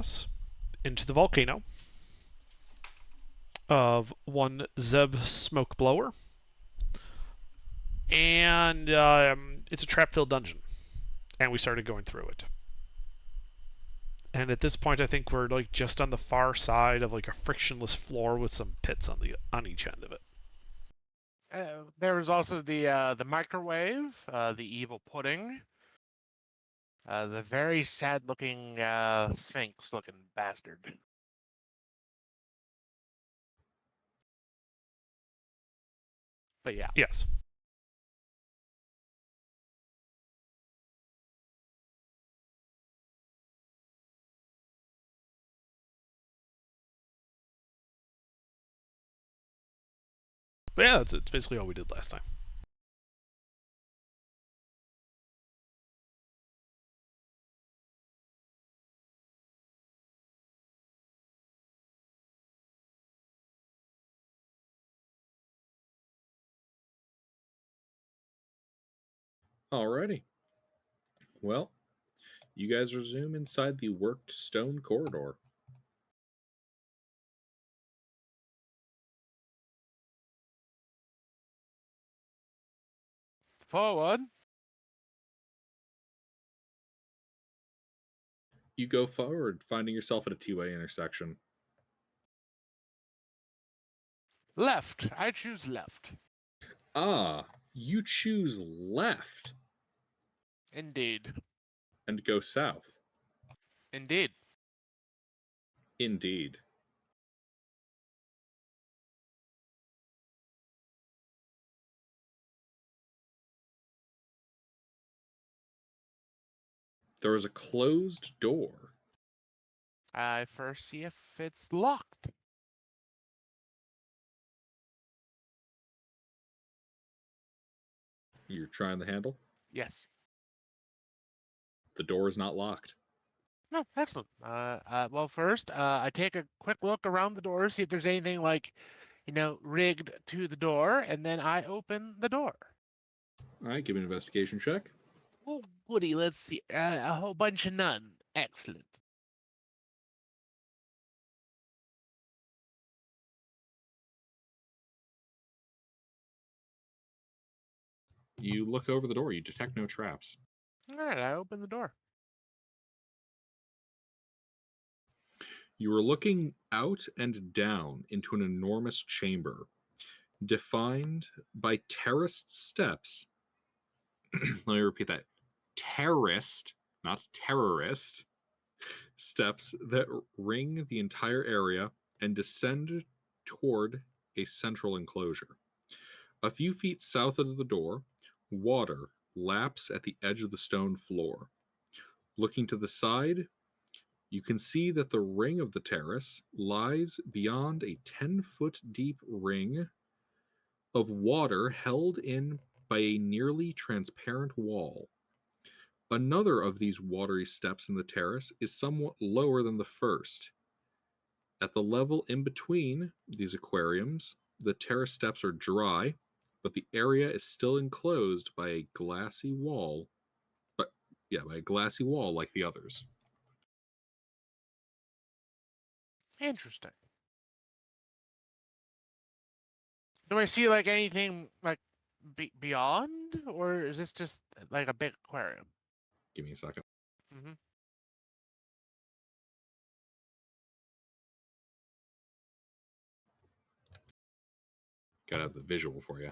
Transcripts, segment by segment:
us into the volcano of one Zeb smoke blower, and it's a trap-filled dungeon, and we started going through it. And at this point, I think we're like just on the far side of like a frictionless floor with some pits on each end of it. There was also the microwave, the evil pudding, the very sad-looking Sphinx-looking bastard. But yeah, Yes. But yeah, it's basically all we did last time. Alrighty. Well, you guys resume inside the worked stone corridor. forward, You go forward, finding yourself at a two-way intersection. left. I choose left. Ah, you choose left Indeed, and go south. indeed. Indeed. There is a closed door. I first see if it's locked. You're trying the handle. Yes. The door is not locked. No, excellent. Well, first, I take a quick look around the door, see if there's anything like, rigged to the door, and then I open the door. Alright, give me an investigation check. Oh, goody. Let's see. A whole bunch of none. Excellent. You look over the door. You detect no traps. All right, I open the door. You are looking out and down into an enormous chamber, defined by terraced steps. Let me repeat that. Terraced, not terrorist, steps that ring the entire area and descend toward a central enclosure. A few feet south of the door, water laps at the edge of the stone floor. Looking to the side, you can see that the ring of the terrace lies beyond a 10-foot deep ring of water held in by a nearly transparent wall. Another of these watery steps in the terrace is somewhat lower than the first. At the level in between these aquariums, the terrace steps are dry, but the area is still enclosed by a glassy wall. But yeah, by a glassy wall like the others. Interesting. Do I see like anything like beyond, or is this just like a big aquarium? Give me a second. Mm-hmm. Gotta have the visual for you.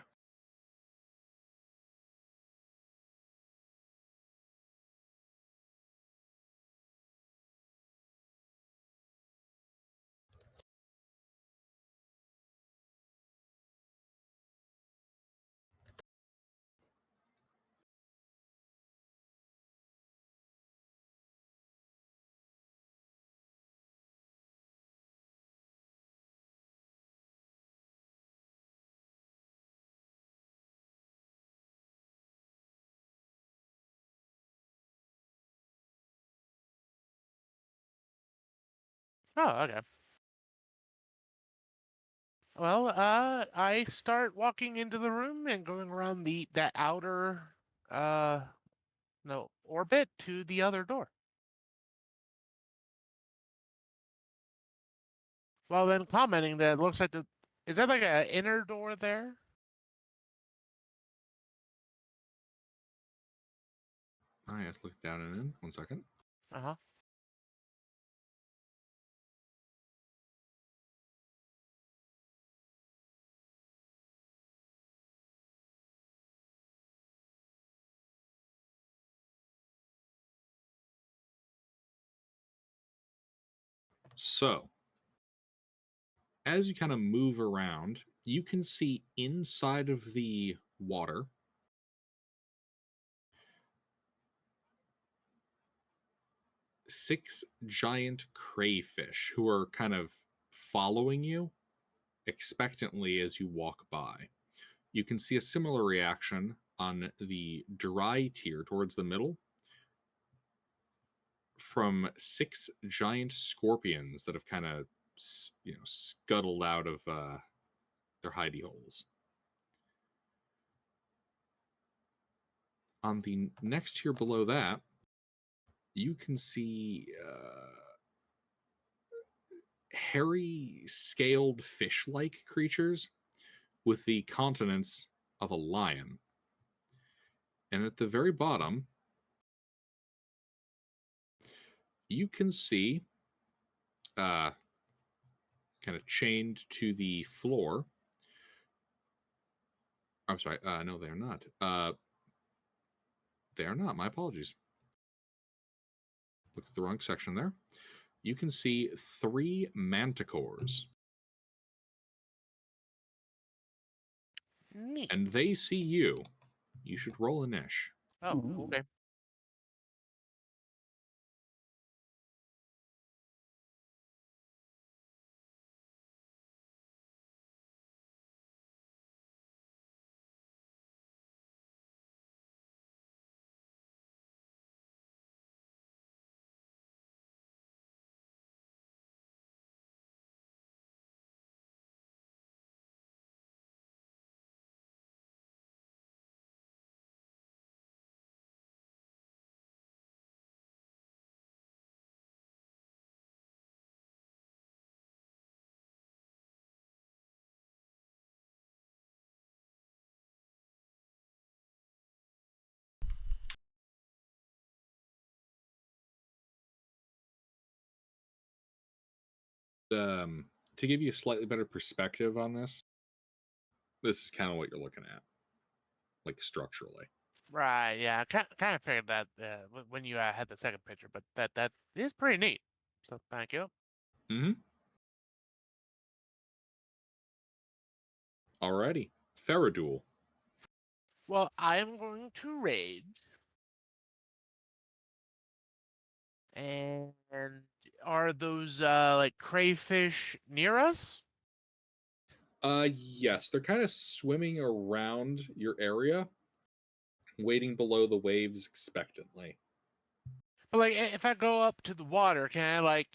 Oh, okay. Well, I start walking into the room and going around that outer uh no orbit to the other door. Well, then commenting that it looks like is that like an inner door there? I have to look down and in. 1 second. Uh-huh. So, as you kind of move around, you can see inside of the water 6 giant crayfish who are kind of following you expectantly as you walk by. You can see a similar reaction on the dry tier towards the middle from 6 giant scorpions that have kind of scuttled out of their hidey holes. On the next tier below that, you can see hairy, scaled fish-like creatures with the countenance of a lion. And at the very bottom, you can see, kind of chained to the floor. I'm sorry. No, they are not. They are not. My apologies. Look at the wrong section there. You can see 3 manticores. Neat. And they see you. You should roll a niche. Oh, okay. To give you a slightly better perspective on this is kind of what you're looking at, like structurally. Right, yeah. Kind of figured that when you had the second picture, but that is pretty neat. So thank you. Mm-hmm. Alrighty. Ferradul. Well, I am going to rage. And are those like crayfish near us? Yes, they're kind of swimming around your area, waiting below the waves expectantly. But like if I go up to the water, can I like,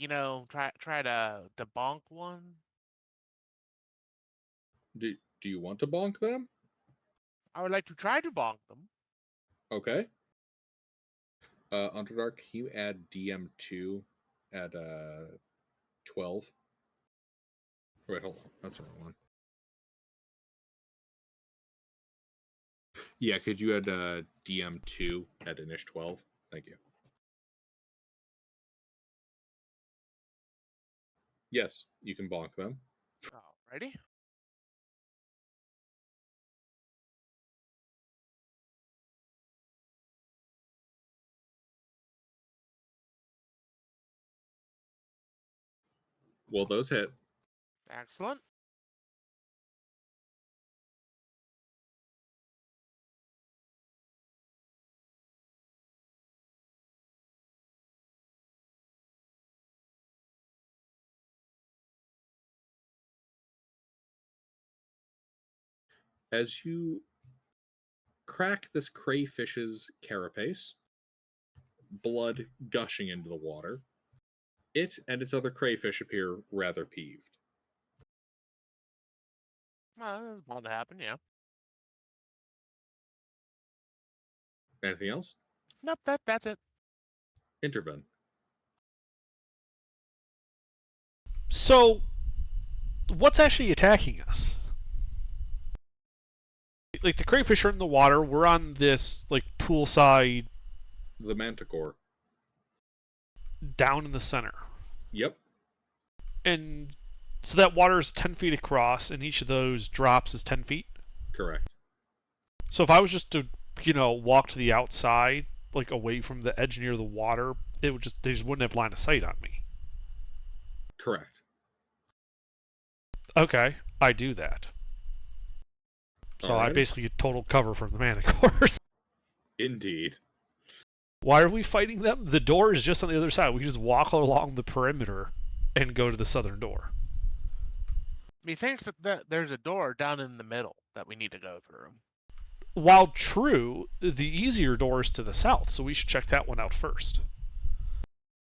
try to bonk one? Do you want to bonk them? I would like to try to bonk them. Okay. Underdark, can you add DM2 at 12? Wait, hold on. That's the wrong one. Yeah, could you add DM2 at Inish 12? Thank you. Yes, you can bonk them. Alrighty. Well, those hit. Excellent. As you crack this crayfish's carapace, blood gushing into the water, it and its other crayfish appear rather peeved. Well, that's bound to happen, yeah. Anything else? Nope, that's it. Intervene. So what's actually attacking us? Like the crayfish are in the water. We're on this like poolside The manticore. down in the center, Yep. and so that water is 10 feet across, and each of those drops is 10 feet. Correct. So if I was just to walk to the outside, like away from the edge near the water, they just wouldn't have line of sight on me. Correct. Okay, I do that. So I Alright. basically get total cover from the manticores. Indeed. Why are we fighting them? The door is just on the other side. We can just walk along the perimeter and go to the southern door. Methinks that there's a door down in the middle that we need to go through. While true, the easier door is to the south, so we should check that one out first.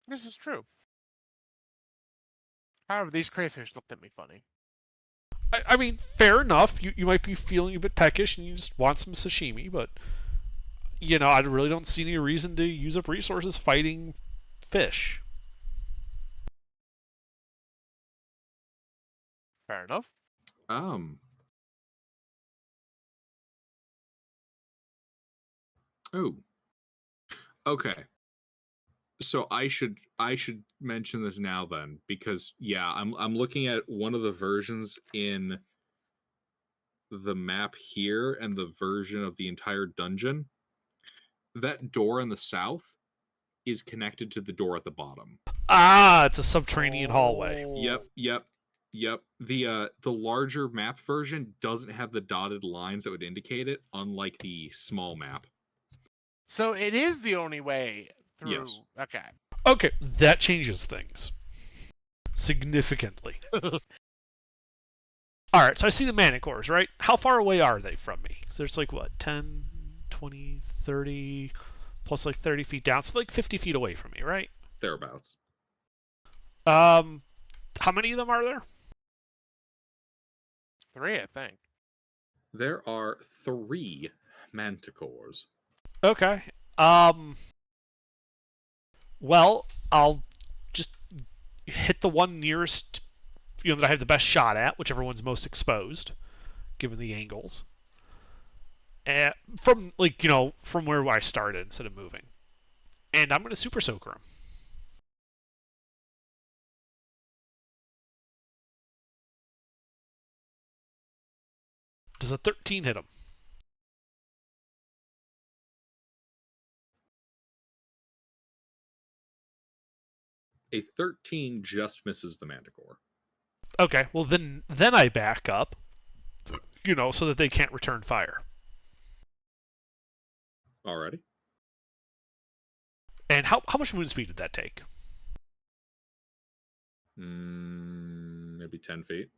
This is true. However, these crayfish looked at me funny. I mean, fair enough. You might be feeling a bit peckish and you just want some sashimi, but I really don't see any reason to use up resources fighting fish. Fair enough. Oh. Okay. So I should mention this now then, because yeah, I'm looking at one of the versions in the map here and the version of the entire dungeon. That door in the south is connected to the door at the bottom. Ah, it's a subterranean hallway. Yep. The larger map version doesn't have the dotted lines that would indicate it, unlike the small map. So it is the only way through. Yes. Okay. Okay, that changes things significantly. Alright, so I see the manticores, right? How far away are they from me? So there's like, what, 10, 20, 30, plus like 30 feet down. So like 50 feet away from me, right? Thereabouts. How many of them are there? 3, I think. There are 3 manticores. Okay. Well, I'll just hit the one nearest, that I have the best shot at, whichever one's most exposed, given the angles. From from where I started instead of moving, and I'm gonna super soaker him. Does a 13 hit him? A 13 just misses the manticore. Okay, well then I back up, so that they can't return fire. Alrighty. And how much movement speed did that take? Maybe 10 feet.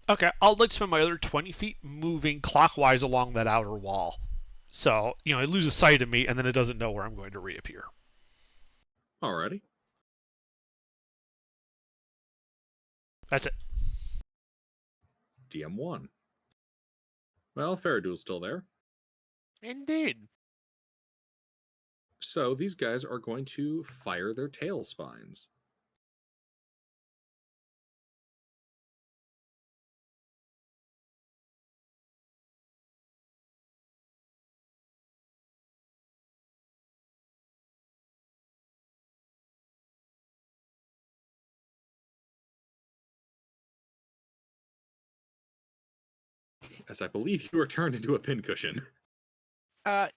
Okay, I'll spend my other 20 feet moving clockwise along that outer wall. So, it loses sight of me, and then it doesn't know where I'm going to reappear. Alrighty. That's it. DM1. Well, Faradul's still there. Indeed. So these guys are going to fire their tail spines. As I believe you are turned into a pincushion.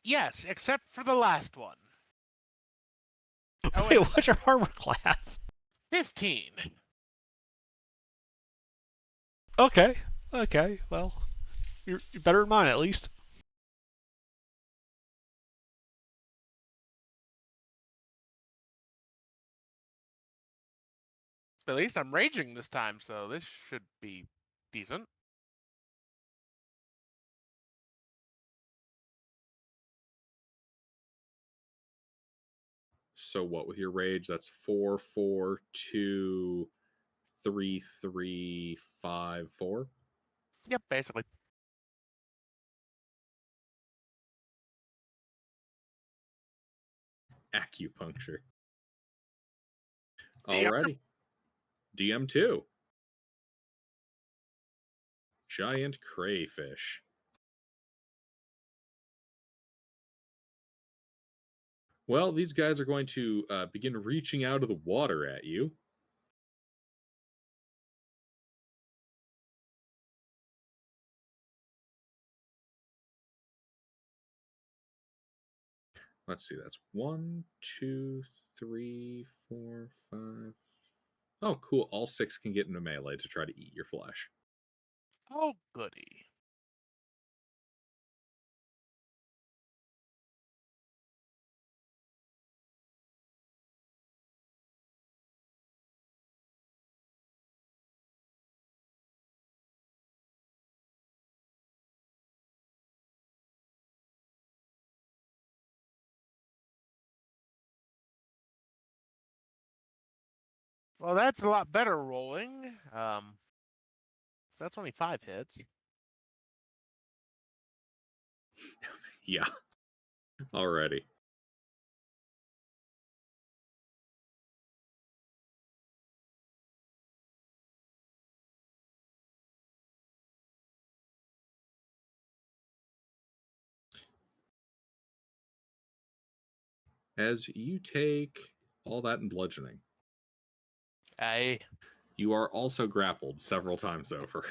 Yes, except for the last one. Wait, what's your armor class? 15. Okay, well, you're better than mine at least. At least I'm raging this time, so this should be decent. So what with your rage? That's 4, 4, 2, 3, 3, 5, 4. Yep, basically. Acupuncture. Yep. Alrighty. DM2. giant crayfish. Well, these guys are going to begin reaching out of the water at you. Let's see, that's 1, 2, 3, 4, 5. Oh, cool. All 6 can get into melee to try to eat your flesh. Oh, goody. Well, that's a lot better rolling. That's only 5 hits. Yeah. Alrighty. As you take all that in bludgeoning, Aye. you are also grappled several times over.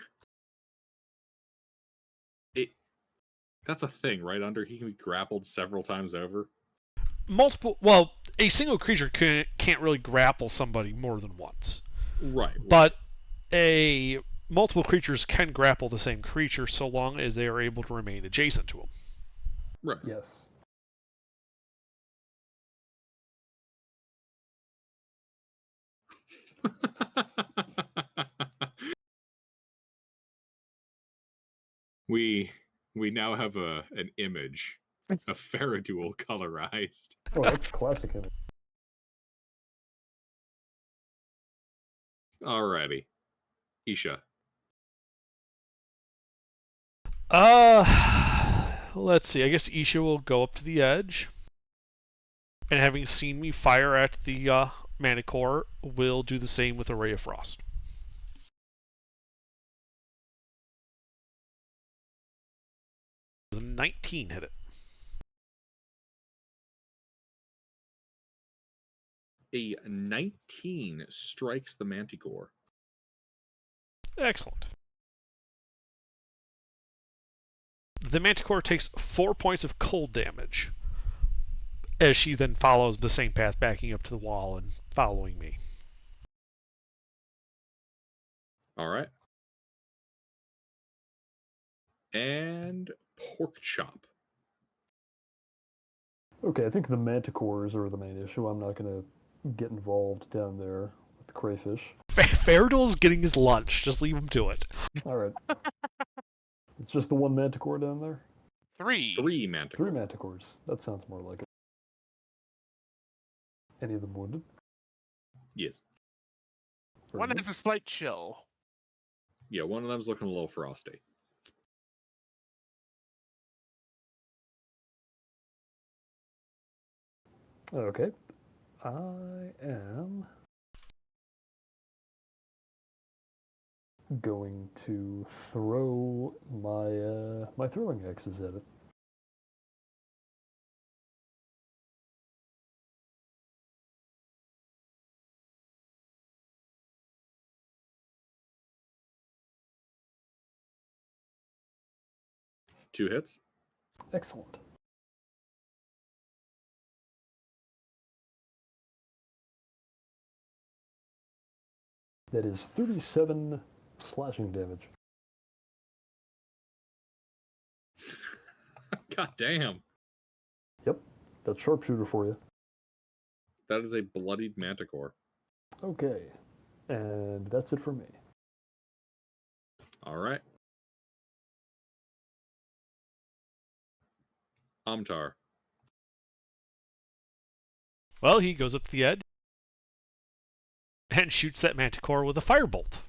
That's a thing, right? He can be grappled several times over. Well, a single creature can't really grapple somebody more than once. Right. But multiple creatures can grapple the same creature so long as they are able to remain adjacent to him. Right. Yes. we now have an image of Faraduel colorized. Oh, that's classic image. Alrighty. Isha. Let's see. I guess Isha will go up to the edge. And having seen me fire at the Manticore, will do the same with a Ray of Frost. Does a 19 hit it? A 19 strikes the Manticore. Excellent. The Manticore takes 4 points of cold damage, as she then follows the same path, backing up to the wall and following me. Alright. And Pork Chop. Okay, I think the manticores are the main issue. I'm not going to get involved down there with the crayfish. Faraduel's getting his lunch. Just leave him to it. All right. It's just the one manticore down there? 3. 3 Manticore. 3 manticores. That sounds more like it. Any of them wounded? Yes. Very One good. has a slight chill. Yeah, one of them's looking a little frosty. Okay. I am going to throw my my throwing axes at it. Two hits. Excellent. That is 37 slashing damage. God damn. Yep, that's sharpshooter for you. That is a bloodied Manticore. Okay, and that's it for me. Alright. Amtar. Well, he goes up to the edge and shoots that Manticore with a firebolt.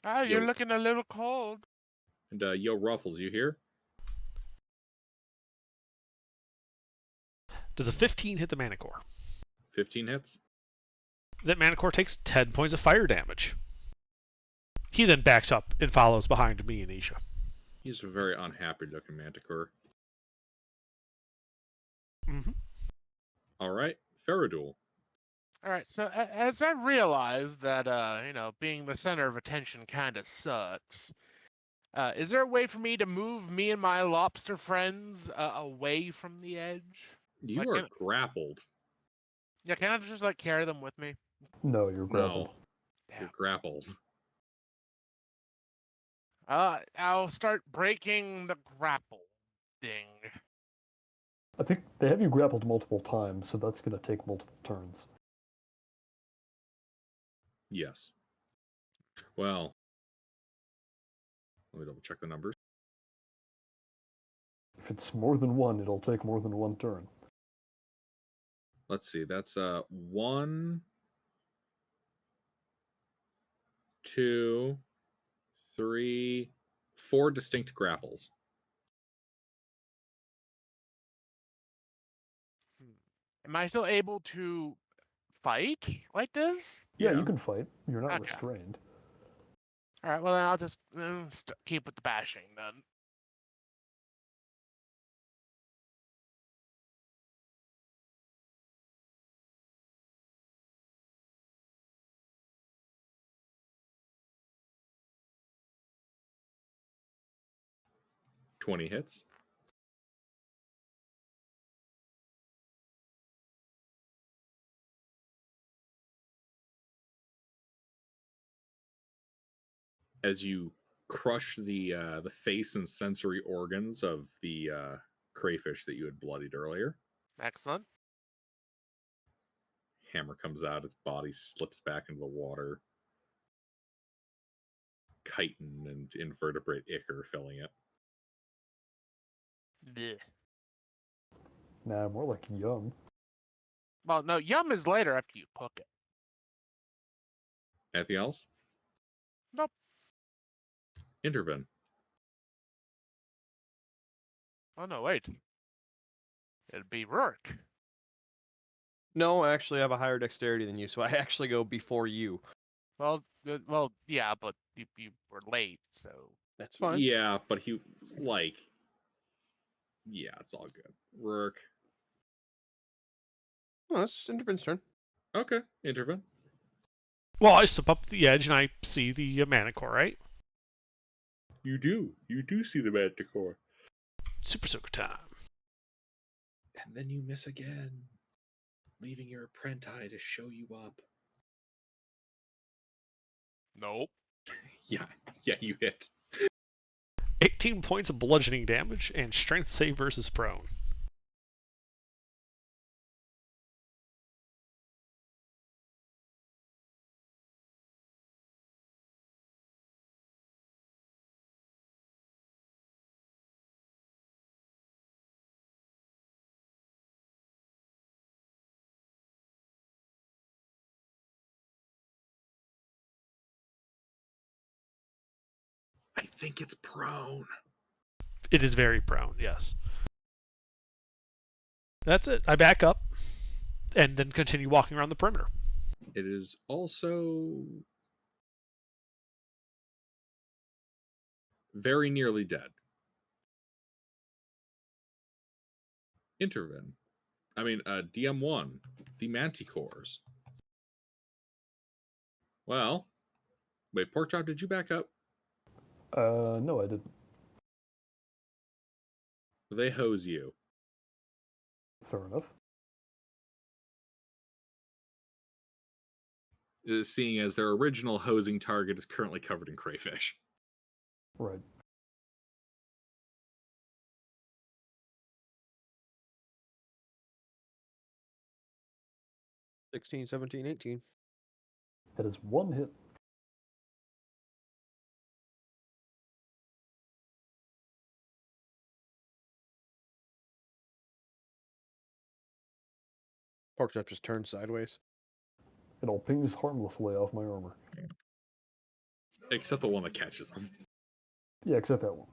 Ah, you're Yo. looking a little cold. And Yo Ruffles, you here? Does a 15 hit the Manticore? 15 hits. That Manticore takes 10 points of fire damage. He then backs up and follows behind me and Isha. He's a very unhappy looking manticore. Mm-hmm. All right, Faradul. All right, so as I realize that, being the center of attention kind of sucks, is there a way for me to move me and my lobster friends away from the edge? You Like, are grappled. can I just like carry them with me? No, you're grappled. No, Damn. you're grappled. I'll start breaking the grapple ding. I think they have you grappled multiple times, so that's going to take multiple turns. Yes. Well, let me double check the numbers. If it's more than one, it'll take more than one turn. Let's see. That's 1, 2, 3, 4 distinct grapples. Am I still able to fight like this? Yeah, you can fight. You're not Okay. restrained. All right, well then I'll just keep with the bashing then. — 20 hits. As you crush the face and sensory organs of the crayfish that you had bloodied earlier. Excellent. Hammer comes out, its body slips back into the water. Chitin and invertebrate ichor filling it. Blech. Nah, more like yum. Well, no, yum is later after you cook it. Anything else? Nope. Intervene. Oh no, wait. It'd be Rourke. No, actually, I have a higher dexterity than you, so I actually go before you. Well, yeah, but you were late, so. That's fine. Yeah, but he, like, yeah, it's all good. Rourke. Oh, it's Interven's turn. Okay, intervene. Well, I step up the edge and I see the Manicore, right? You do. You do see the manticore. Super Soaker time. And then you miss again, leaving your apprentice to show you up. Nope. Yeah, you hit. 18 points of bludgeoning damage and strength save versus prone. I think it's prone. It is very prone, yes. That's it. I back up and then continue walking around the perimeter. It is also very nearly dead. Intervene. DM1, the manticores. Well, wait, Porkchop, did you back up? No, I didn't. They hose you. Fair enough. Seeing as their original hosing target is currently covered in crayfish. Right. $16, 17, 18. That is one hit. Porkchop just turns sideways. It all pings harmlessly off my armor. Except the one that catches them. Yeah, except that one.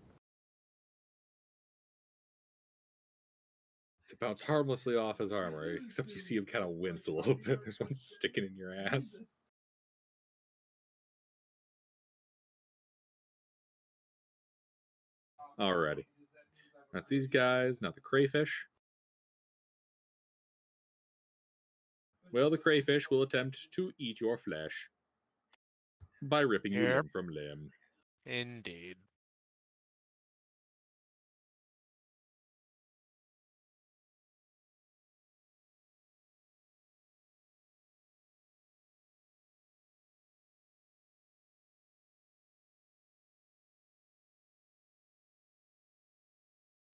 It bounce harmlessly off his armor, except you see him kind of wince a little bit. There's one sticking in your ass. Alrighty. That's these guys. Now the crayfish. Well, the crayfish will attempt to eat your flesh by ripping you Yep. limb from limb. Indeed.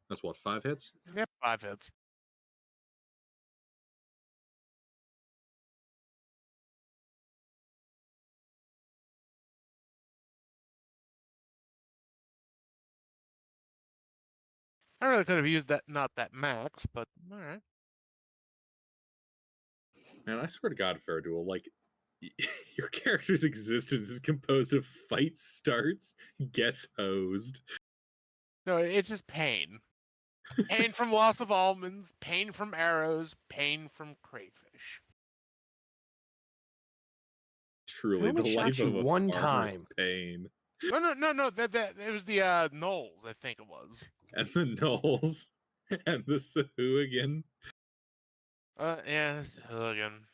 That's what, 5 hits? Yep, 5 hits. I really could have used that, not that max, but all right. Man, I swear to God, Fair Duel, like, your character's existence is composed of fight starts, gets hosed. No, it's just pain. Pain from loss of almonds, pain from arrows, pain from crayfish. Truly, only the shot life you of a one farmer's time. pain. No. That it was the Knolls, I think it was. And the Knolls. And the Sahuagin. Yeah, it's Hooligan.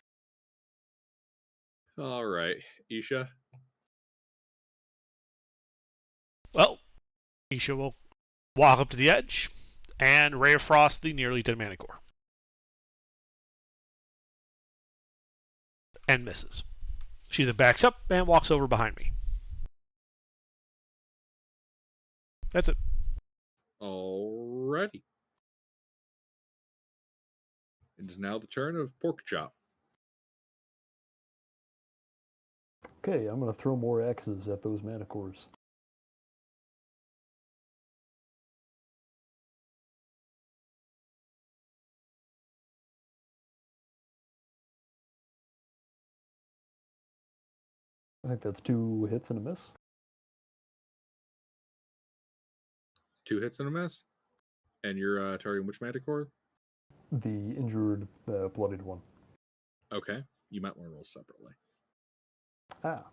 Alright, Isha. Well, Isha will walk up to the edge and Ray of Frost the nearly dead Manicore. And misses. She then backs up and walks over behind me. That's it. Alrighty. It is now the turn of Pork Chop. Okay, I'm going to throw more axes at those manticores. I think that's 2 hits and a miss. 2 hits and a miss. And you're targeting which Manticore? The injured, bloodied one. Okay. You might want to roll separately. Ah.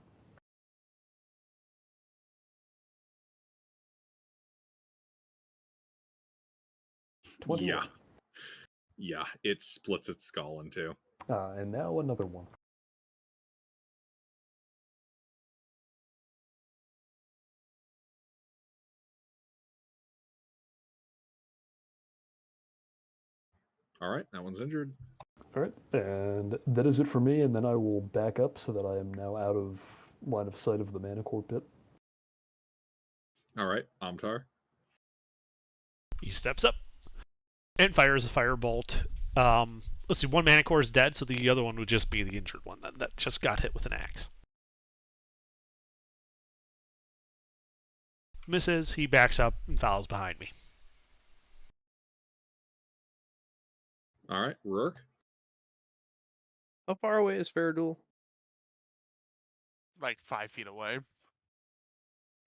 Yeah. Yeah, it splits its skull in two. And now another one. Alright, that one's injured. Alright, and that is it for me, and then I will back up so that I am now out of line of sight of the Manicore pit. Alright, Amtar. He steps up and fires a firebolt. Let's see, one Manicore is dead, so the other one would just be the injured one that just got hit with an axe. Misses, he backs up and follows behind me. Alright, Rourke. How far away is Faradul? Like 5 feet away.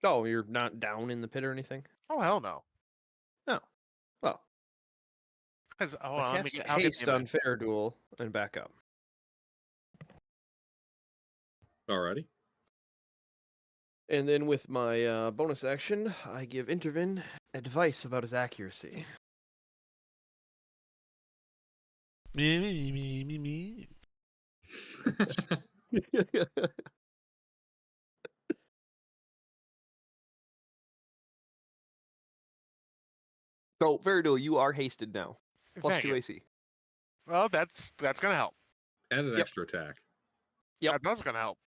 Oh, you're not down in the pit or anything? Oh hell no. No. Well, Because hold I on, let me cast get. I'll get haste the on image. Faradul and back up. Alrighty. And then with my bonus action, I give Intervin advice about his accuracy. Me. So, Faradul, you are hasted now. Plus Thank 2 you. AC. Well, that's gonna help. And an Yep. extra attack. Yep. That's gonna help.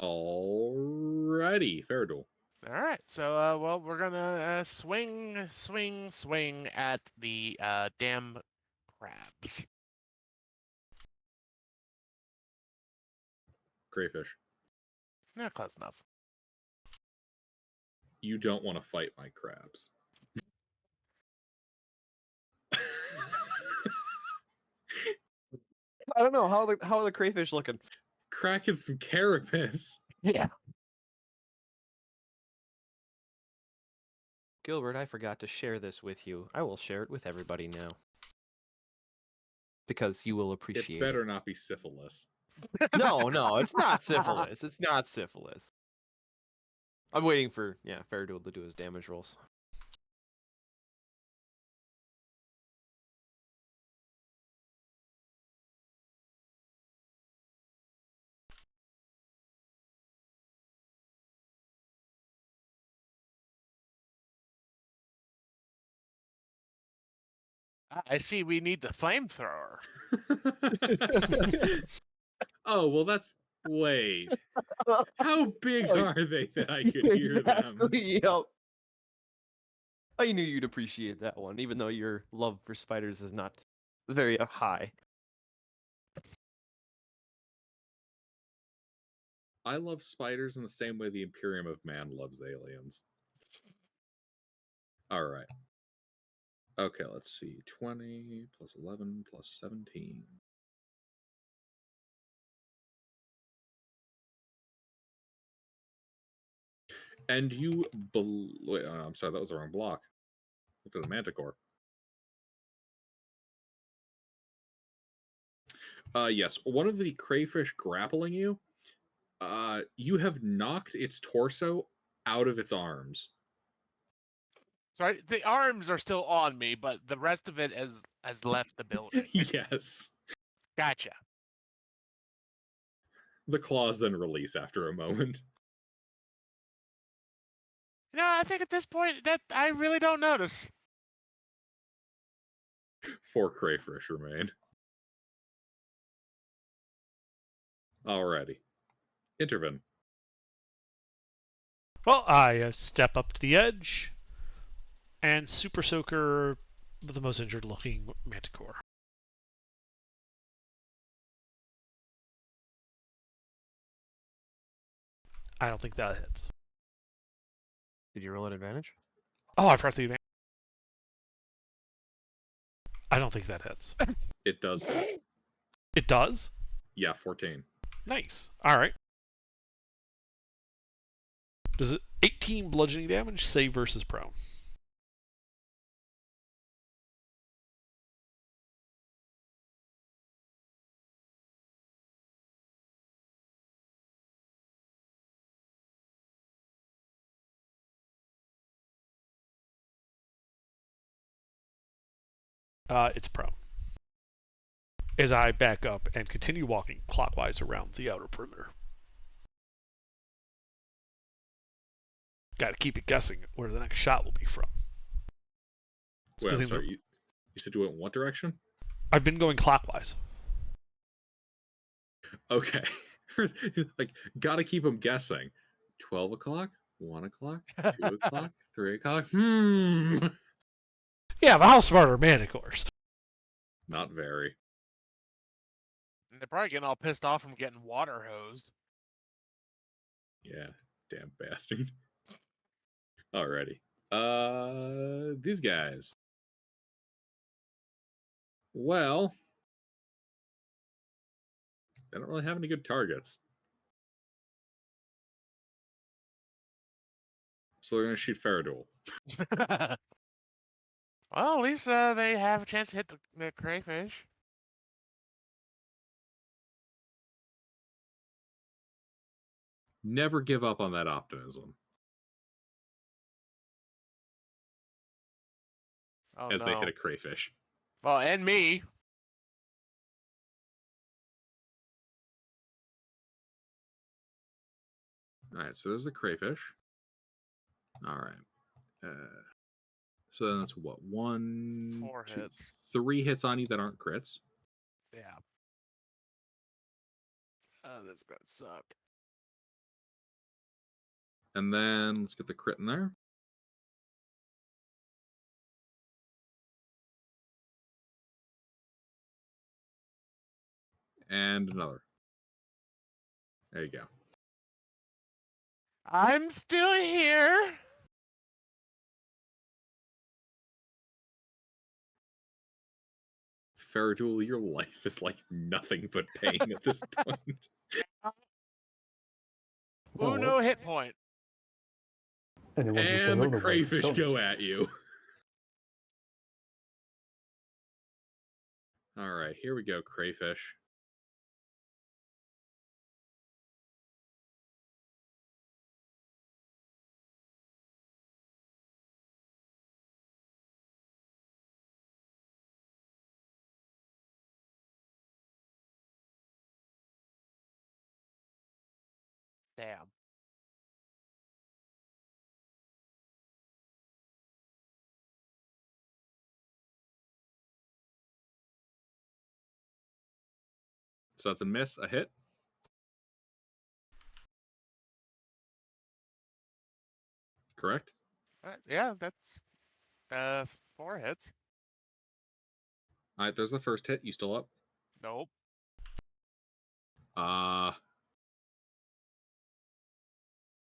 Alrighty, Faradul. All right. So, well, we're gonna swing at the damn crabs. Crayfish. Not close enough. You don't want to fight my crabs. I don't know, how are the crayfish looking? Cracking some carapace. Yeah. Gilbert, I forgot to share this with you. I will share it with everybody now. Because you will appreciate It better not be syphilis. No, it's not syphilis. It's not syphilis. I'm waiting for, Faradul to do his damage rolls. I see we need the flamethrower. Oh, well, that's. Wait. How big Oh, are they that I could hear them? Exactly, yep. I knew you'd appreciate that one, even though your love for spiders is not very high. I love spiders in the same way the Imperium of Man loves aliens. All right. Okay, let's see. 20 plus 11 plus 17. And you. Wait, oh, I'm sorry, that was the wrong block. Look at the Manticore. Yes, one of the crayfish grappling you. You have knocked its torso out of its arms. So the arms are still on me, but the rest of it has left the building. Yes. Gotcha. The claws then release after a moment. You know, I think at this point that I really don't notice. 4 crayfish remain. Alrighty. Intervene. Well, I step up to the edge and Super Soaker the most injured looking Manticore. I don't think that hits. Did you roll an advantage? Oh, I forgot the advantage. I don't think that hits. It does hit. It does? Yeah, 14. Nice. Alright. Does it 18 bludgeoning damage, save versus prone? It's prone. As I back up and continue walking clockwise around the outer perimeter. Got to keep it guessing where the next shot will be from. Wait, I'm sorry. You said you went in what direction? I've been going clockwise. Okay. Like, gotta keep them guessing. 12 o'clock? 1 o'clock? 2 o'clock? 3 o'clock? Yeah, but how smart are Manticores? Not very. And they're probably getting all pissed off from getting water hosed. Yeah, damn bastard. Alrighty. These guys. Well, they don't really have any good targets. So they're gonna shoot Faradul. Well, at least they have a chance to hit the crayfish. Never give up on that optimism. Oh, as no. they hit a crayfish. Well, and me. Alright, so there's the crayfish. Alright. So then that's what? 1, 4 2, hits. 3 hits on you that aren't crits. Yeah. Oh, this is gonna suck. And then let's get the crit in there. And another. There you go. I'm still here. Faradul, your life is like nothing but pain at this point. Ooh, no hit point. Anyone who says And the otherwise crayfish sucks. go at you. Alright, here we go, crayfish. Damn. So that's a miss, a hit. Correct? Yeah, that's 4 hits. All right, there's the first hit. You still up? Nope.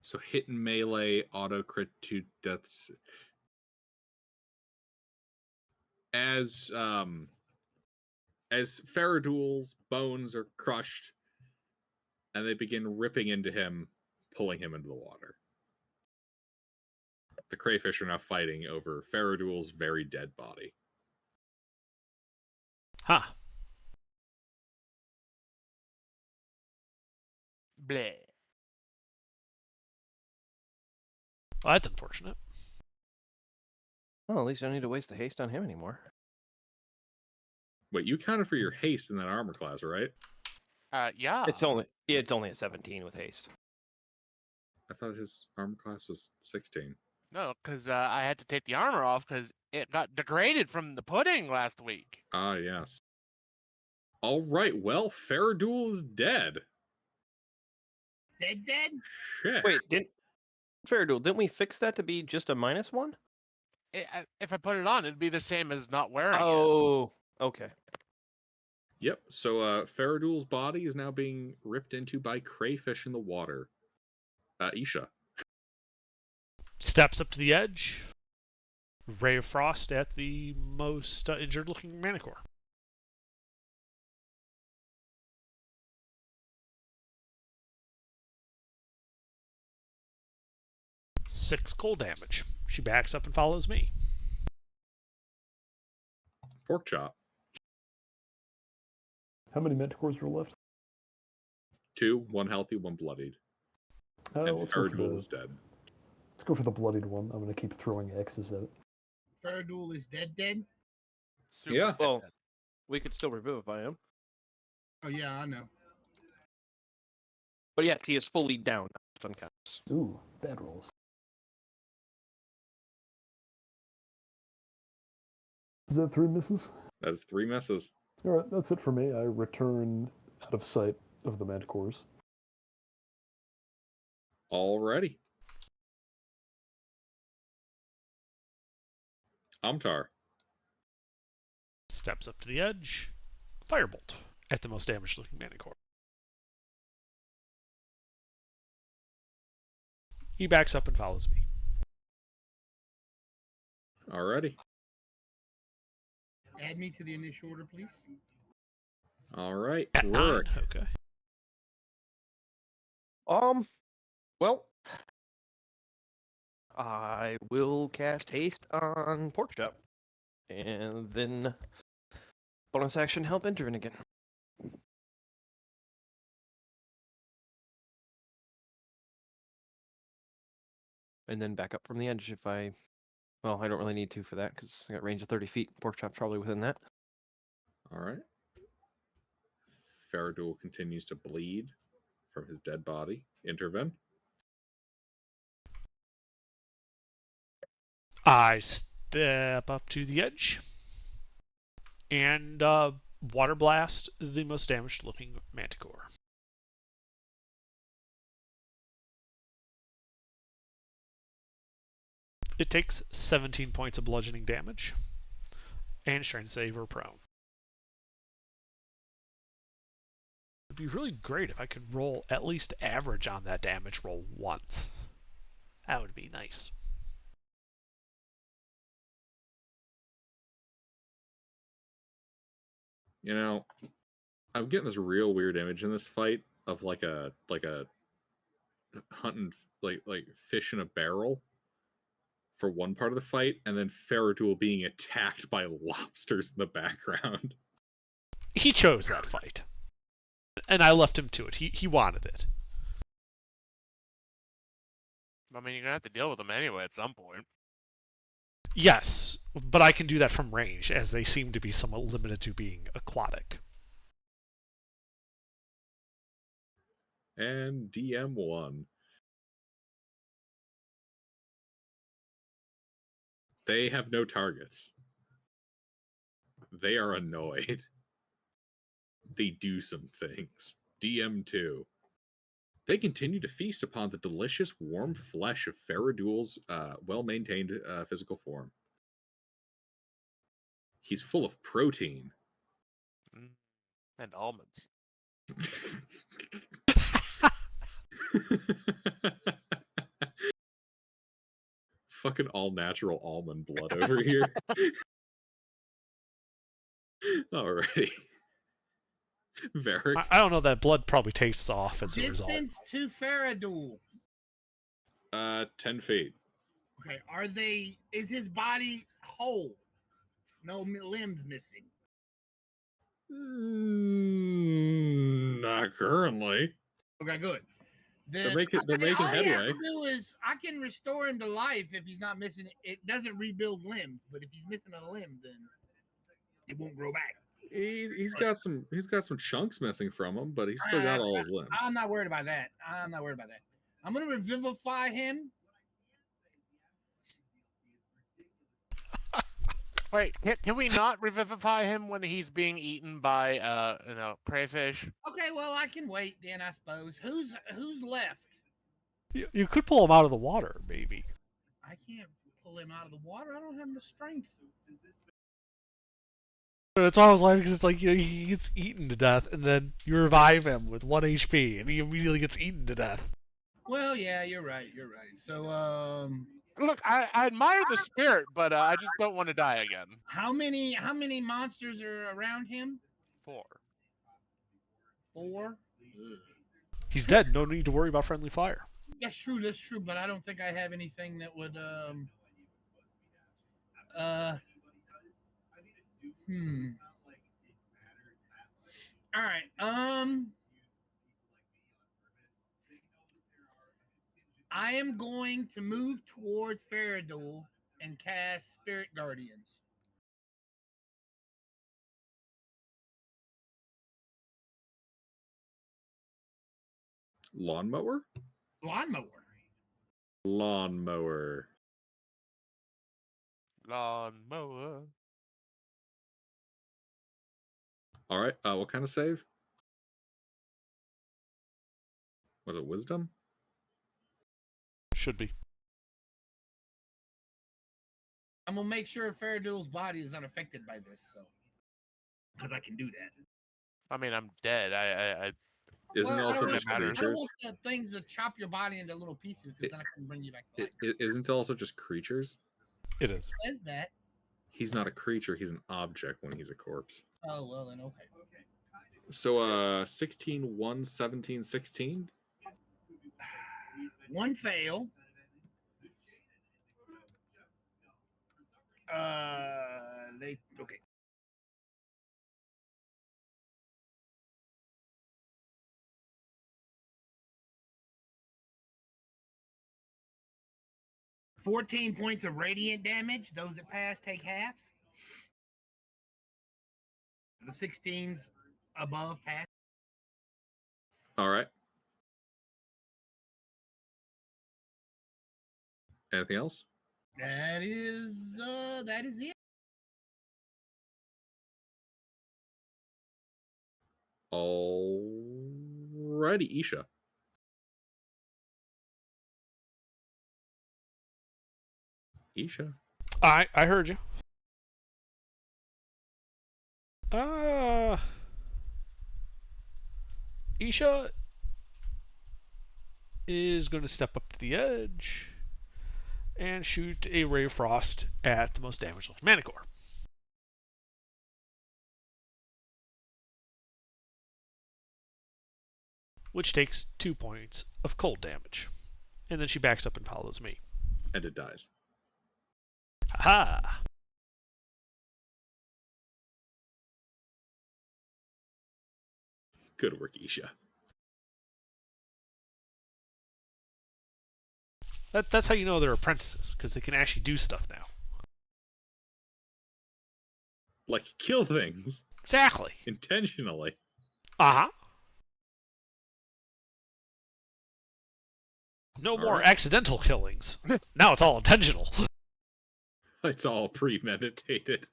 So hit and melee, auto crit 2 deaths. As Faradul's bones are crushed and they begin ripping into him, pulling him into the water. The crayfish are now fighting over Faradul's very dead body. Huh. Bleh. Well, that's unfortunate. Well, at least I don't need to waste the haste on him anymore. Wait, you counted for your haste in that armor class, right? Yeah. It's only a 17 with haste. I thought his armor class was 16. No, because I had to take the armor off because it got degraded from the pudding last week. Ah, yes. All right, well, Faradul is dead. Dead? Shit. Wait, Faradul, didn't we fix that to be just a -1? If I put it on, it'd be the same as not wearing it. Oh, okay. Yep, so Faradul's body is now being ripped into by crayfish in the water. Isha. Steps up to the edge. Ray of Frost at the most injured looking Manicore. Six cold damage. She backs up and follows me. Pork chop. How many Manticores are left? 2, 1 healthy, 1 bloodied. And Let's go, Faradul is dead. let's go for the bloodied one. I'm going to keep throwing X's at it. Faradul is dead? Super Yeah. dead. Well, we could still revivify him. Oh, yeah, I know. But yeah, he is fully down. Unconscious. Ooh, bad rolls. Is that 3 misses? That is 3 misses. All right, that's it for me. I return out of sight of the Manticores. Alrighty. Amtar. Steps up to the edge. Firebolt at the most damaged looking Manicore. He backs up and follows me. Alrighty. Add me to the initial order, please. Alright. At Rurik. 9. Okay. Well, I will cast haste on Pork Chop, and then bonus action help Intervene again. And then back up from the edge if I don't really need to for that because I got range of 30 feet. Pork Chop's probably within that. Alright. Faradul continues to bleed from his dead body. Intervene. I step up to the edge and water blast the most damaged looking Manticore. It takes 17 points of bludgeoning damage and strength save or prone. It'd be really great if I could roll at least average on that damage roll once. That would be nice. You know, I'm getting this real weird image in this fight of like a hunting like fish in a barrel for one part of the fight, and then Faradul being attacked by lobsters in the background. He chose that fight. And I left him to it. He wanted it. I mean, you're gonna have to deal with them anyway at some point. Yes, but I can do that from range, as they seem to be somewhat limited to being aquatic. And DM1. They have no targets. They are annoyed. they do some things. DM2. They continue to feast upon the delicious, warm flesh of Faradul's well-maintained physical form. He's full of protein. And almonds. Fucking all-natural almond blood over here. Alrighty. Varric. I don't know. That blood probably tastes off as a result. Distance to Faradul. 10 feet. Okay, is his body whole? No limbs missing. Not currently. Okay, good. They're Then making all he has headway. to do is I can restore him to life if he's not missing. It doesn't rebuild limbs, but if he's missing a limb, then it won't grow back. He's got some chunks missing from him, but he's still got all his limbs. I'm not worried about that. I'm gonna revivify him. Wait, can we not revivify him when he's being eaten by crayfish? Okay, well I can wait then. I suppose. Who's left? You could pull him out of the water, maybe. I can't pull him out of the water. I don't have the strength. That's why I was laughing, because it's like, he gets eaten to death, and then you revive him with 1 HP, and he immediately gets eaten to death. Well, yeah, you're right. So, Look, I admire the spirit, but I just don't want to die again. how many monsters are around him? 4. 4. He's dead. No need to worry about friendly fire. That's true. But I don't think I have anything that would All right. I am going to move towards Faradul and cast Spirit Guardians. Lawnmower? Lawnmower. Lawnmower. Lawnmower. All right. What kind of save? Was it wisdom? Should be. I'm gonna make sure Faradul's body is unaffected by this, so because I can do that. I mean, I'm dead. I Isn't it Well, I also don't just want- I don't creatures? want the things to chop your body into little pieces because then I can bring you back to life. Isn't it also just creatures? It is. It says that. He's not a creature, he's an object when he's a corpse. Oh well, then okay. So 16, 1, 17, 16. One fail. They okay. $14 points of radiant damage. Those that pass take half. The 16s above pass. All right. Anything else? That is it. Alrighty, Isha. Isha. I heard you. Isha is going to step up to the edge and shoot a ray of frost at the most damaged Manicore. Which takes 2 points of cold damage. And then she backs up and follows me. And it dies. Aha! Good work, Isha. That's how you know they're apprentices, because they can actually do stuff now. Like, kill things. Exactly. Intentionally. Uh-huh. No All more right. accidental killings. Now it's all intentional. It's all premeditated.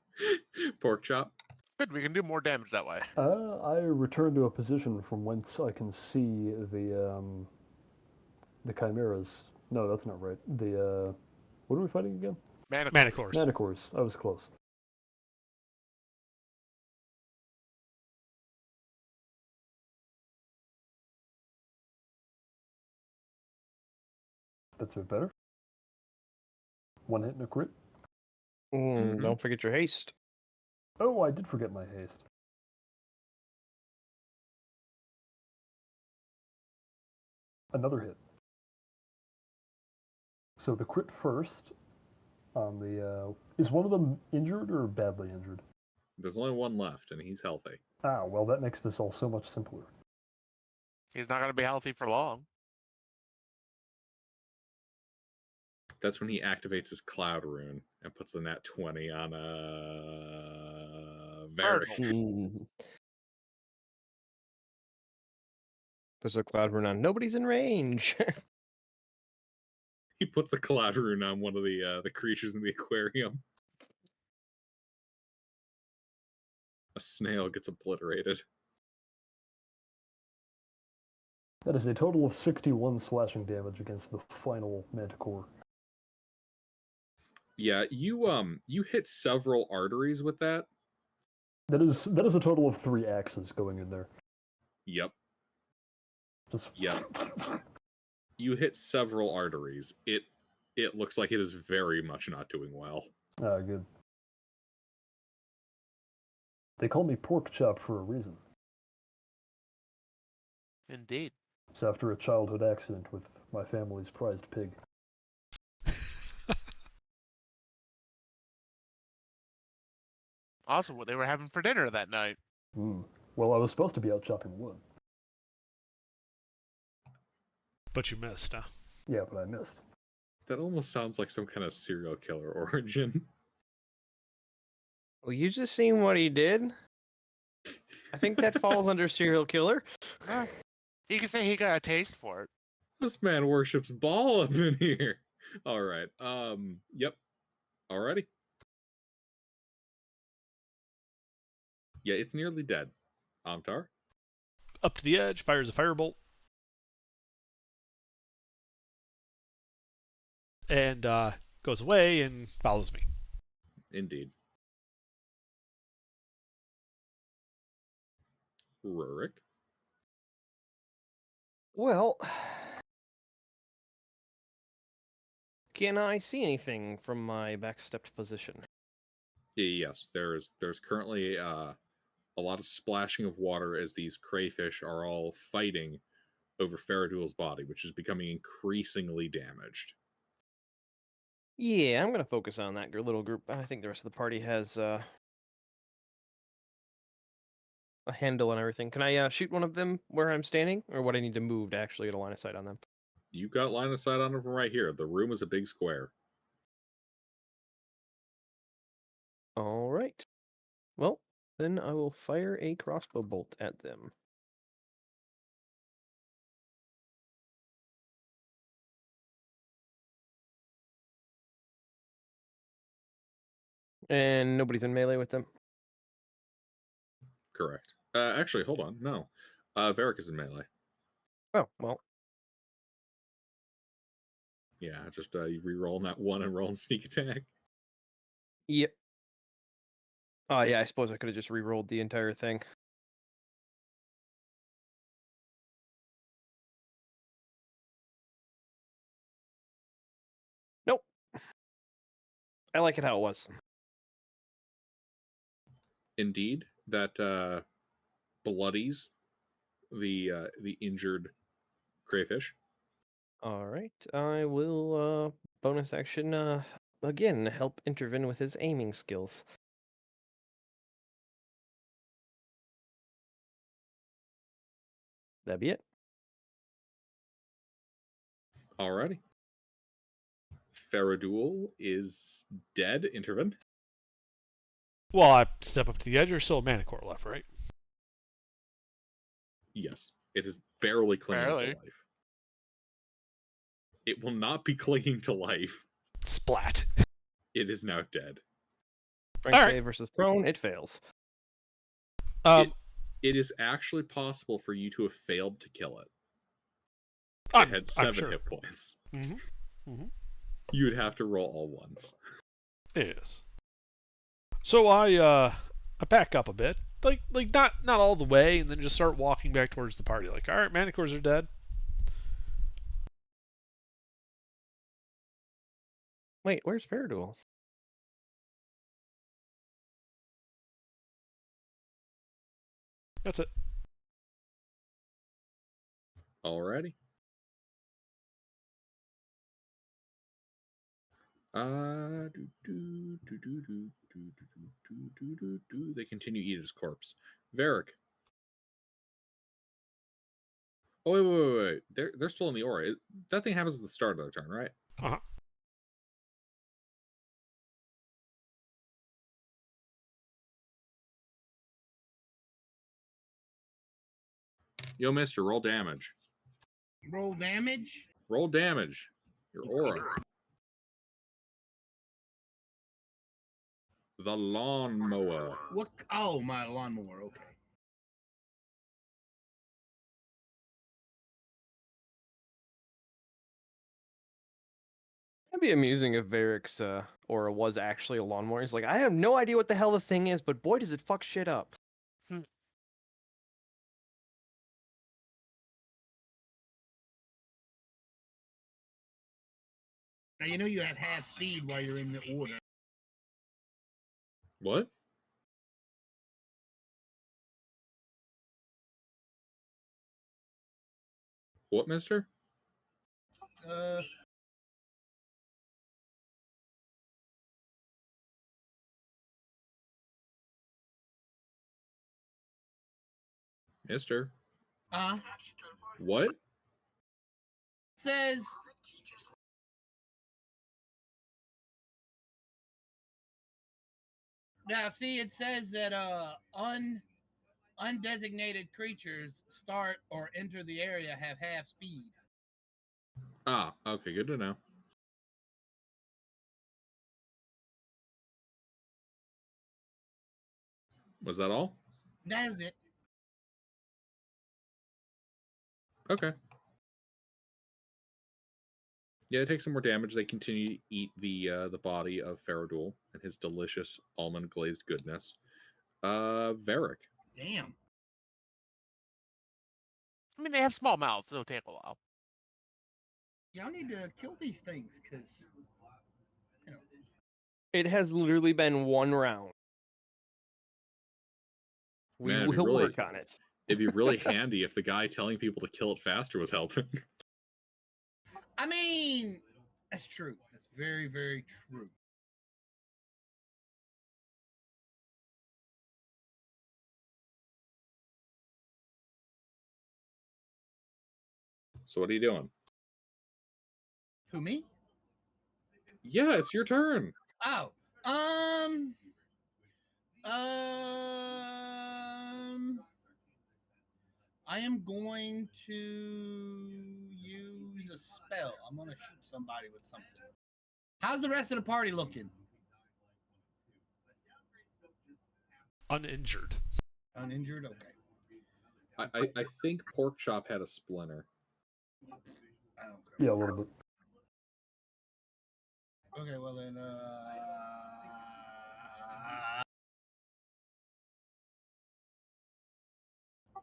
Pork chop. Good, we can do more damage that way. I return to a position from whence I can see the chimeras. No, that's not right. What are we fighting again? Manicores. Manicores. I was close. That's a bit better. One hit and a crit. Mhm. Don't forget your haste. Oh, I did forget my haste. Another hit. So the crit first on the. Is one of them injured or badly injured? There's only one left, and he's healthy. Ah, well, that makes this all so much simpler. He's not going to be healthy for long. That's when he activates his cloud rune and puts the nat 20 on Varric. Puts a cloud rune on. Nobody's in range. He puts the cloud rune on one of the creatures in the aquarium. A snail gets obliterated. That is a total of 61 slashing damage against the final Manticore. Yeah, you hit several arteries with that. That is a total of 3 axes going in there. Yep. Just Yeah. You hit several arteries. It looks like it is very much not doing well. Ah, good. They call me Pork Chop for a reason. Indeed. It's after a childhood accident with my family's prized pig. Also, what they were having for dinner that night. Well, I was supposed to be out chopping wood. But you missed, huh? Yeah, but I missed. That almost sounds like some kind of serial killer origin. Well, you just seen what he did. I think that falls under serial killer. You can say he got a taste for it. This man worships ball up in here. All right. Yep. Alrighty. Yeah, it's nearly dead. Amtar? Up to the edge, fires a firebolt. And goes away and follows me. Indeed. Rurik? Well, can I see anything from my backstepped position? Yes, there's currently a lot of splashing of water as these crayfish are all fighting over Faradul's body, which is becoming increasingly damaged. Yeah, I'm gonna focus on that little group. I think the rest of the party has a handle on everything. Can I shoot one of them where I'm standing, or would I need to move to actually get a line of sight on them? You got line of sight on them from right here. The room is a big square. All right. Well, then I will fire a crossbow bolt at them. And nobody's in melee with them? Correct. Actually, hold on. No. Varric is in melee. Oh, well. Yeah, just you re-roll that one and roll and sneak attack. Yep. Oh, yeah, I suppose I could have just re-rolled the entire thing. Nope. I like it how it was. Indeed, that bloodies the injured crayfish. All right, I will bonus action again help intervene with his aiming skills. That'd be it. Alrighty. Faradul is dead. Intervene. Well, I step up to the edge. There's still a Manicore left, right? Yes, it is barely clinging Barely. to life. It will not be clinging to life. Splat. It is now dead. Strength All right. save versus prone, it fails. Um, It is actually possible for you to have failed to kill it. It I'm, had I'm 7 sure. hit points. Mm-hmm. You would have to roll all ones. It is. So I back up a bit, like not all the way, and then just start walking back towards the party. Like, all right, Manticores are dead. Wait, where's Fairduel? That's it. Alrighty. They continue to eat his corpse. Varric. Oh wait. They're still in the aura. That thing happens at the start of their turn, right? Uh-huh. Yo, mister, roll damage. Roll damage. Roll damage. Your aura. The lawnmower. What? Oh, my lawnmower. Okay. It'd be amusing if Varric's aura was actually a lawnmower. He's like, I have no idea what the hell the thing is, but boy, does it fuck shit up. Now you know you have half speed while you're in the order. What? What, mister? Uh, Mister? uh What? says now. See, it says that undesignated creatures start or enter the area have half speed. Ah, okay, good to know. Was that all? That is it. Okay. Yeah, it takes some more damage. They continue to eat the body of Faradul and his delicious almond glazed goodness. Varric. Damn. I mean, they have small mouths. It'll take a while. Y'all need to kill these things, because you know. It has literally been one round. We Man, it'd be will really- work on it. It'd be really handy if the guy telling people to kill it faster was helping. I mean, that's true. That's very, very true. So what are you doing? Who, me? Yeah, it's your turn. Oh, I am going to use a spell. I'm going to shoot somebody with something. How's the rest of the party looking? Uninjured. Uninjured? Okay. I think Pork Chop had a splinter. I don't care. Yeah, a little bit. Okay, well then,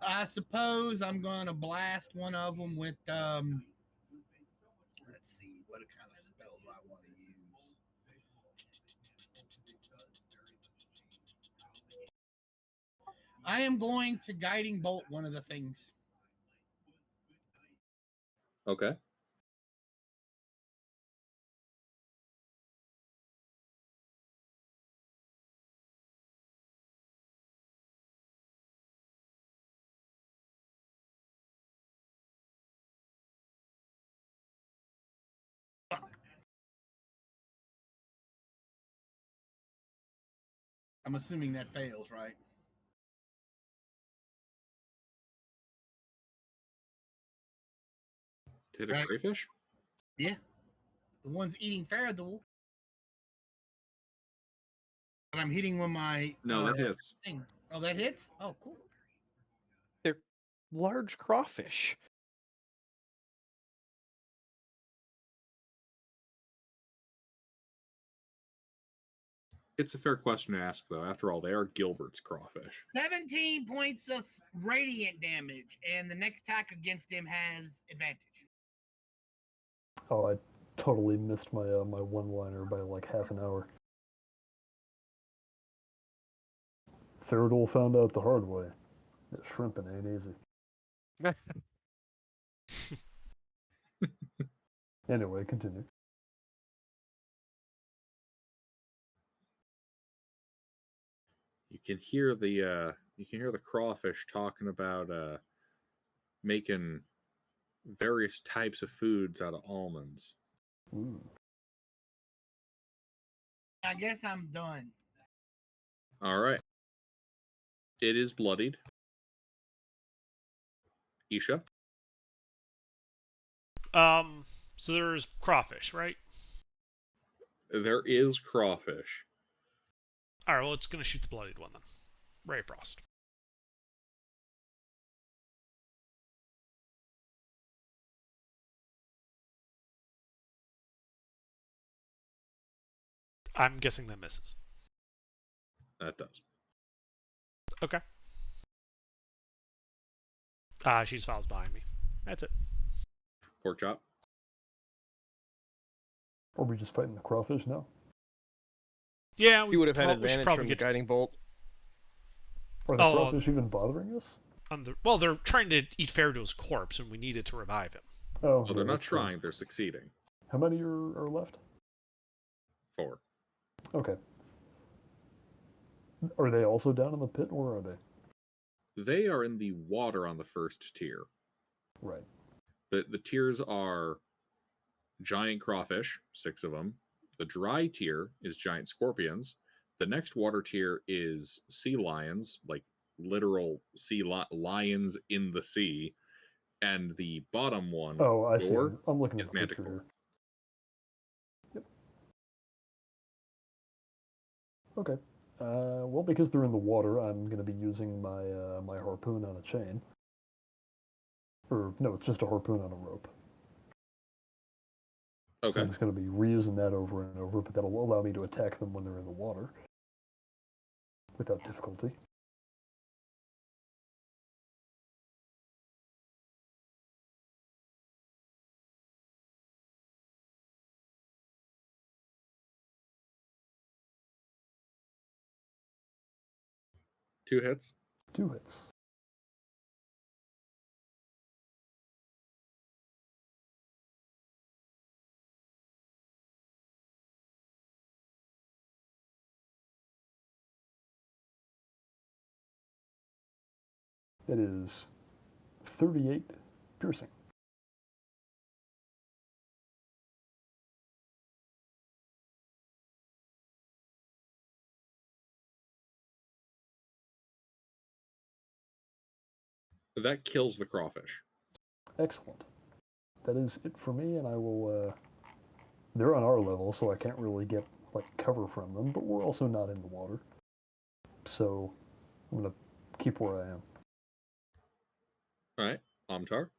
I suppose I'm gonna blast one of them with let's see, what kind of spell do I want to use? I am going to guiding bolt one of the things. Okay. I'm assuming that fails, right? Did a Right. crayfish? Yeah. The one's eating Faradul. But I'm hitting with my No, that hits. thing. Oh, that hits? Oh, cool. They're large crawfish. It's a fair question to ask, though. After all, they are Gilbert's crawfish. 17 points of radiant damage, and the next attack against him has advantage. Oh, I totally missed my my one-liner by like half an hour. Theodore found out the hard way. That shrimping ain't easy. Anyway, continue. You can hear the crawfish talking about making various types of foods out of almonds. Ooh. I guess I'm done. All right. It is bloodied. Isha. So there's crawfish, right? There is crawfish. All right, well, it's gonna shoot the bloodied one then. Ray of Frost. I'm guessing that misses. That does. Okay. She just follows behind me. That's it. Pork chop. Are we just fighting the crawfish now? Yeah, You would have had we should advantage probably from the get guiding bolt. Are the Oh, crawfish even bothering us? well, they're trying to eat Farado's corpse, and we needed to revive him. Oh, Well, yeah, they're not that's true. trying. They're succeeding. How many are left? 4. Okay. Are they also down in the pit, or are they? They are in the water on the first tier. Right. The tiers are giant crawfish, 6 of them. The dry tier is giant scorpions. The next water tier is sea lions, like literal lions in the sea. And the bottom one, Oh, I see. door, I'm looking is at the picture manticore. here. Yep. Okay. Well, because they're in the water, I'm going to be using my my harpoon on a chain. Or no, it's just a harpoon on a rope. So Okay. I'm just going to be reusing that over and over, but that'll allow me to attack them when they're in the water without difficulty. Two hits. 2 hits. That is 38 piercing. That kills the crawfish. Excellent. That is it for me, and I will. They're on our level, so I can't really get like cover from them, but we're also not in the water, so I'm gonna keep where I am. All right. Amtar.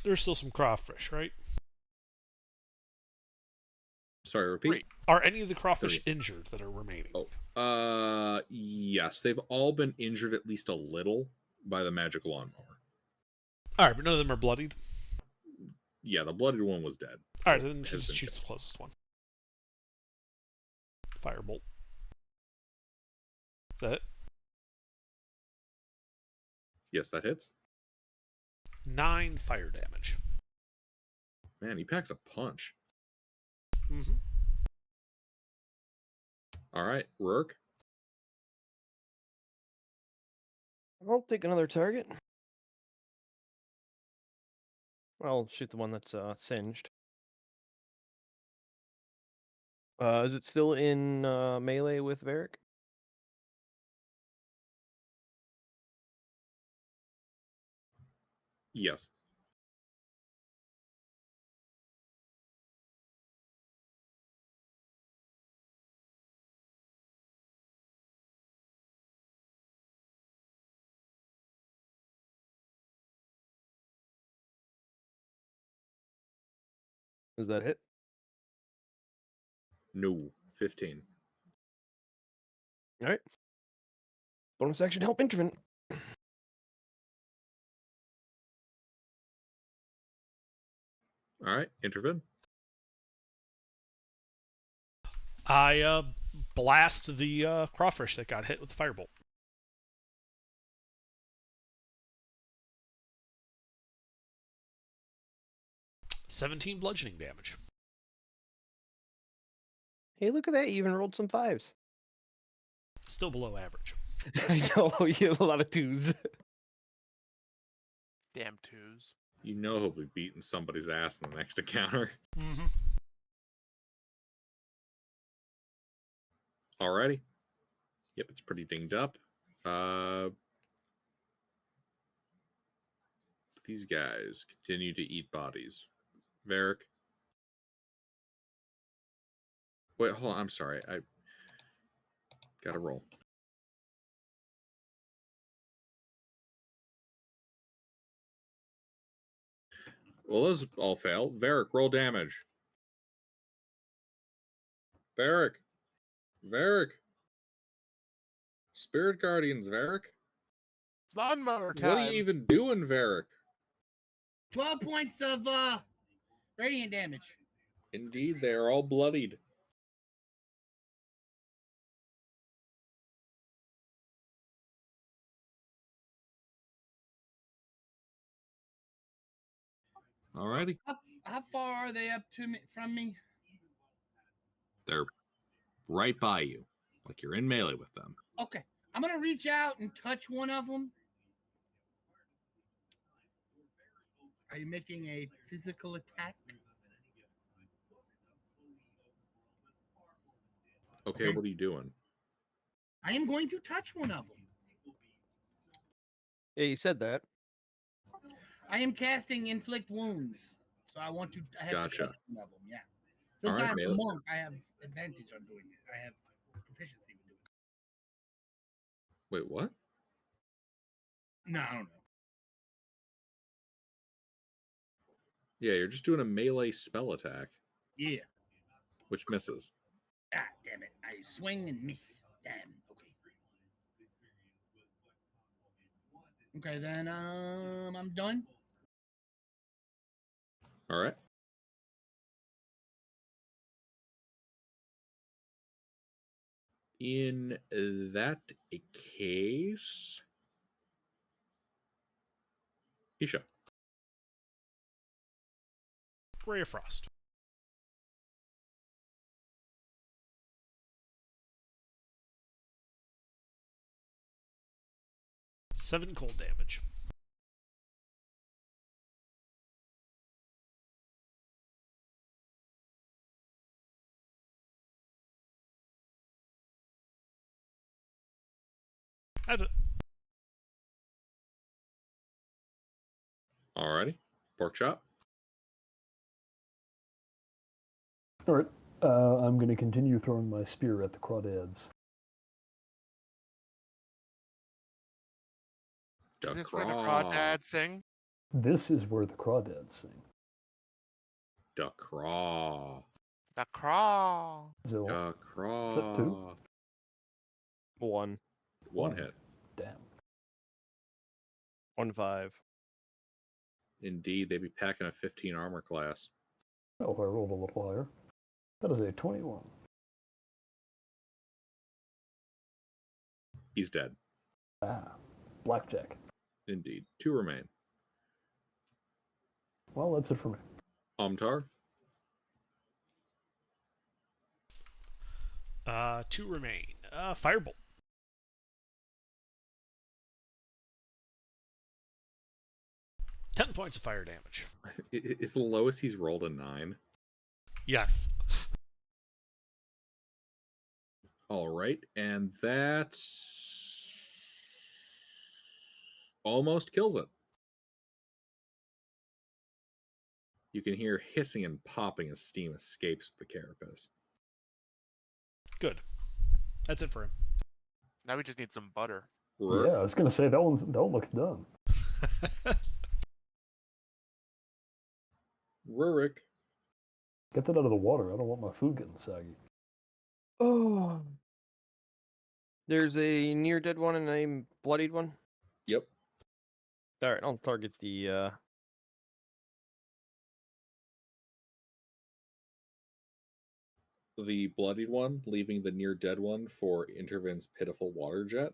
There's still some crawfish, right? Sorry, repeat. Great. Are any of the crawfish 30. injured that are remaining? Yes, they've all been injured at least a little by the magic lawnmower. All right, but none of them are bloodied. Yeah, the blooded one was dead. All right, Or then has just been shoots the killed. closest one. Firebolt. Is that it? Yes, that hits. 9 fire damage. Man, he packs a punch. Mm-hmm. All right, Rourke. I'll take another target. I'll shoot the one that's singed. Is it still in melee with Varric? Yes. Does that hit? No, 15. All right. Bonus action help intervent. All right, intervene. I blast the crawfish that got hit with the firebolt. $17 bludgeoning damage. Hey, look at that! You even rolled some 5s. Still below average. I know you have a lot of 2s. Damn twos. You know he'll be beating somebody's ass in the next encounter. Mm-hmm. Alrighty. Yep, it's pretty dinged up. These guys continue to eat bodies. Varric. Wait, hold on. I'm sorry. I gotta roll. Well, those all fail. Varric, roll damage. Varric. Varric. Spirit Guardians, Varric. Lawnmower time. What are you even doing, Varric? 12 points of radiant damage. Indeed, they are all bloodied. Alrighty. How far are they up to me from me? They're right by you. Like you're in melee with them. Okay. I'm going to reach out and touch one of them. Are you making a physical attack? Okay, what are you doing? I am going to touch one of them. Yeah, you said that. I am casting inflict wounds. So I want to I have Gotcha. to touch one of them, yeah. Since All right, I'm a melee. monk, I have advantage on doing it. I have proficiency with doing Wait, what? it. No, I don't know. Yeah, you're just doing a melee spell attack, Yeah. which misses. Ah, damn it. I swing and miss. Damn. Okay. Okay, then I'm done. All right. In that case, Isha. Ray of Frost. Seven cold damage. That's it. Alrighty. Pork chop. All right. I'm going to continue throwing my spear at the crawdads. Is this where the crawdads sing? This is where the crawdads sing. Da craw. The craw. So, Da craw. Is that two? 1. One hit. damn. 1-5. Indeed, they'd be packing a 15 armor class. Oh, I rolled a little higher. That is a 21. He's dead. Ah, blackjack. Indeed. 2 remain. Well, that's it for me. Omtar. 2 remain. Firebolt. Ten points of fire damage. Is the lowest he's rolled a 9? Yes. All right, and that almost kills it. You can hear hissing and popping as steam escapes the carapace. Good. That's it for him. Now we just need some butter. Rourke. Yeah, I was going to say that one looks done. Rurik. Get that out of the water. I don't want my food getting soggy. Oh. There's a near dead one and a bloodied one. Yep. All right, I'll target the. The bloodied one, leaving the near dead one for Interven's pitiful water jet.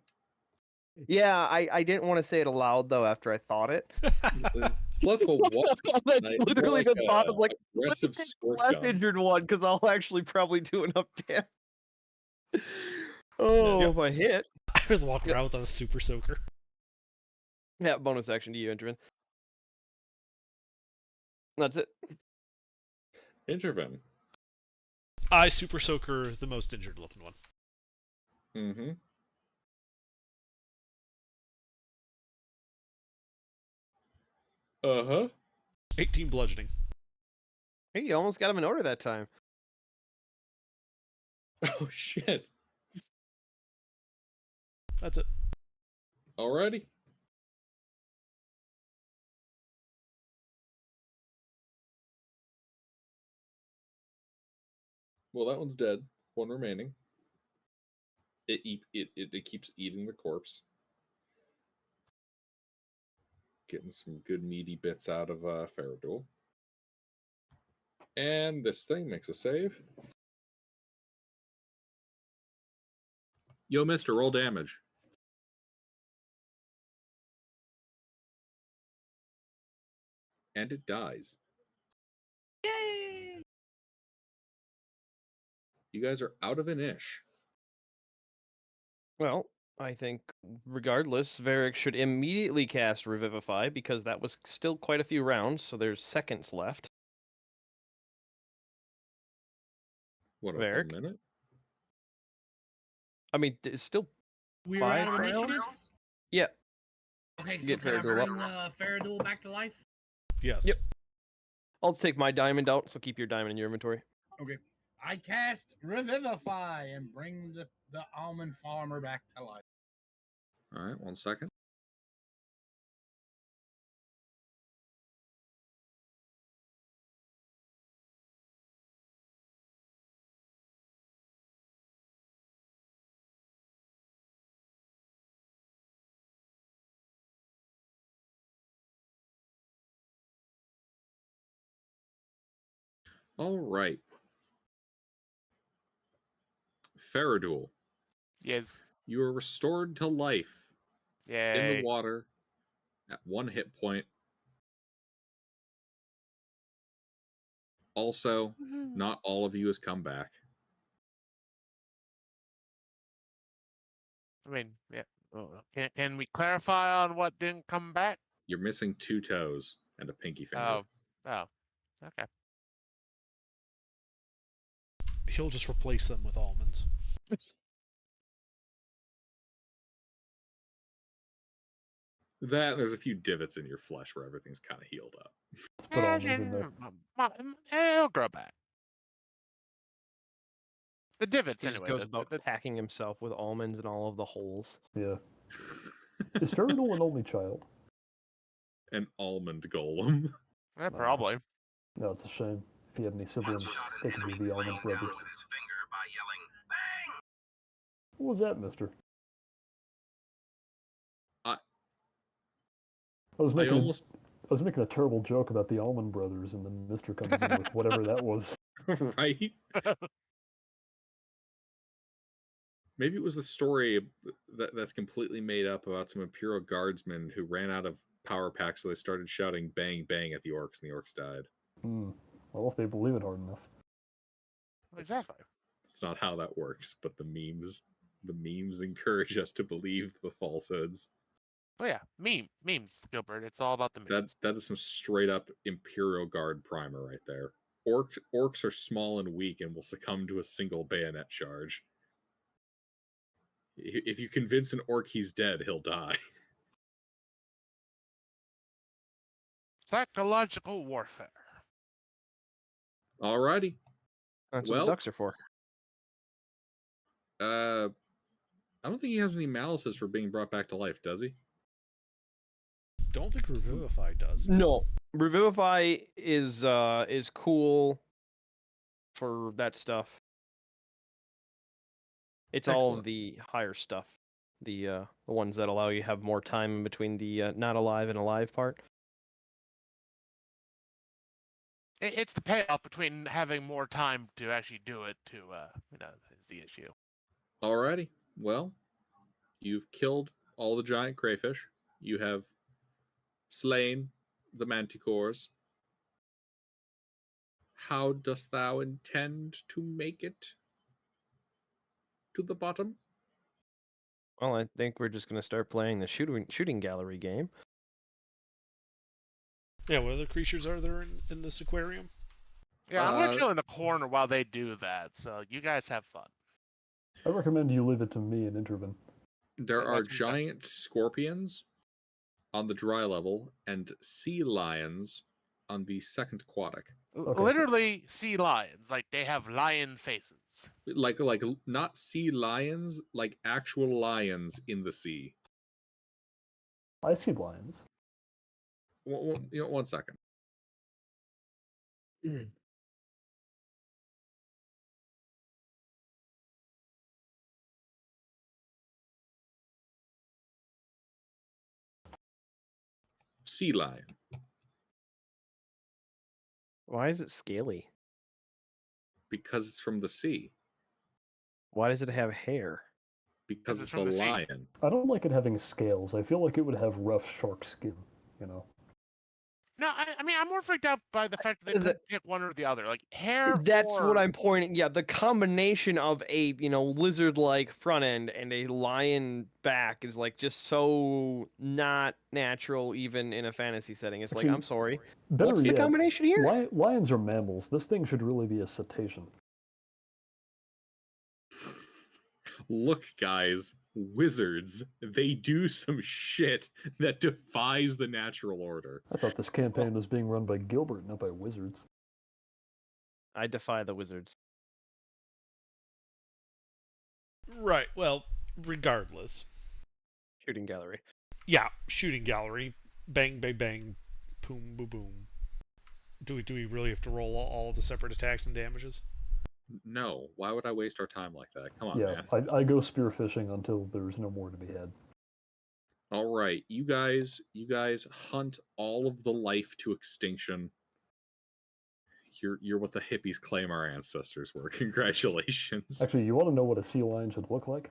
Yeah, I didn't want to say it aloud though after I thought it. It's less of a what That's night, literally more like the thought of like, aggressive let me take the squirt less gun. injured one because I'll actually probably do enough damage. Oh, Yes. if I hit. I was walking Yep. around with a super soaker. Yeah, bonus action to you, Interven. That's it. Interven. I super soaker the most injured looking one. Mm-hmm. Uh-huh. 18 bludgeoning. Hey, you almost got him in order that time. Oh shit. That's it. Alrighty. Well, that one's dead. One remaining. It keeps eating the corpse. Getting some good meaty bits out of Faradul. And this thing makes a save. Yo, mister, roll damage. And it dies. Yay! You guys are out of an ish. Well, I think regardless, Varric should immediately cast Revivify because that was still quite a few rounds, so there's seconds left. What, a Varric? minute? I mean, it's still We were 5 out of rounds? initiative. Yeah. Okay, so Get can I Faradul up. bring Faradul back to life? Yes. Yep. I'll take my diamond out, so keep your diamond in your inventory. Okay. I cast Revivify and bring the almond farmer back to life. Alright, 1 second. Alright. Faradul, Yes. you are restored to life Yay. in the water at 1 hit point. Also, not all of you has come back. I mean, yeah. Can we clarify on what didn't come back? You're missing 2 toes and a pinky finger. Oh. Oh. Okay. He'll just replace them with almonds. That, there's a few divots in your flesh where everything's kind of healed up. Let's put almonds in there. It'll grow back. The divots, He just anyway. goes about packing himself with almonds in all of the holes. Yeah. Is Faradul an only child? An almond golem. Yeah, probably. No, it's a shame. If he had any siblings, they could be the Almond Brothers. What was that, mister? I was I making almost I was making a terrible joke about the Almond Brothers, and then Mister comes in with whatever that was. right. Maybe it was the story that's completely made up about some Imperial guardsmen who ran out of power packs, so they started shouting "bang bang" at the orcs, and the orcs died. Well, if they believe it hard enough. Exactly. That's not how that works, but the memes encourage us to believe the falsehoods. Oh yeah, memes, Gilbert. It's all about the memes. That is some straight up Imperial Guard primer right there. Orcs are small and weak and will succumb to a single bayonet charge. If you convince an orc he's dead, he'll die. Psychological warfare. Alrighty. That's Well, what the ducks are for. I don't think he has any malices for being brought back to life, does he? Don't think Revivify does. No, Revivify is cool for that stuff. It's all of Excellent. the higher stuff, the ones that allow you to have more time in between the not alive and alive part. It's the payoff between having more time to actually do it is the issue. Alrighty. Well, you've killed all the giant crayfish. You have slain the manticores. How dost thou intend to make it to the bottom? Well, I think we're just gonna start playing the shooting gallery game. Yeah, what other creatures are there in this aquarium? Yeah, I'm gonna Uh, chill in the corner while they do that. So you guys have fun. I recommend you leave it to me and Intervin. There That's are what he said. giant scorpions on the dry level and sea lions on the second aquatic. Okay. Literally sea lions, like they have lion faces. Like not sea lions, like actual lions in the sea. I see lions. One second. Sea lion. Why is it scaly? Because it's from the sea. Why does it have hair? Because it's it's a from the sea. lion. I don't like it having scales. I feel like it would have rough shark skin, you know. No, I mean I'm more freaked out by the fact that they couldn't pick one or the other. Like hair. That's what or... I'm pointing. Yeah, the combination of a lizard-like front end and a lion back is like just so not natural, even in a fantasy setting. It's like, Actually, I'm sorry, Better what's the yet, combination here? lions are mammals. This thing should really be a cetacean. Look, guys, wizards, they do some shit that defies the natural order. I thought this campaign was being run by Gilbert, not by wizards. I defy the wizards. Right. Well, regardless. Shooting gallery. Yeah, shooting gallery. Bang, bang, bang. Boom, boom, boom. Do we really have to roll all the separate attacks and damages? No, why would I waste our time like that? Come on, Yeah, man. I go spearfishing until there's no more to be had. All right, you guys hunt all of the life to extinction. You're what the hippies claim our ancestors were. Congratulations. Actually, you want to know what a sea lion should look like?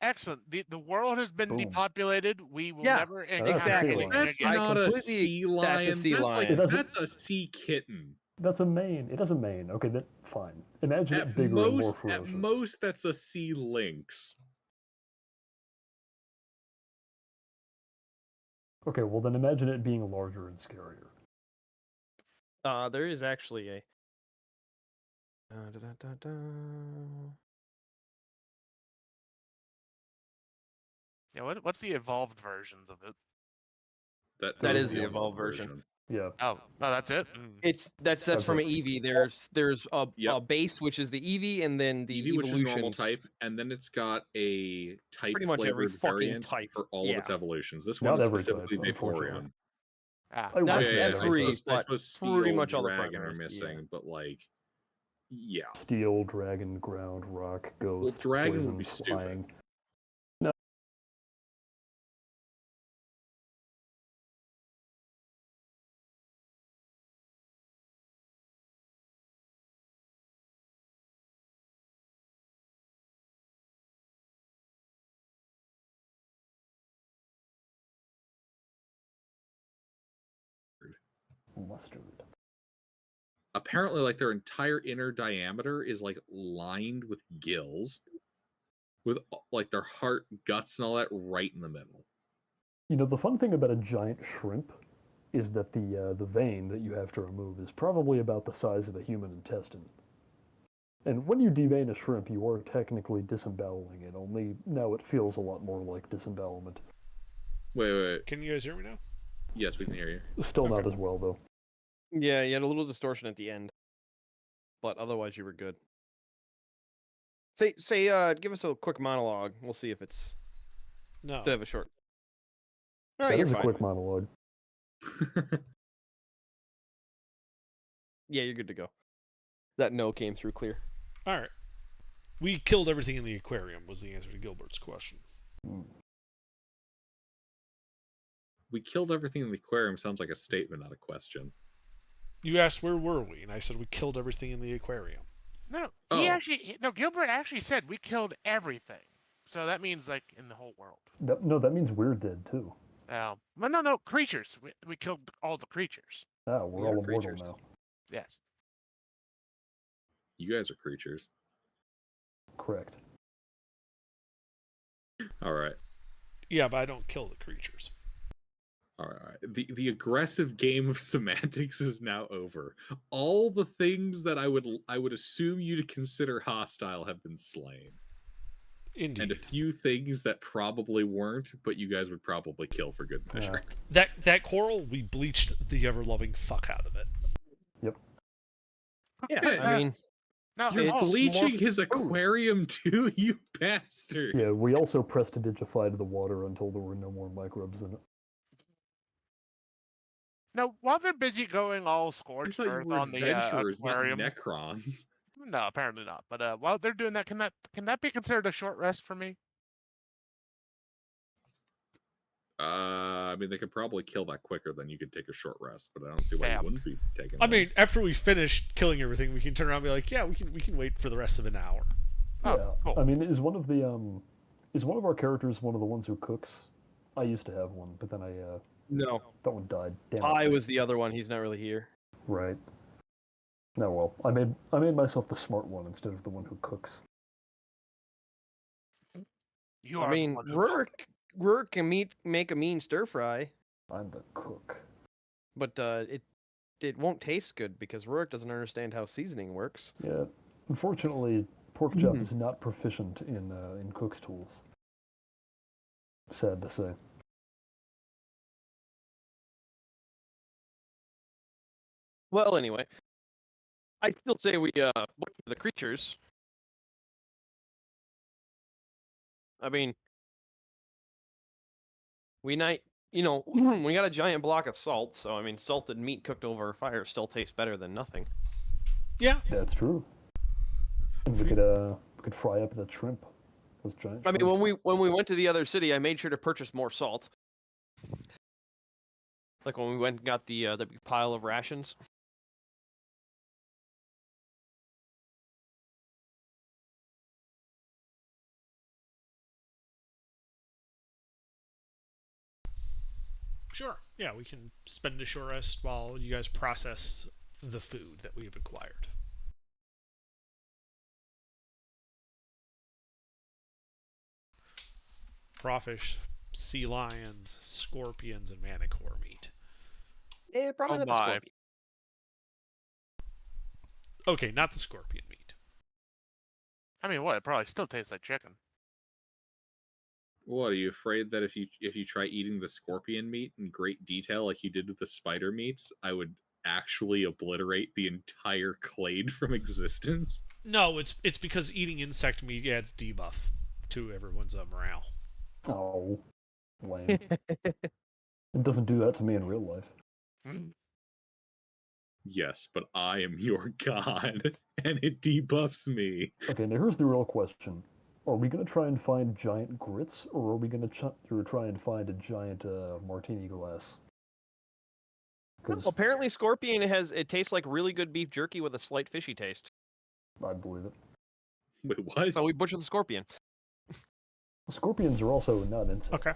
Excellent. The world has been Boom. depopulated. We will Yeah, never that's encounter exactly. anything That's again. not a completely- sea that's a lion. sea That's lion. like It doesn't- that's a sea kitten. That's a mane. It has a mane. Okay, then fine. Imagine it At bigger and more most, ferocious. that's a sea lynx. Okay, well then imagine it being larger and scarier. There is actually a. Da-da-da-da. Yeah, what's the evolved versions of it? That is the evolved version. Yeah. Oh, that's it. That's That's from it. an Eevee. There's a Yep. base which is the Eevee, and then the Eevee, which is normal evolutions. type, and then it's got a type Pretty much every flavored fucking variant type. for all of its Yeah. evolutions. This Not one is every specifically type, unfortunately. Vaporeon. I Not wish yeah, they every, did. I but suppose Steel, pretty much all the Dragon are primaries, yeah. missing, but like, yeah. Steel, dragon, ground, rock, ghost, dragon poison, would be stupid. flying. Mustard. Apparently, like their entire inner diameter is like lined with gills, with like their heart, guts, and all that right in the middle. You know, the fun thing about a giant shrimp is that the vein that you have to remove is probably about the size of a human intestine. And when you devein a shrimp, you are technically disemboweling it, only now it feels a lot more like disembowelment. Wait. Can you guys hear me now? Yes, we can hear you. Still not Okay. as well, though. Yeah, you had a little distortion at the end, but otherwise you were good. Give us a quick monologue. We'll see if it's No. instead of a short. All right, That you're is a fine. quick monologue. Yeah, you're good to go. That no came through clear. All right. We killed everything in the aquarium was the answer to Gilbert's question. We killed everything in the aquarium sounds like a statement, not a question. You asked where were we, and I said we killed everything in the aquarium. No, Oh. Gilbert actually said we killed everything. So that means like in the whole world. No, that means we're dead too. Well, no, creatures. We killed all the creatures. Ah, we're We all are immortal creatures. now. Yes. You guys are creatures. Correct. All right. Yeah, but I don't kill the creatures. All right. The aggressive game of semantics is now over. All the things that I would assume you to consider hostile have been slain. Indeed. And a few things that probably weren't, but you guys would probably kill for good measure. That coral, we bleached the ever-loving fuck out of it. Yep. Yeah, Good. I mean, No, You're It's bleaching more his food. aquarium too, you bastard. Yeah, we also prestidigified the water until there were no more microbes in it. no. While they're busy going all I scorched thought you earth were on the adventurers, not aquarium. necrons. No, apparently not. But while they're doing that, can that be considered a short rest for me? I mean, they could probably kill that quicker than you could take a short rest, but I don't see why you Damn. wouldn't be taking. I one. mean, after we finish killing everything, we can turn around and be like, yeah, we can wait for the rest of an hour. Oh, Yeah, cool. I mean, is one of our characters one of the ones who cooks? I used to have one, but then no. that one died. Damn it. I was the other one. He's not really here. Right. No, well, I made myself the smart one instead of the one who cooks. You I are the mean, one who cooked. Rurk can make a mean stir fry, I'm the cook. but it won't taste good because Rurk doesn't understand how seasoning works. Yeah. Unfortunately, Porkchop is not proficient in cook's tools. Sad to say. Well, anyway, I still say we butcher the creatures. I mean, we got a giant block of salt, so I mean, salted meat cooked over a fire still tastes better than nothing. Yeah. That's true. And we could fry up the shrimp. Those giant I mean, shrimp. when we went to the other city, I made sure to purchase more salt. Like when we went and got the big pile of rations. Sure. Yeah, we can spend a short rest while you guys process the food that we have acquired. Crawfish, sea lions, scorpions, and manicore meat. Yeah, probably Oh not the my. scorpion. Okay, not the scorpion meat. I mean, what? It probably still tastes like chicken. What, are you afraid that if you try eating the scorpion meat in great detail like you did with the spider meats, I would actually obliterate the entire clade from existence? No, it's because eating insect meat adds debuff to everyone's morale. Oh, lame. It doesn't do that to me in real life. Mm. Yes, but I am your god, and it debuffs me. Okay, now here's the real question. Are we going to try and find giant grits, or are we going to try and find a giant martini glass? Well, apparently, scorpion tastes like really good beef jerky with a slight fishy taste. I believe it. Wait, what? So we butchered the scorpion. Scorpions are also not insects. Okay.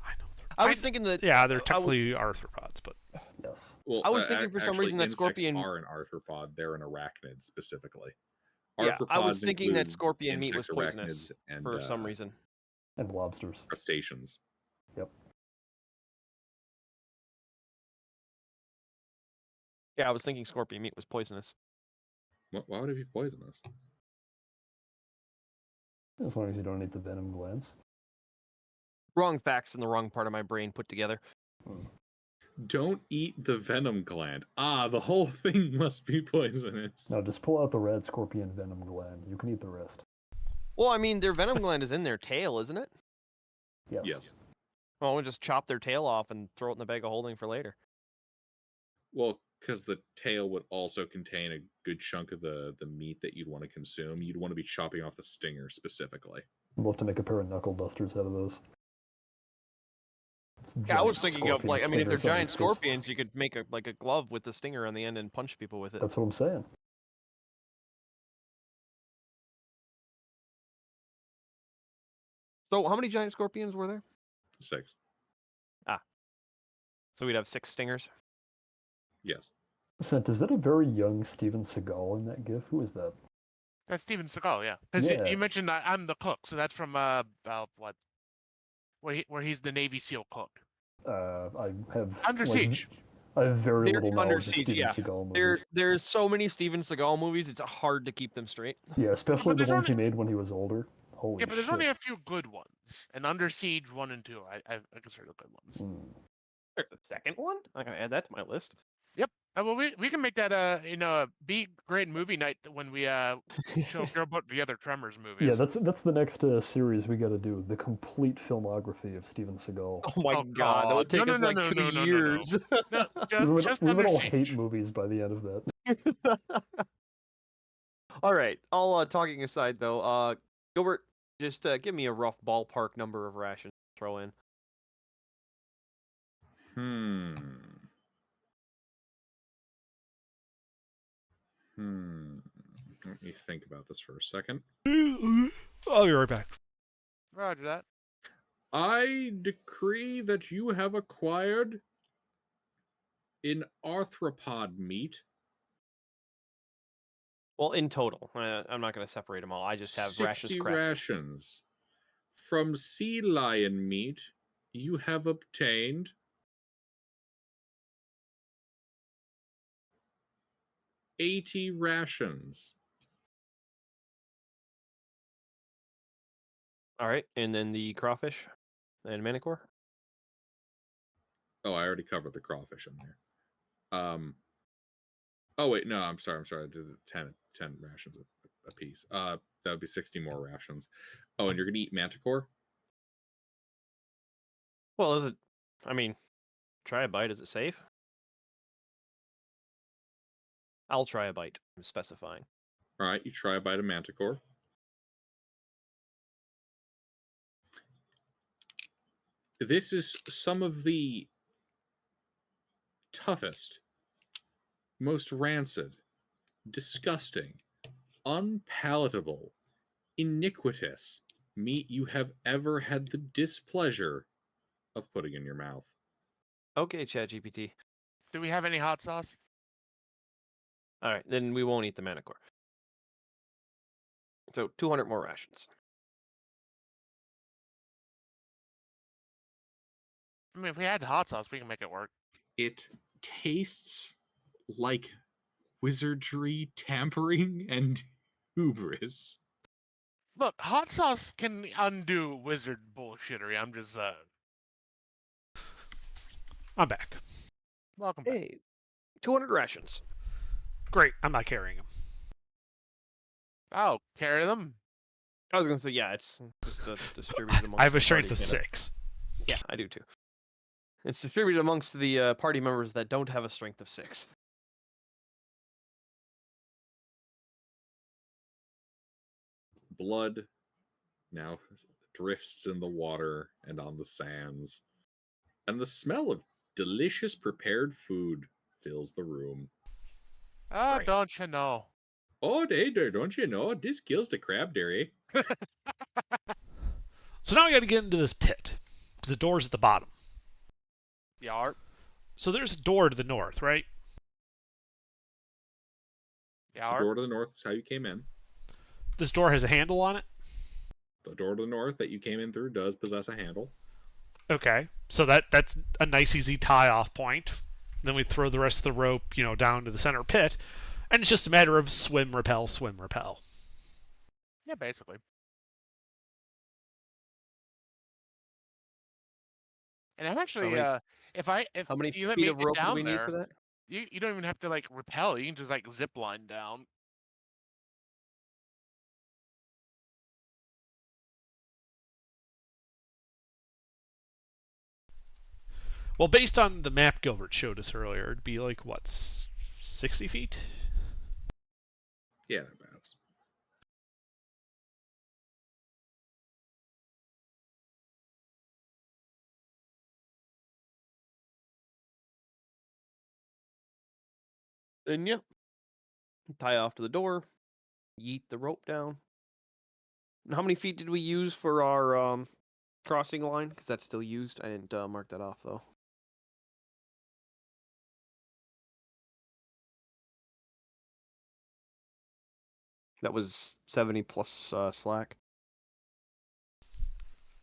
I know. I was thinking that. Yeah, they're technically arthropods, but Yes. Well, I was thinking for some actually, reason that insects scorpion are an arthropod. They're an arachnid specifically. Yeah, I was Arthropods thinking that include scorpion meat was insects, poisonous arachnids, and, for some reason. And lobsters. Crustaceans. Yep. Yeah, I was thinking scorpion meat was poisonous. Why would it be poisonous? As long as you don't eat the venom glands. Wrong facts in the wrong part of my brain put together. Don't eat the venom gland. Ah, the whole thing must be poisonous. No, just pull out the red scorpion venom gland. You can eat the rest. Well, I mean, their venom gland is in their tail, isn't it? Yes. Yes. Well, we'll just chop their tail off and throw it in the bag of holding for later. Well, because the tail would also contain a good chunk of the meat that you'd want to consume. You'd want to be chopping off the stinger specifically. We'll have to make a pair of knuckle dusters out of those. It's Yeah, I giant was thinking of scorpion I mean, if they're stingers on giant your scorpions, fists. you could make a glove with the stinger on the end and punch people with it. That's what I'm saying. So, how many giant scorpions were there? 6. So we'd have 6 stingers. Yes. Sent, is that a very young Steven Seagal in that GIF? Who is that? That's Steven Seagal, yeah. Because Yeah. you mentioned I'm the cook, so that's from what? Where he's the Navy SEAL cook. I have Under Siege. I have very They're little Under knowledge of Siege, Steven yeah. Seagal movies. There's so many Steven Seagal movies, it's hard to keep them straight. Yeah, especially the there's ones only- he made when he was older. Holy Yeah, but there's shit. only a few good ones, and Under Siege 1 and 2, I consider the good ones. There's the second one? I'm gonna add that to my list. Yep. Well, we can make that a B grade movie night when we show put together Tremors movies. Yeah, that's the next series we got to do. The complete filmography of Steven Seagal. Oh my god, that would take No, us no, like no, 2 no, no, no, no. years. No, we just would Under all hate Siege. movies by the end of that. All right. All talking aside, though, Gilbert, just give me a rough ballpark number of rations to throw in. Let me think about this for a second. I'll be right back. Roger that. I decree that you have acquired an arthropod meat. Well, in total, I'm not going to separate them all. I just have 60 rations crafted. rations. From sea lion meat, you have obtained 80 rations. All right, and then the crawfish and manicore. Oh, I already covered the crawfish in there. Oh wait, no, I'm sorry. I did 10 rations a piece. That would be 60 more rations. Oh, and you're gonna eat manticore? Well, is it? I mean, try a bite. Is it safe? I'll try a bite. I'm specifying. All right, you try a bite of manticore. This is some of the toughest, most rancid, disgusting, unpalatable, iniquitous meat you have ever had the displeasure of putting in your mouth. Okay, ChatGPT. Do we have any hot sauce? All right, then we won't eat the manicore. So 200 more rations. I mean, if we had hot sauce, we can make it work. It tastes like wizardry, tampering, and hubris. Look, hot sauce can undo wizard bullshittery. I'm just I'm back. welcome back. Hey, 200 rations. Great. I'm not carrying them. Oh, carry them. I was gonna say, yeah, it's just distributed amongst. I have a the strength party, of 6. Yeah, I do too. It's distributed amongst the party members that don't have a strength of 6. Blood now drifts in the water and on the sands, and the smell of delicious prepared food fills the room. Ah, Great. don't you know? Oh, there, don't you know? This kills the crab dairy. So now we got to get into this pit because the door's at the bottom. Yar. So there's a door to the north, right? The Yar. door to the north is how you came in. This door has a handle on it. The door to the north that you came in through does possess a handle. Okay, so that's a nice easy tie-off point. Then we throw the rest of the rope, down to the center pit, and it's just a matter of swim, repel, swim, repel. Yeah, basically. And I'm actually, if How many you let feet me of get rope do down we need there, for that? you don't even have to like repel. You can just like zip line down. Well, based on the map Gilbert showed us earlier, it'd be like, what, 60 feet? Yeah, thereabouts. Then yep. Tie off to the door. Yeet the rope down. And how many feet did we use for our crossing line? Because that's still used. I didn't mark that off though. That was 70 plus slack.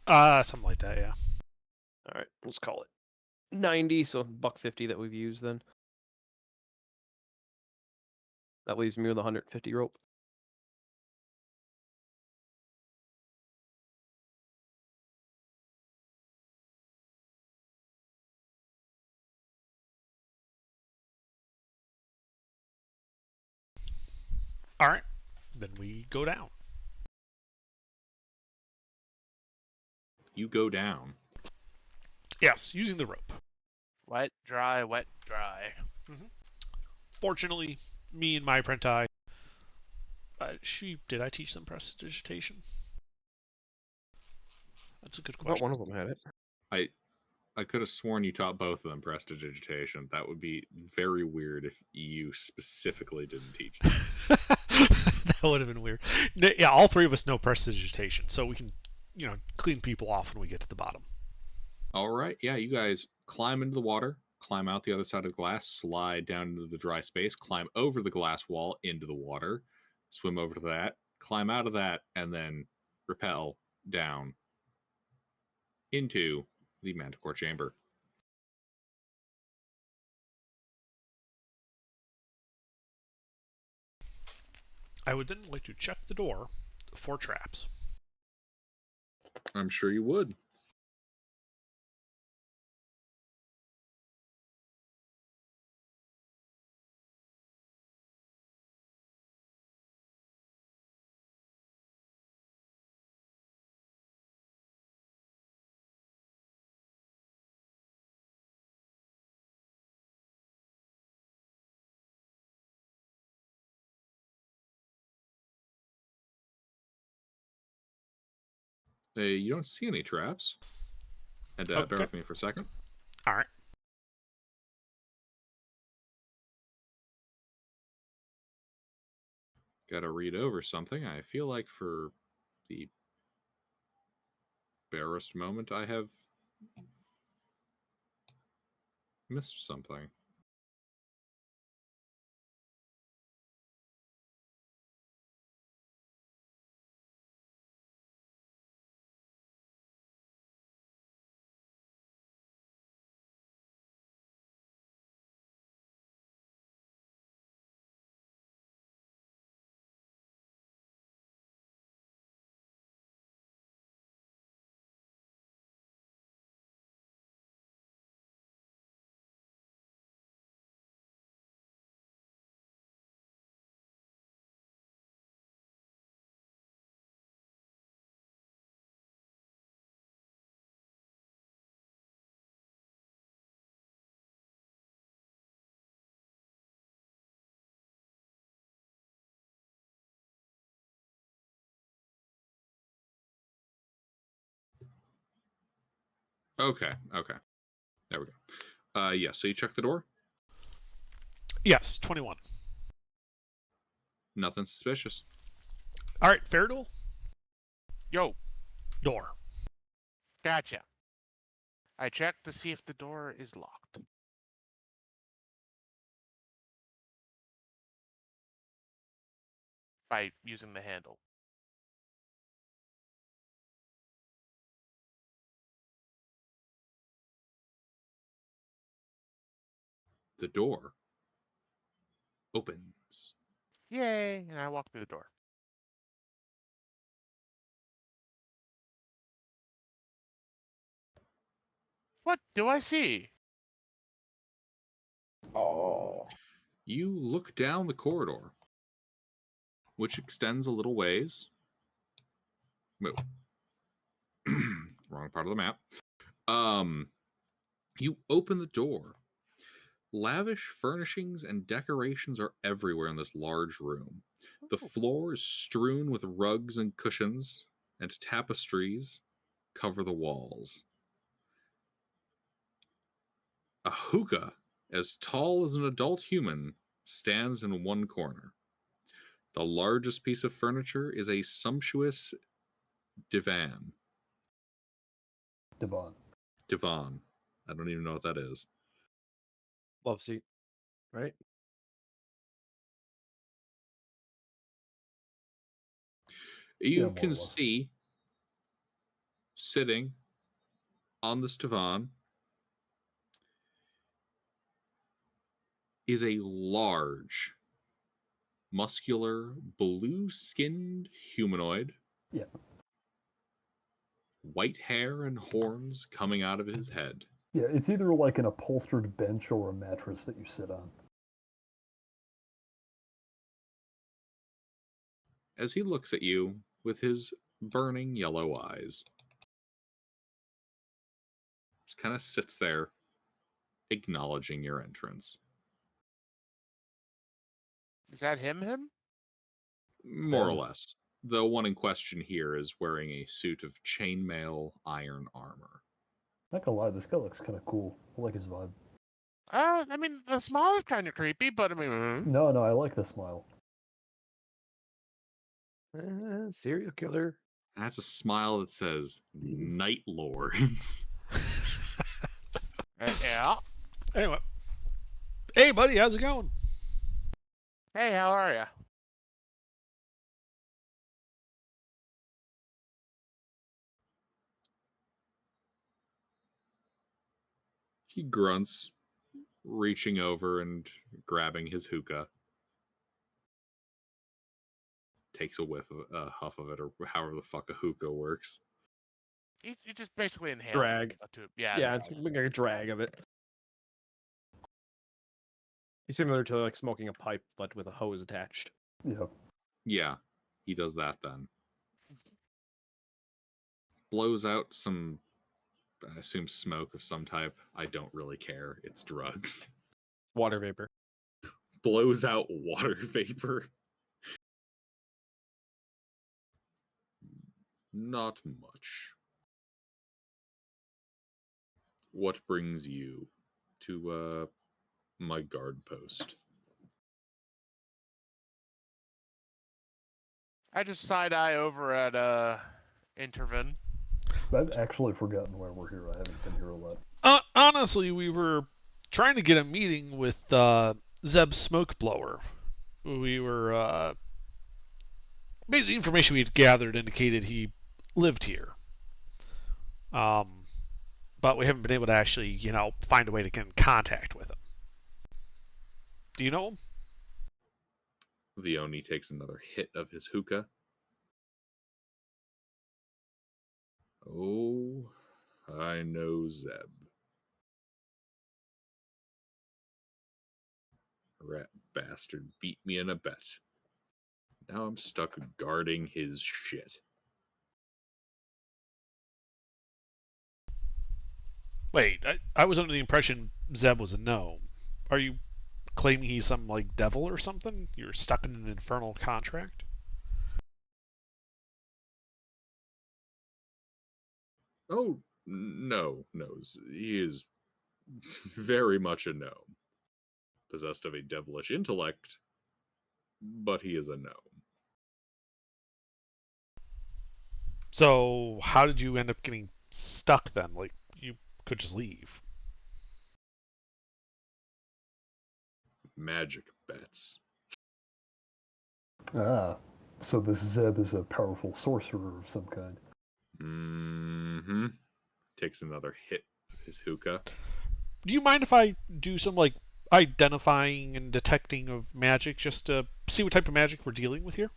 Something like that, yeah. All right, let's call it 90. So $150 that we've used then. That leaves me with 150 rope. All right, then we go down. You go down. Yes, using the rope. Wet, dry, wet, dry. Fortunately, me and my apprentice, did I teach them prestidigitation? That's a good I thought question. one of them had it. I could have sworn you taught both of them prestidigitation. That would be very weird if you specifically didn't teach them. That would have been weird. Yeah, all three of us know prestidigitation, so we can, clean people off when we get to the bottom. All right. Yeah, you guys climb into the water, climb out the other side of the glass, slide down into the dry space, climb over the glass wall into the water, swim over to that, climb out of that, and then rappel down into the manticore chamber. I would then like to check the door for traps. I'm sure you would. You don't see any traps. And bear Okay. with me for a second. All right. Got to read over something. I feel like for the barest moment, I have missed something. Okay. There we go. Yeah, so you check the door. Yes, 21. Nothing suspicious. All right, fair duel. Yo, Door. gotcha. I checked to see if the door is locked. By using the handle. The door opens. Yay! And I walk through the door. What do I see? Oh. You look down the corridor, which extends a little ways. Move. Wrong part of the map. You open the door. Lavish furnishings and decorations are everywhere in this large room. The floor is strewn with rugs and cushions, and tapestries cover the walls. A hookah, as tall as an adult human, stands in one corner. The largest piece of furniture is a sumptuous divan. Devon. Divan. I don't even know what that is. Love seat, right? You Yeah, more or can less. see sitting on this divan is a large, muscular, blue skinned humanoid, Yeah. white hair and horns coming out of his head. Yeah, it's either like an upholstered bench or a mattress that you sit on. As he looks at you with his burning yellow eyes, just kind of sits there, acknowledging your entrance. Is that him? More or less. The one in question here is wearing a suit of chainmail iron armor. Not gonna lie, this guy looks kind of cool. I like his vibe. I mean, the smile is kind of creepy, but I mean, No, I like the smile. Serial killer. That's a smile that says Night Lords. yeah. Anyway, hey buddy, how's it going? Hey, how are you? He grunts, reaching over and grabbing his hookah. Takes a a huff of it, or however the fuck a hookah works. You just basically inhale. Drag. A tube. Yeah. Yeah, it's like a drag of it. It's similar to like smoking a pipe, but with a hose attached. Yeah. Yeah, he does that then. Blows out some, I assume, smoke of some type. I don't really care. It's drugs. Water vapor. Blows out water vapor. Not much. What brings you to my guard post? I just side eye over at Intervin. I've actually forgotten why we're here. I haven't been here a lot. Honestly, we were trying to get a meeting with Zeb Smokeblower. We were basically information we had gathered indicated he lived here. But we haven't been able to actually, find a way to get in contact with him. Do you know him? Vioni takes another hit of his hookah. Oh, I know Zeb. Rat bastard beat me in a bet. Now I'm stuck guarding his shit. Wait, I was under the impression Zeb was a gnome. Are you claiming he's some, devil or something? You're stuck in an infernal contract? Oh, no. He is very much a gnome. Possessed of a devilish intellect, but he is a gnome. So, how did you end up getting stuck then? You could just leave. Magic bets. Ah, so this Zeb is a powerful sorcerer of some kind. Mm-hmm. Takes another hit of his hookah. Do you mind if I do some, identifying and detecting of magic just to see what type of magic we're dealing with here?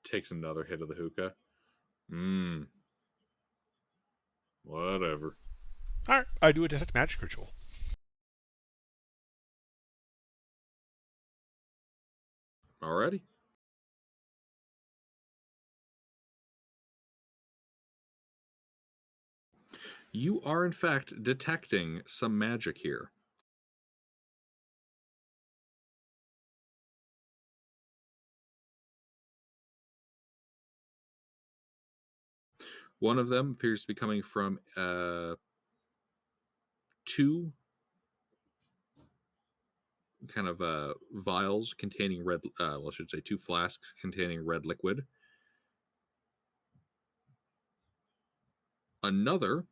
Takes another hit of the hookah. Whatever. Alright, I do a detect magic ritual. Alrighty. You are, in fact, detecting some magic here. One of them appears to be coming from two kind of vials containing red, well, I should say two flasks containing red liquid. Another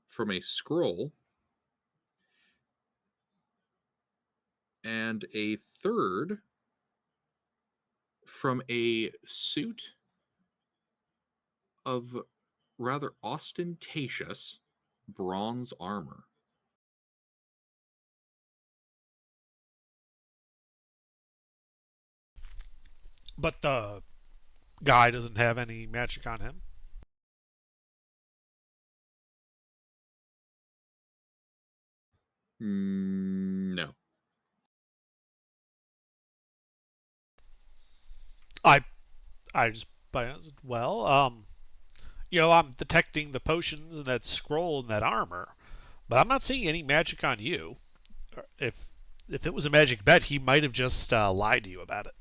from a scroll. And a third from a suit of rather ostentatious bronze armor. But the guy doesn't have any magic on him. No. I just I'm detecting the potions and that scroll and that armor, but I'm not seeing any magic on you. If it was a magic bet, he might have just lied to you about it.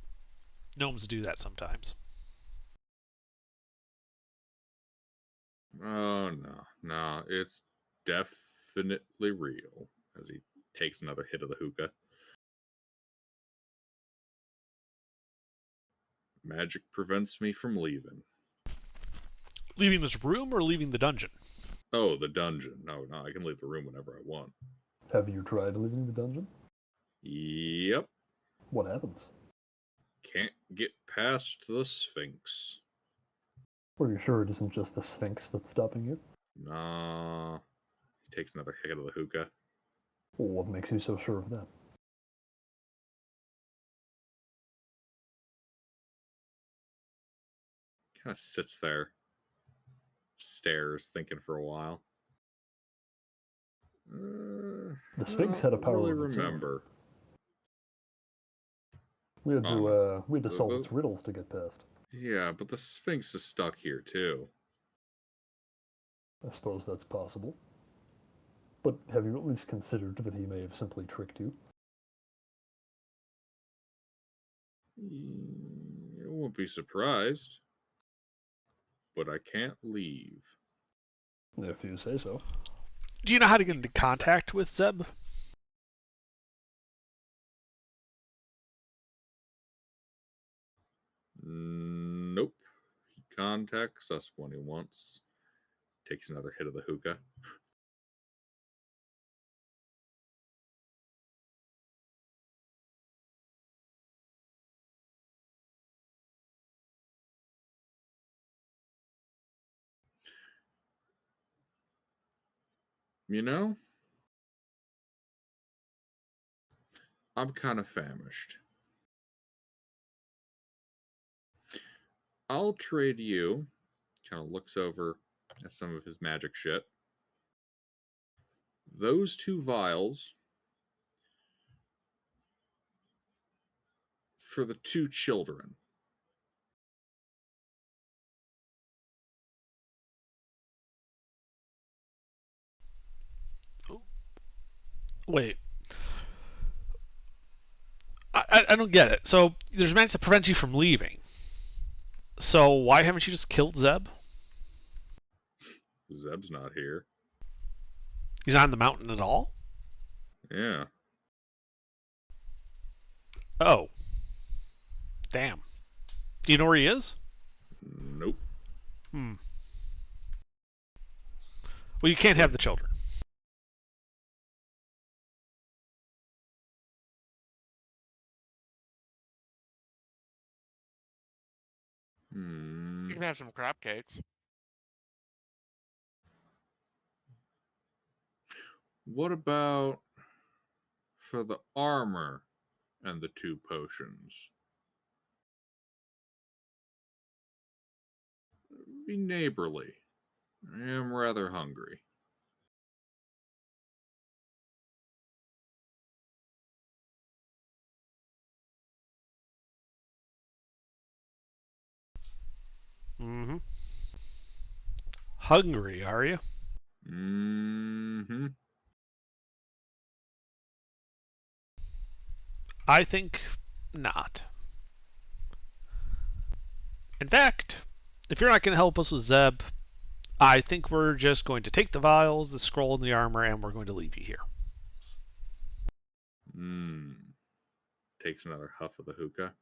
Gnomes do that sometimes. Oh, no. It's definitely real. As he takes another hit of the hookah. Magic prevents me from leaving. Leaving this room or leaving the dungeon? Oh, the dungeon. No, I can leave the room whenever I want. Have you tried leaving the dungeon? Yep. What happens? Can't get past the Sphinx. Are you sure it isn't just the Sphinx that's stopping you? Nah. He takes another hit of the hookah. Well, what makes you so sure of that? Kind of sits there, stares, thinking for a while. The Sphinx had a power really of its own. remember. We had to solve The- its riddles to get past. Yeah, but the Sphinx is stuck here too. I suppose that's possible. But have you at least considered that he may have simply tricked you? I won't be surprised. But I can't leave. If you say so. Do you know how to get into contact with Zeb? Nope. He contacts us when he wants. Takes another hit of the hookah. You know, I'm kind of famished. I'll trade you. Kind of looks over at some of his magic shit. Those two vials for the two children. Wait. I don't get it. So there's magic to prevent you from leaving. So why haven't you just killed Zeb? Zeb's not here. He's not in the mountain at all? Yeah. Oh. Damn. Do you know where he is? Nope. Well, you can't have the children. You can have some crab cakes. What about for the armor and the two potions? Be neighborly. I am rather hungry. Hungry, are you? Mm-hmm. I think not. In fact, if you're not going to help us with Zeb, I think we're just going to take the vials, the scroll, and the armor, and we're going to leave you here. Takes another huff of the hookah.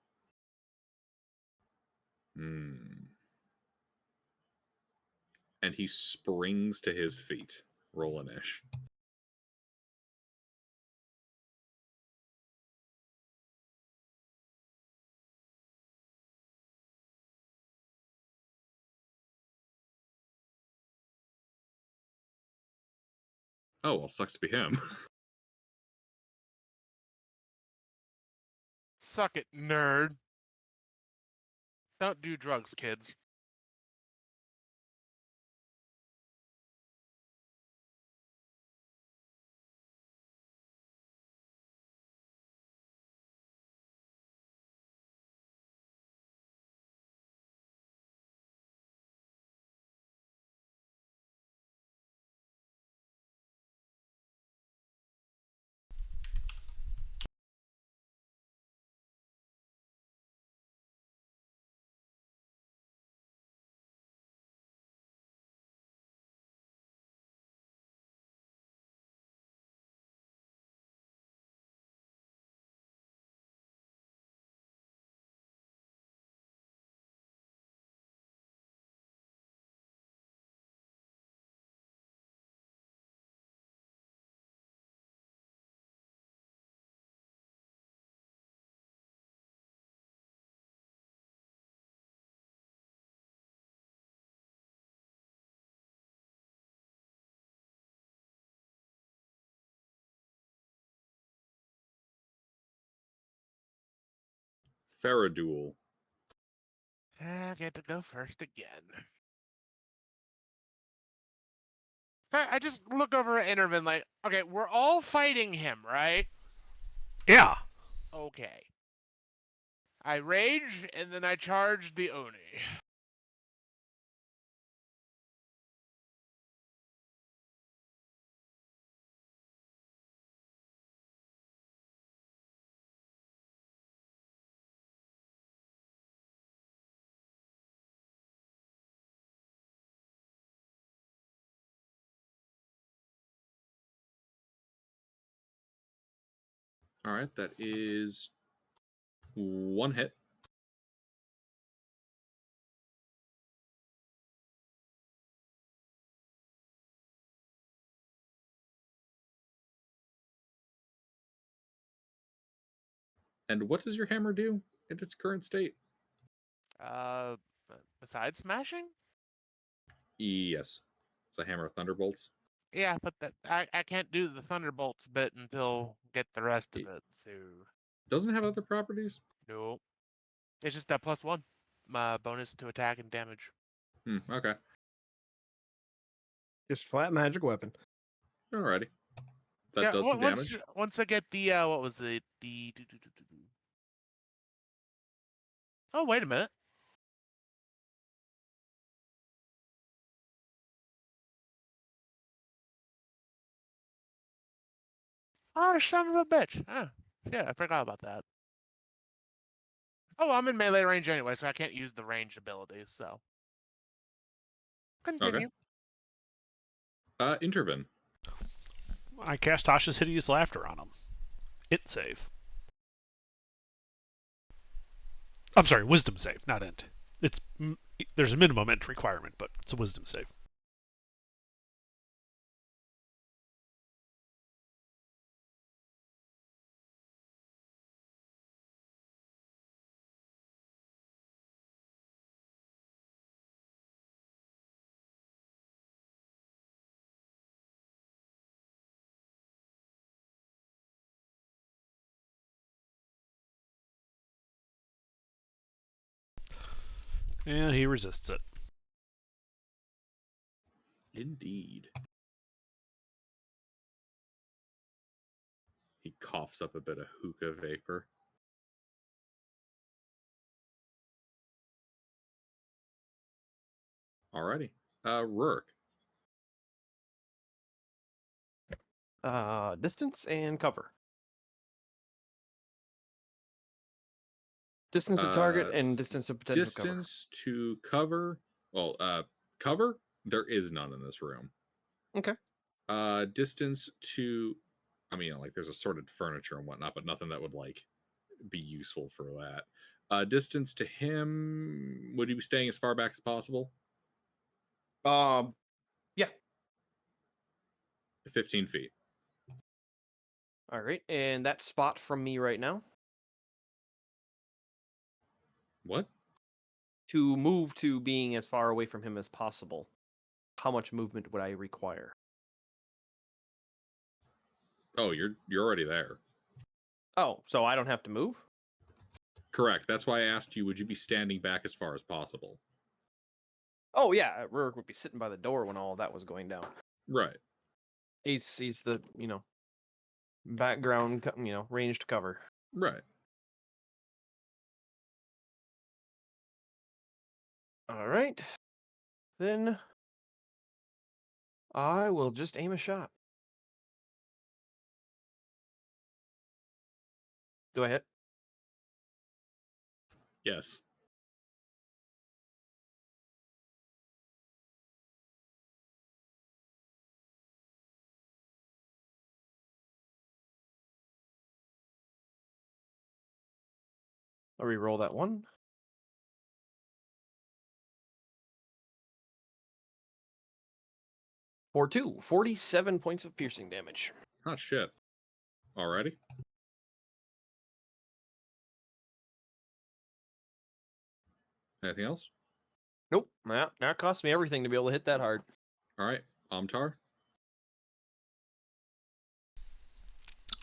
And he springs to his feet. Roll an ish. Oh, well, sucks to be him. Suck it, nerd. Don't do drugs, kids. Faradul. I get to go first again. I just look over at Intervin like, okay, we're all fighting him, right? Yeah. Okay. I rage, and then I charge the Oni. All right, that is one hit. And what does your hammer do in its current state? Uh, besides smashing? Yes. It's a hammer of thunderbolts. Yeah, but I can't do the Thunderbolts bit until get the rest of it, so... Doesn't it have other properties? Nope. It's just a +1. My bonus to attack and damage. Okay. Just flat magic weapon. Alrighty. That Yeah, does some damage. once I get the, what was it? The... Oh, wait a minute. Oh, son of a bitch. Yeah, I forgot about that. Oh, I'm in melee range anyway, so I can't use the ranged abilities, so. Continue. Intervin. I cast Tasha's Hideous Laughter on him. Int save. I'm sorry, Wisdom save, not Int. There's a minimum Int requirement, but it's a Wisdom save. Yeah, he resists it. Indeed. He coughs up a bit of hookah vapor. Alrighty. Rourke. Distance and cover. Distance to target and distance to potential Distance to cover. Well, cover. There is none in this room. Okay. Distance to. I mean, like there's assorted furniture and whatnot, but nothing that would like be useful for that. Distance to him. Would you be staying as far back as possible? cover. Yeah. 15 feet. All right, and that spot from me right now What? to move to being as far away from him as possible. How much movement would I require? Oh, you're already there. Oh, so I don't have to move? Correct. That's why I asked you, would you be standing back as far as possible? Oh yeah, Rurik would be sitting by the door when all of that was going down. Right. He's the background ranged cover. Right. All right, then I will just aim a shot. Do I hit? Yes. I'll re-roll that one. For 47 points of piercing damage. Hot shit. Alrighty. Anything else? Nope. Now it cost me everything to be able to hit that hard. All right. Amtar.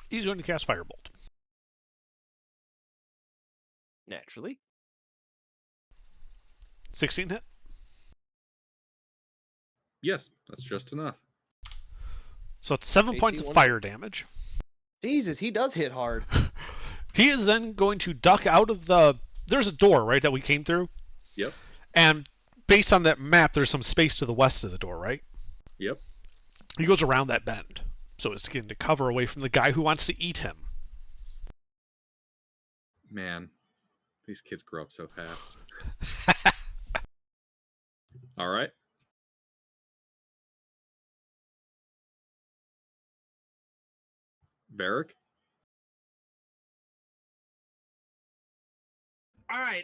He's going to cast Firebolt. Naturally. 16 hit. Yes, that's just enough. So it's 7 AC points of 1. fire damage. Jesus, he does hit hard. He is then going to duck out of the... There's a door, right, that we came through? Yep. And based on that map, there's some space to the west of the door, right? Yep. He goes around that bend. So it's to get into cover away from the guy who wants to eat him. Man, these kids grow up so fast. All right. Varric. All right.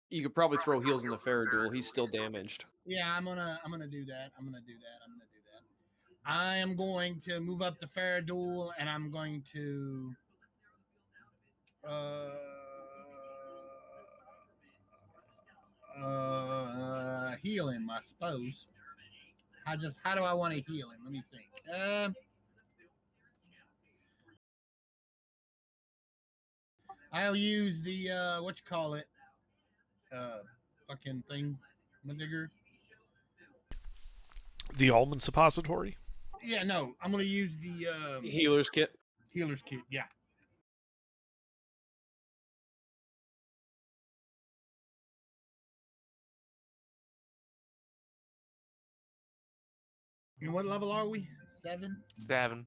You could probably throw heals in the Faradul. He's still damaged. Yeah, I'm gonna do that. I am going to move up the Faradul, and I'm going to heal him, I suppose. How do I want to heal him? Let me think. I'll use the what you call it, fucking thing, digger. The almond suppository? Yeah, no, I'm gonna use the Healer's kit. healer's kit. Yeah. And what level are we? 7. 7.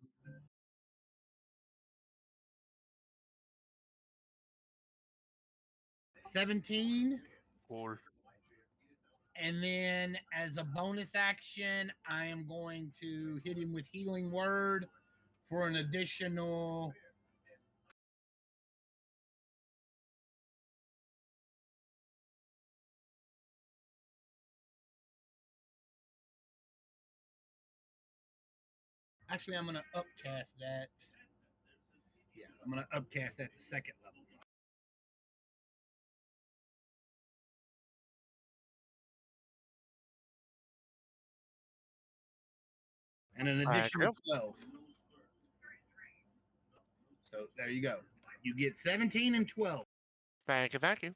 17. Cool. And then as a bonus action, I am going to hit him with Healing Word for an additional. Actually, I'm going to upcast that. Yeah, I'm going to upcast that to second level. And an Alright, additional cool. 12. So there you go. You get 17 and 12. Thank you, thank you.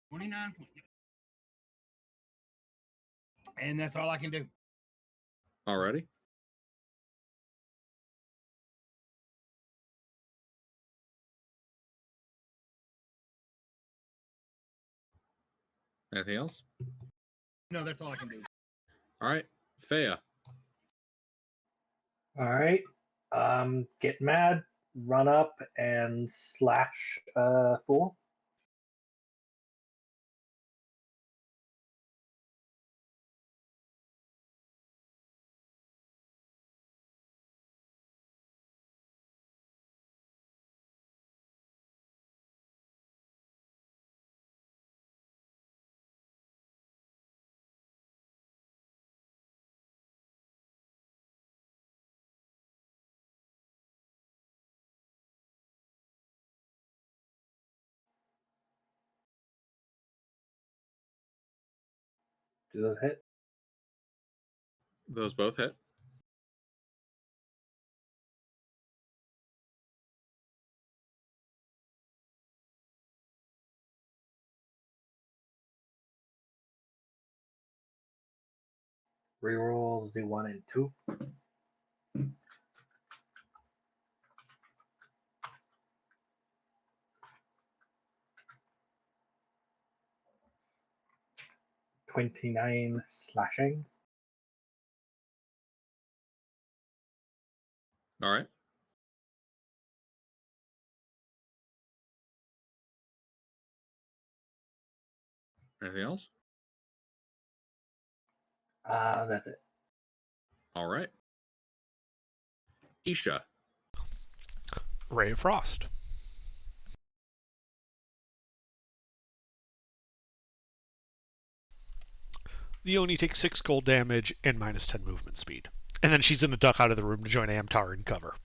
29 points. And that's all I can do. Alrighty. Anything else? No, that's all I can do. All right. Fea. All right. Get mad, run up, and slash Fool. Do those hit? Those both hit. Reroll Z1 and 2. $29 slashing. All right. Anything else? That's it. All right. Isha. Ray of Frost. The Oni takes 6 cold damage and minus 10 movement speed. And then she's going to duck out of the room to join Amtar in cover.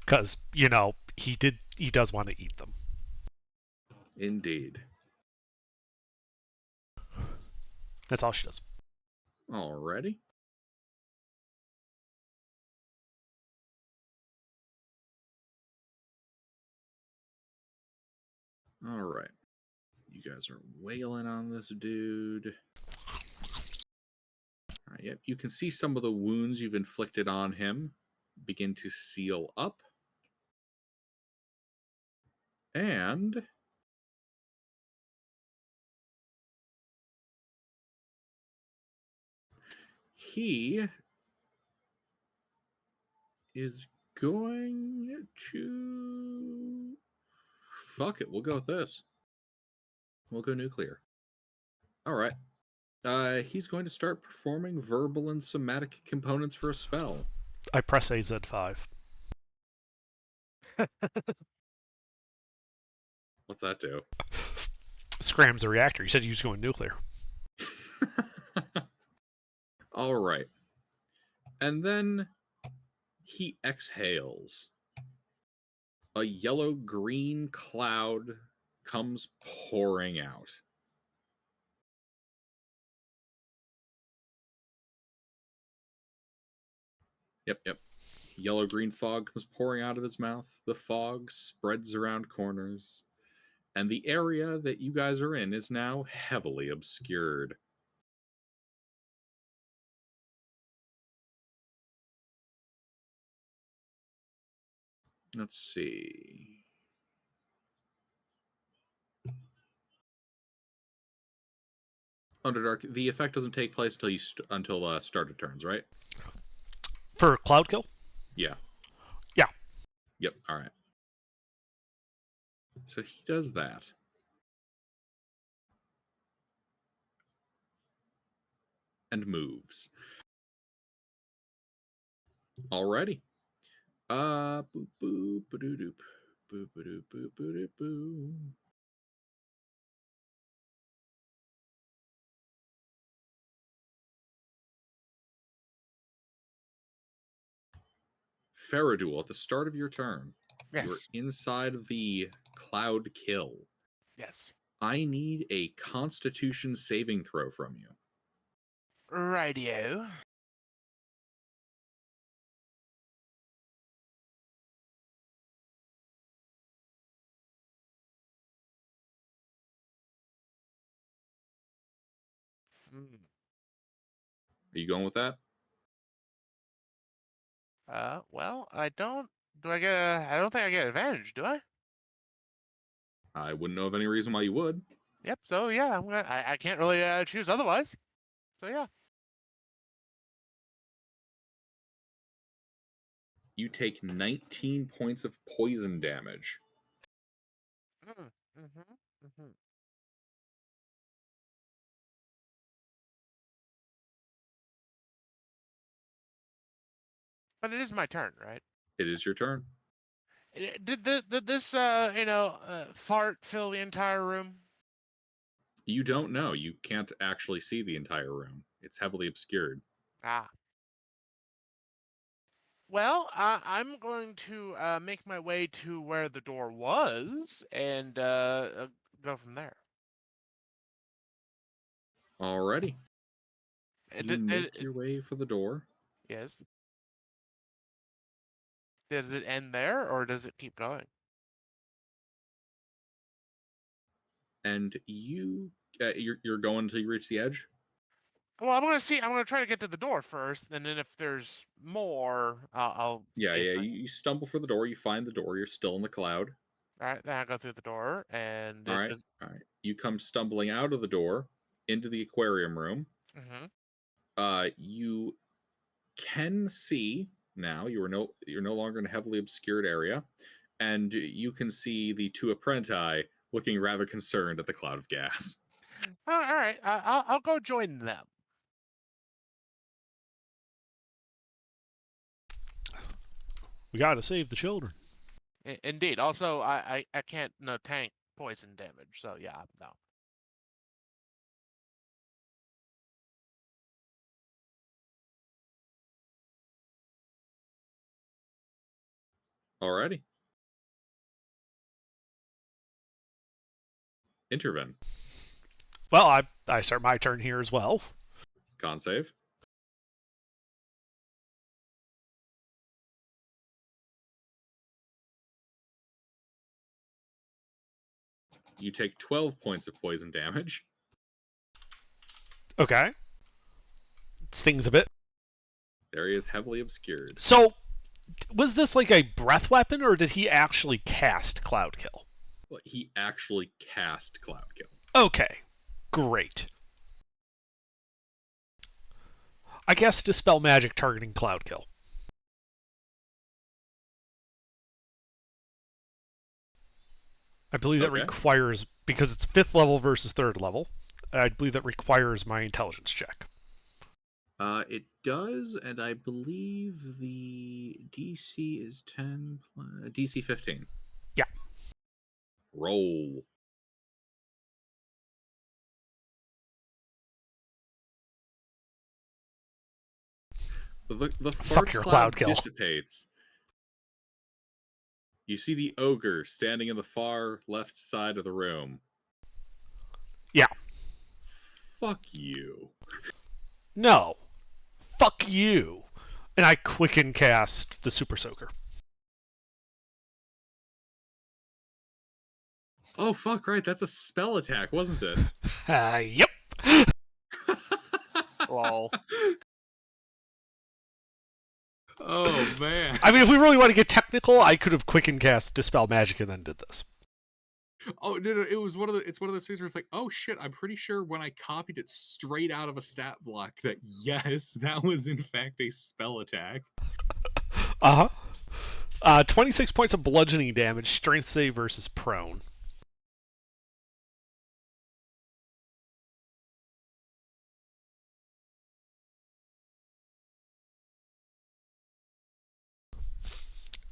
Because, he does want to eat them. Indeed. That's all she does. Alrighty. All right. You guys are wailing on this dude. All right, yep. You can see some of the wounds you've inflicted on him begin to seal up. And he is going to... Fuck it, we'll go with this. We'll go nuclear. All right. He's going to start performing verbal and somatic components for a spell. I press AZ5. What's that do? Scrams the reactor. You said he was going nuclear. All right. And then he exhales. A yellow-green cloud comes pouring out. Yep. Yellow-green fog comes pouring out of his mouth. The fog spreads around corners. And the area that you guys are in is now heavily obscured. Let's see. Underdark, the effect doesn't take place until started turns, right? For Cloud Kill? Yeah. Yeah. Yep, all right. So he does that. And moves. Alrighty. Boop boop ba-doo-doop. Boop ba-doop boop ba-doop boo. Faradul, at the start of your turn, Yes. you're inside of the cloud kill. Yes. I need a Constitution saving throw from you. Rightio. Are you going with that? Well, I don't. I don't think I get advantage, do I? I wouldn't know of any reason why you would. Yep. So yeah, I can't really choose otherwise. So yeah. You take 19 points of poison damage. Mm-hmm. But it is my turn, right? It is your turn. Did this fart fill the entire room? You don't know. You can't actually see the entire room. It's heavily obscured. Ah. Well, I'm going to make my way to where the door was and go from there. Alrighty. You make Did your way for the door. yes. Does it end there, or does it keep going? And you're going until you reach the edge. Well, I'm gonna see. I'm gonna try to get to the door first, and then if there's more, I'll Yeah, see if yeah. You stumble for the door. You find the door. You're still in the cloud. all right, then I go through the door, and All it right, is. all right. You come stumbling out of the door into the aquarium room. Mm-hmm. You can see now. You're no longer in a heavily obscured area, and you can see the two apprenti looking rather concerned at the cloud of gas. All right, I'll go join them. We gotta save the children. Indeed. Also, I can't tank poison damage, so yeah, no. Alrighty. Intervene. Well, I start my turn here as well. Con save. You take 12 points of poison damage. Okay. It stings a bit. The area is heavily obscured. So, was this like a breath weapon, or did he actually cast Cloud Kill? Well, he actually cast Cloud Kill. Okay. Great. I guess Dispel Magic targeting Cloud Kill. I believe that Okay. requires, because it's 5th level versus 3rd level, I believe that requires my intelligence check. It does, and I believe the DC is 10, DC 15. Yeah. Roll. The fart your cloud Cloud Kill. dissipates. You see the ogre standing in the far left side of the room. Yeah. Fuck you. No. Fuck you. And I quicken cast the Super Soaker. Oh, fuck, right. That's a spell attack, wasn't it? Yep. Lol. Oh, man. I mean, if we really want to get technical, I could have quicken cast Dispel Magic and then did this. Oh no, it was it's one of those things where it's like, oh shit, I'm pretty sure when I copied it straight out of a stat block that yes, that was in fact a spell attack. 26 points of bludgeoning damage, strength save versus prone.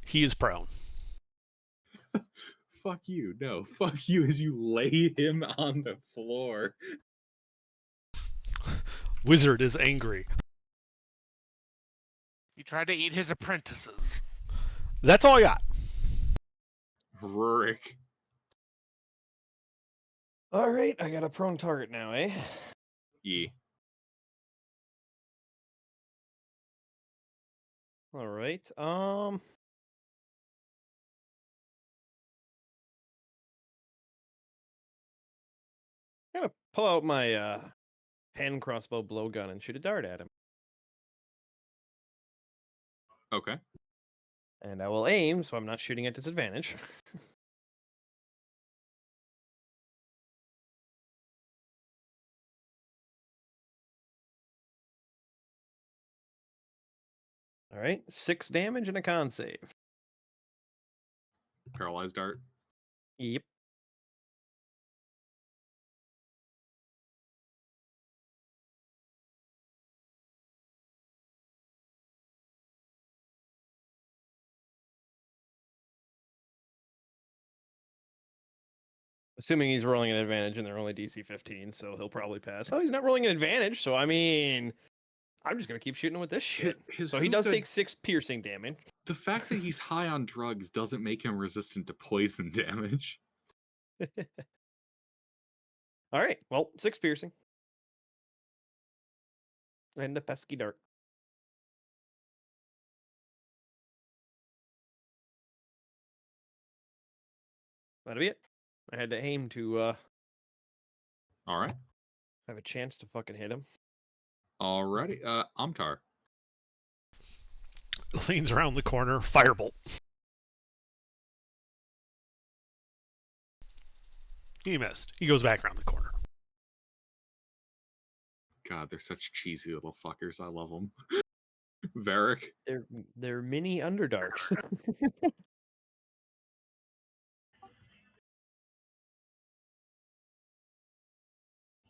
He is prone. Fuck you. No, fuck you as you lay him on the floor. Wizard is angry. He tried to eat his apprentices. That's all I got. Rick. All right, I got a prone target now, eh? Yeah. All right. I'm gonna pull out my hand crossbow blowgun and shoot a dart at him. Okay. And I will aim, so I'm not shooting at disadvantage. All right, 6 damage and a con save. Paralyzed dart. Yep. Assuming he's rolling an advantage and they're only DC 15, so he'll probably pass. Oh, he's not rolling an advantage, so I mean, I'm just gonna keep shooting him with this shit. So he does take 6 piercing damage. The fact that he's high on drugs doesn't make him resistant to poison damage. All right, well, 6 piercing. And a pesky dart. That'll be it. I had to aim to All right. have a chance to fucking hit him. Alrighty. Amtar. Leans around the corner, firebolt. He missed. He goes back around the corner. God, they're such cheesy little fuckers. I love them. Varric. They're mini underdarks.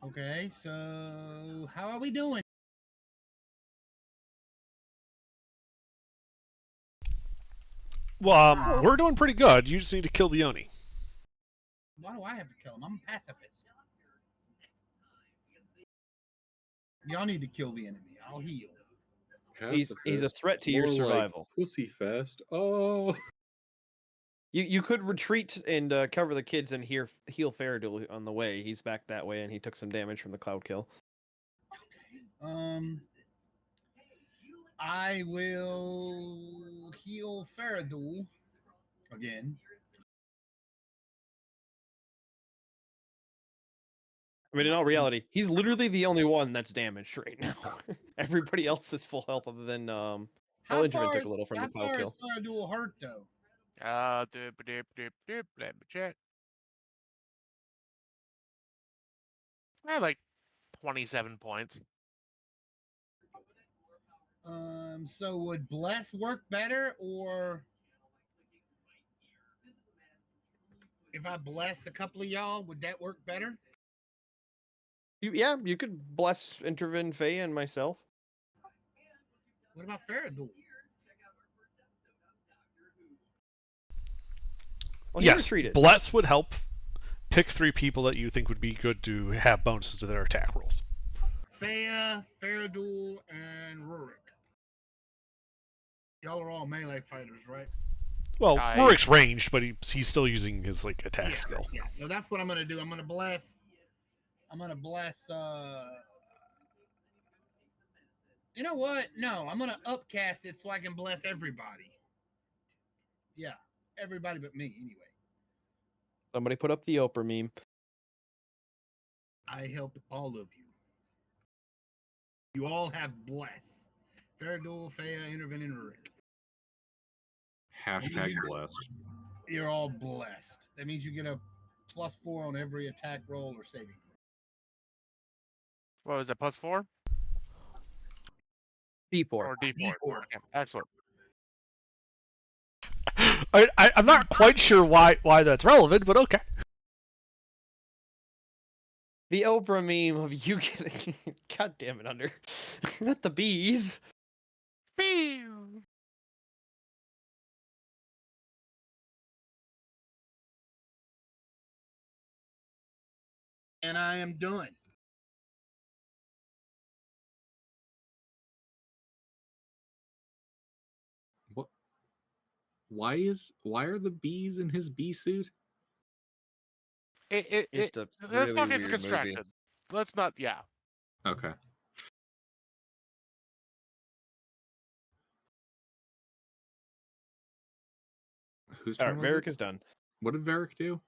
Okay, so how are we doing? Well, we're doing pretty good. You just need to kill the Oni. Why do I have to kill him? I'm a pacifist. Y'all need to kill the enemy. I'll heal. He's a Pacifist. threat to your More like survival. pussy fest. Oh. You could retreat and cover the kids and heal Faradul on the way. He's back that way, and he took some damage from the cloud kill. I will heal Faradul again. I mean, in all reality, he's literally the only one that's damaged right now. Everybody else is full health other than How Injamin far took is a little from the cloud kill. Faradul hurt though? Let me check. Like 27 points. So would bless work better, or if I bless a couple of y'all, would that work better? You could bless Intervin, Faye, and myself. What about Faradul? Well, he Yes, retreated. Bless would help. Pick 3 people that you think would be good to have bonuses to their attack rolls. Faya, Faradul, and Rurik. Y'all are all melee fighters, right? Well, Rurik's ranged, but he's still using his attack skill. Yeah, so that's what I'm gonna do. I'm gonna bless. You know what? No, I'm gonna upcast it so I can bless everybody. Yeah, everybody but me. Anyway, Somebody put up the Oprah meme. I help all of you. You all have bless. Faradul, Faya, Intervin, and Rurik. Hashtag blessed. You're all blessed. That means you get a +4 on every attack roll or saving. What was it? +4? D4. Or D4? Okay, excellent. I'm not quite sure why that's relevant, but okay. The Oprah meme of you getting... God damn it, Under. Not the bees. Pew! And I am done. What? Why are the bees in his bee suit? It's a Let's really not get weird distracted. movie. Let's not. Yeah. Okay. Whose All turn right, was Varric it? is done. What did Varric do?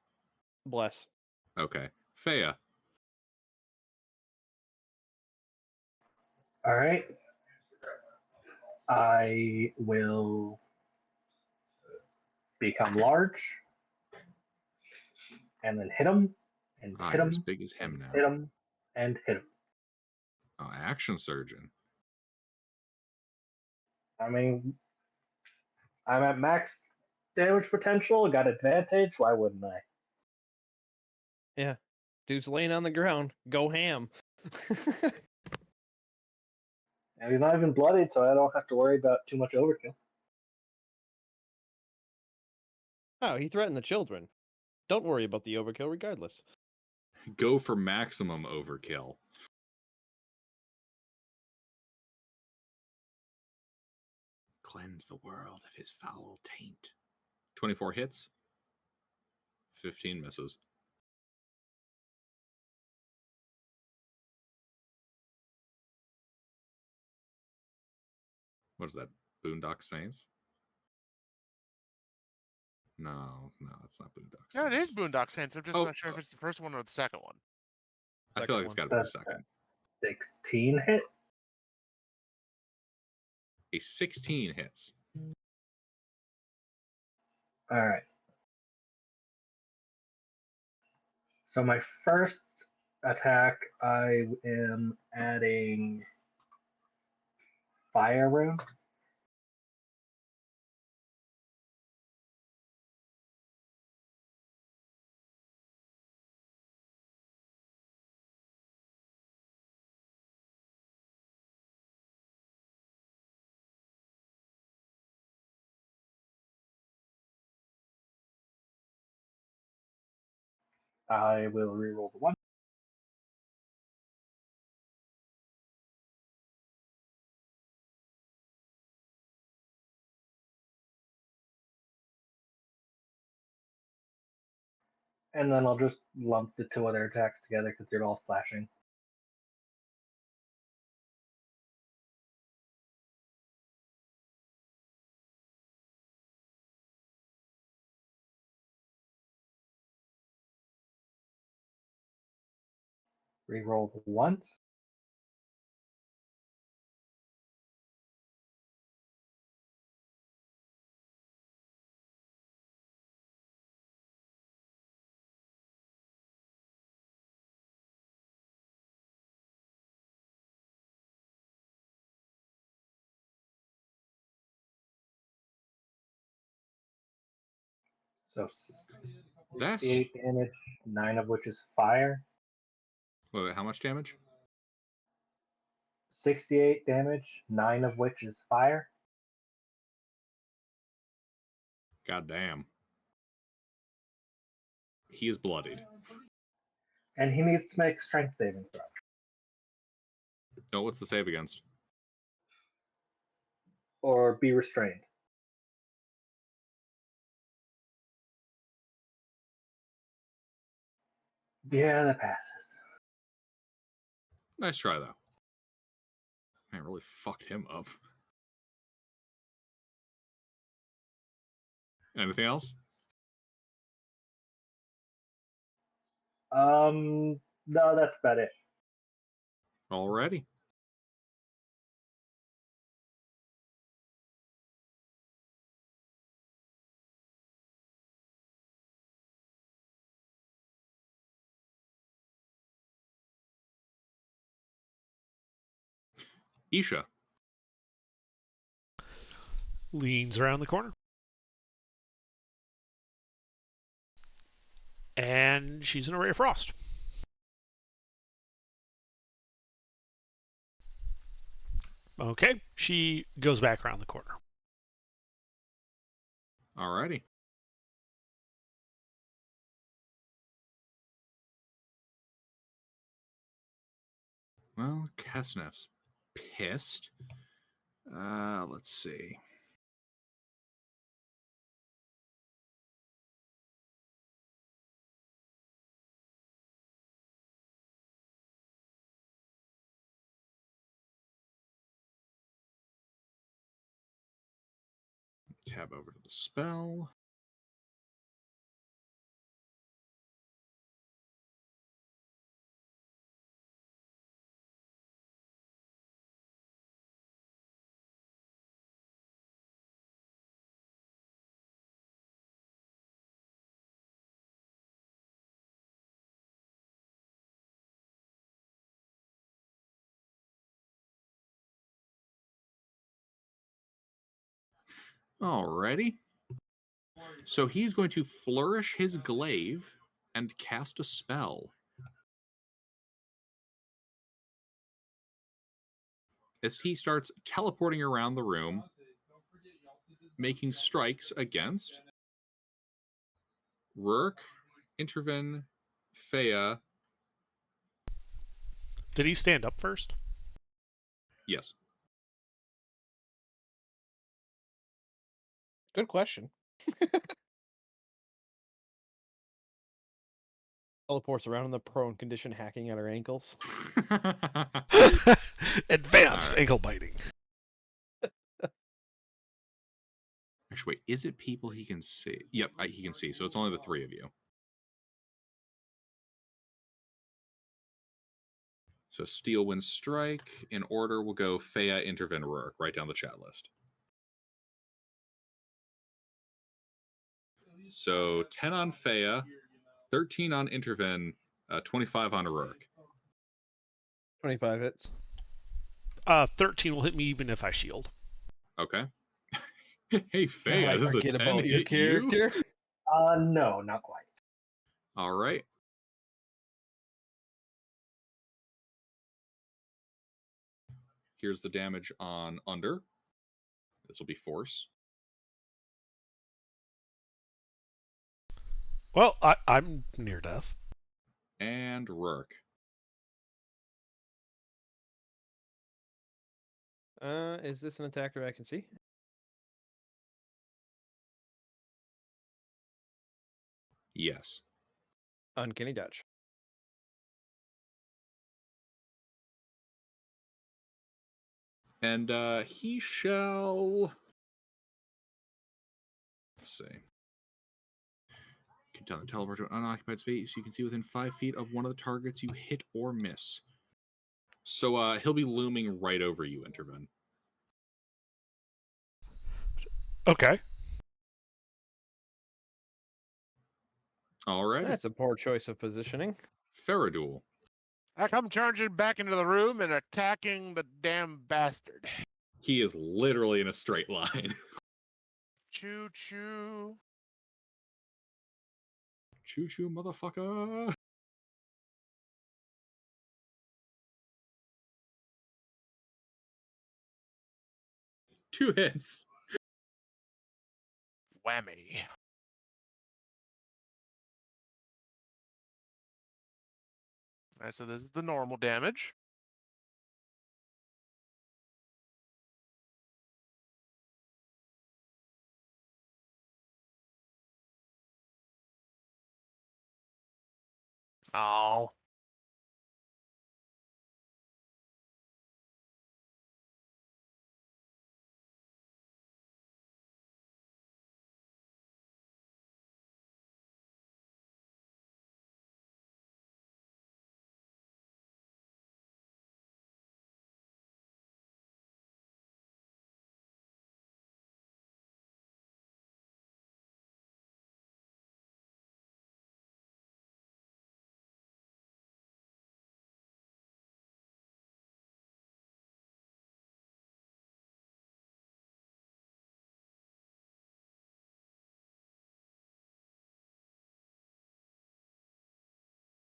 Bless. Okay. Faya. All right. I will become large and then hit him and hit You're as him big as him now. hit him and hit him. Oh, action surgeon. I mean, I'm at max damage potential. Got advantage. Why wouldn't I? Yeah. Dude's laying on the ground. Go ham. And he's not even bloodied, so I don't have to worry about too much overkill. Oh, he threatened the children. Don't worry about the overkill regardless. Go for maximum overkill. Cleanse the world of his foul taint. 24 hits. 15 misses. What is that? Boondock Saints? No, it's not Boondock Saints. No, it is Boondock Saints. I'm just Oh, not sure if it's the first one or the second one. I feel like it's got to be the That's second. 16 hit. A 16 hits. All right. So my first attack, I am adding Fire Rune. I will reroll the 1. And then I'll just lump the 2 other attacks together because they're all slashing. Reroll once. So That's 68 damage, 9 of which is fire. wait, how much damage? 68 damage, 9 of which is fire. God damn. He is bloodied. And he needs to make strength saving throw. No, what's the save against? Or be restrained. Yeah, that passes. Nice try, though. Man, really fucked him up. Anything else? No, that's about it. Alrighty. Isha. Leans around the corner. And she's in a ray of frost. Okay, she goes back around the corner. Alrighty. Well, Kesnev's pissed. Let's see. Tab over to the spell. Alrighty. So he's going to flourish his glaive and cast a spell. As he starts teleporting around the room, making strikes against Rurk, Intervin, Fea. Did he stand up first? Yes. Good question. Teleports around in the prone condition, hacking at her ankles. Advanced Alright. ankle biting. Actually, wait, is it people he can see? Yep, he can see, so it's only the three of you. So Steel Wind Strike. In order, we'll go Fea, Intervin, Rurk, right down the chat list. So 10 on Fea, 13 on Intervin, 25 on Rurk. 25 hits. 13 will hit me even if I shield. Okay. Hey, Fea, God, I this is a forget 10 about your hit you? character. No, not quite. All right. Here's the damage on Under. This will be Force. Well, I'm near death. And Rurk. Is this an attacker I can see? Yes. Uncanny dodge. And he shall... Let's see. You can tell the teleport to an unoccupied space. You can see within 5 feet of one of the targets you hit or miss. So he'll be looming right over you, Intervin. Okay. All right. That's a poor choice of positioning. Faradul. I come charging back into the room and attacking the damn bastard. He is literally in a straight line. Choo choo. Choo choo, motherfucker. Two hits. Whammy. All right, so this is the normal damage. Oh.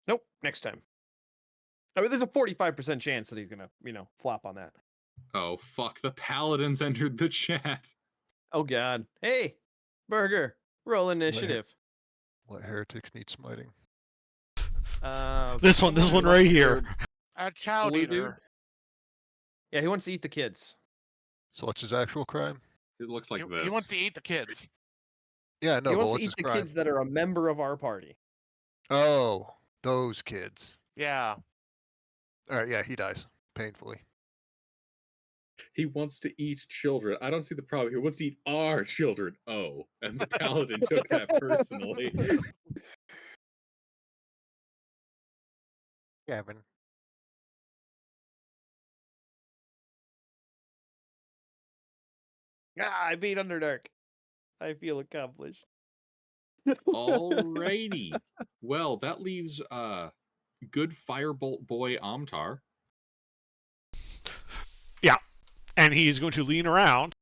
Nope, next time. I mean, there's a 45% chance that he's gonna, flop on that. Oh, fuck. The paladins entered the chat. Oh god. Hey, Burger, roll initiative. What heretics need smiting? This one right here. A child Blue dude? eater. Yeah, he wants to eat the kids. So what's his actual crime? It looks like He this. wants to eat the kids. Yeah, no, he but wants to what's eat his the crime? kids that are a member of our party. Oh, those kids. Yeah. All right, yeah, he dies painfully. He wants to eat children. I don't see the problem. He wants to eat our children. Oh, and the paladin took that personally. Gavin. Ah, I beat Underdark. I feel accomplished. Alrighty. Well, that leaves good firebolt boy Amtar. Yeah. And he's going to lean around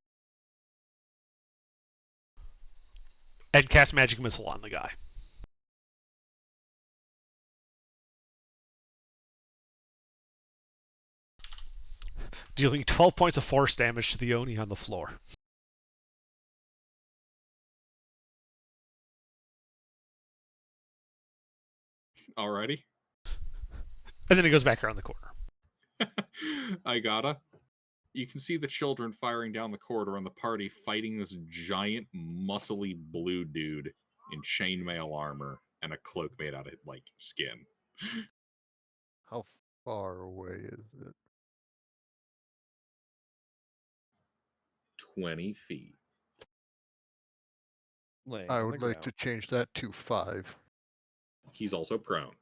and cast magic missile on the guy. Dealing 12 points of force damage to the Oni on the floor. Alrighty. And then he goes back around the corner. I gotta. You can see the children firing down the corridor and the party fighting this giant, muscly blue dude in chainmail armor and a cloak made out of, like, skin. How far away is it? 20 feet. Laying I on would the like to ground. change that to 5. He's also prone.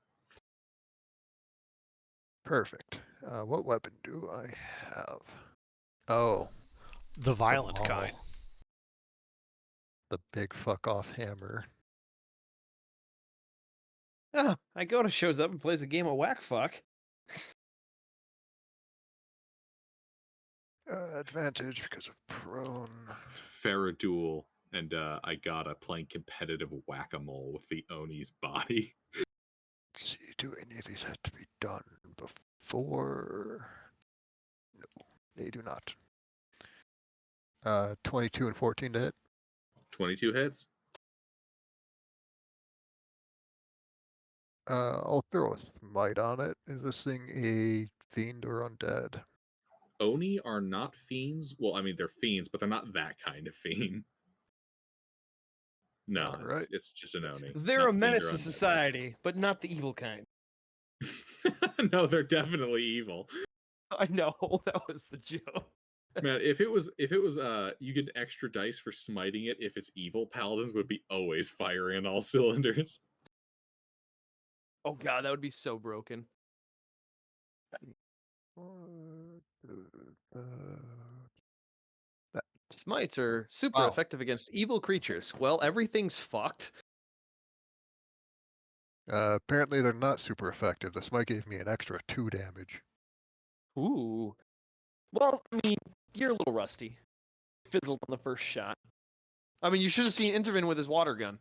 Perfect. What weapon do I have? Oh, The violent maul. kind. The big fuck off hammer. Oh, Igoda shows up and plays a game of whack fuck. Advantage because of prone. Faraduel and I gotta playing competitive whack-a-mole with the Oni's body. Let's see, do any of these have to be done before? No, they do not. 22 and 14 to hit. 22 hits. I'll throw a smite on it. Is this thing a fiend or undead? Oni are not fiends. Well, I mean, they're fiends, but they're not that kind of fiend. No, Alright. it's just an Oni. They're not a fiend menace or to undead. society, but not the evil kind. No, they're definitely evil. I know, that was the joke. Man, if it was you get extra dice for smiting it if it's evil, paladins would be always firing on all cylinders. Oh god, that would be so broken. Smites are super Wow. effective against evil creatures. Well, everything's fucked. Apparently they're not super effective. The smite gave me an extra 2 damage. Ooh. Well, I mean, you're a little rusty. Fizzled on the first shot. I mean, you should have seen Intervin with his water gun.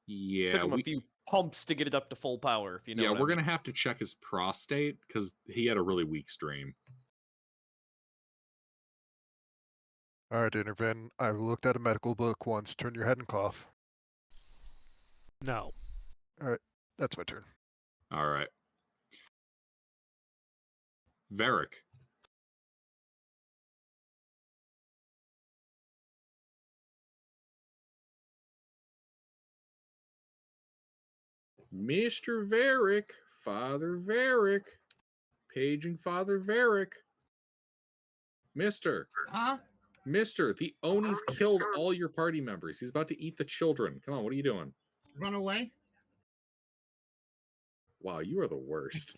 Yeah, Took him a few pumps to get it up to full power, if you know what we're I mean. gonna have to check his prostate because he had a really weak stream. Alright, Intervin. I've looked at a medical book once. Turn your head and cough. No. Alright, that's my turn. All right, Varric. Mr. Varric, Father Varric, paging Father Varric. Mister, Huh? Mister, the Oni's killed all your party members. He's about to eat the children. Come on, what are you doing? Run away? Wow, you are the worst.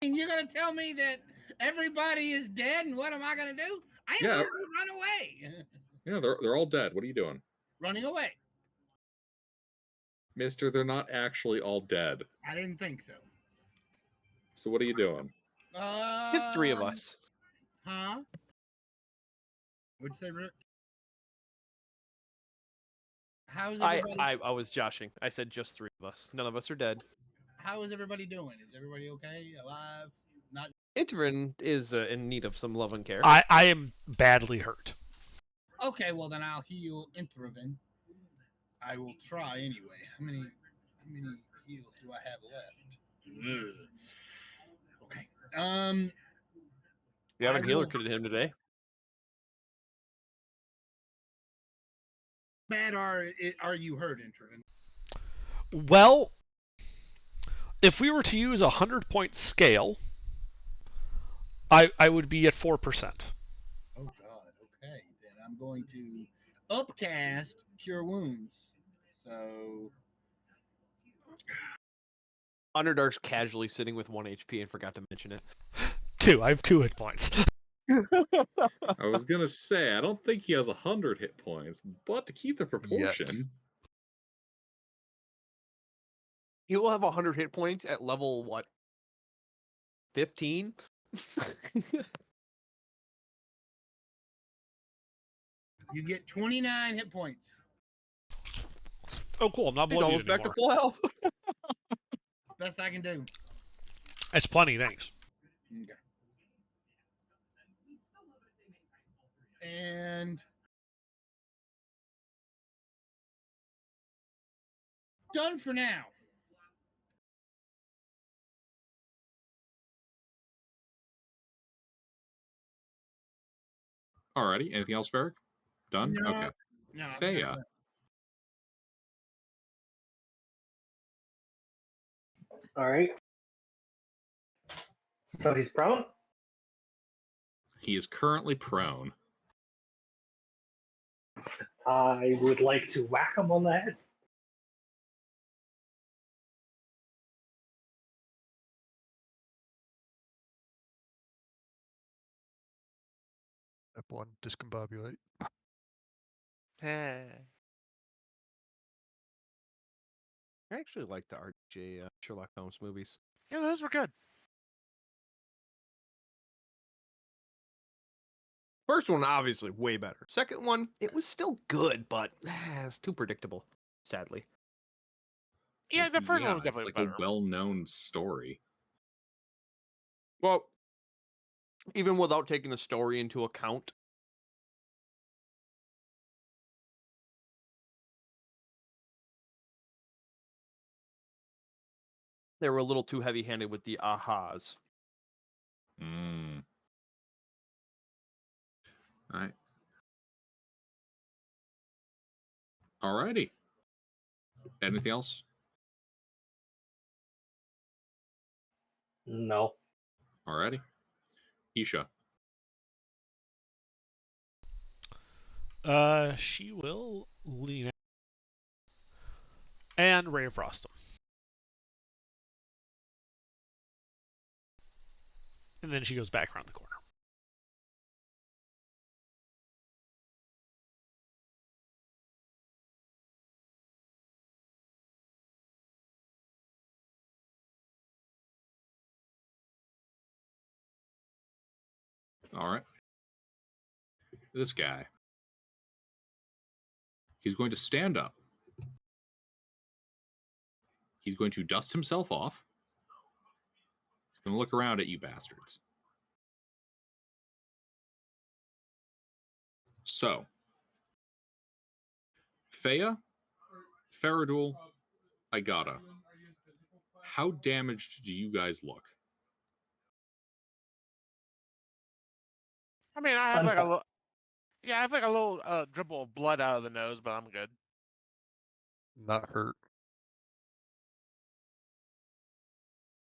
And you're gonna tell me that everybody is dead, and what am I gonna do? I am Yeah. going to run away. Yeah, they're all dead. What are you doing? Running away. Mister, they're not actually all dead. I didn't think so. So what are you doing? Get 3 of us. Huh? What'd you say, Rick? How's everybody? I was joshing. I said just 3 of us. None of us are dead. How is everybody doing? Is everybody okay? Alive? Not. Intervin is in need of some love and care. I am badly hurt. Okay, well then I'll heal Intervin. I will try anyway. How many heals do I have left? Okay. You haven't I healer will- kitted him today. Bad are you hurt, Intervin? Well, if we were to use a 100-point scale, I would be at 4%. Oh God. Okay, then I'm going to upcast Cure Wounds. So. Underdark's casually sitting with 1 HP and forgot to mention it. 2. I have 2 hit points. I was gonna say, I don't think he has 100 hit points, but to keep the proportion. He will have 100 hit points at level, what? 15? You get 29 hit points. Oh, cool. I'm not He's bloodied almost back to anymore. full health. Best I can do. That's plenty, thanks. Okay. And done for now. Alrighty. Anything else, Varric? Done? No, Okay. no. Thea. All right. So he's prone. He is currently prone. I would like to whack him on the head. Step 1, discombobulate. Eh. I actually like the RJ Sherlock Holmes movies. Yeah, those were good. First one, obviously, way better. Second one, it was still good, but it's too predictable, sadly. Yeah, the first one was It's definitely like better. a well-known story. Well, even without taking the story into account, they were a little too heavy-handed with the ahas. Mm. All right. Alrighty. Anything else? No. Alrighty. Isha. She will lean out and Ray of Frost him. And then she goes back around the corner. All right. This guy. He's going to stand up. He's going to dust himself off. He's going to look around at you bastards. So, Thea, Faradul, Igata. How damaged do you guys look? I mean, I have like a Unfucked. little. Yeah, I have like a little dribble of blood out of the nose, but I'm good. Not hurt.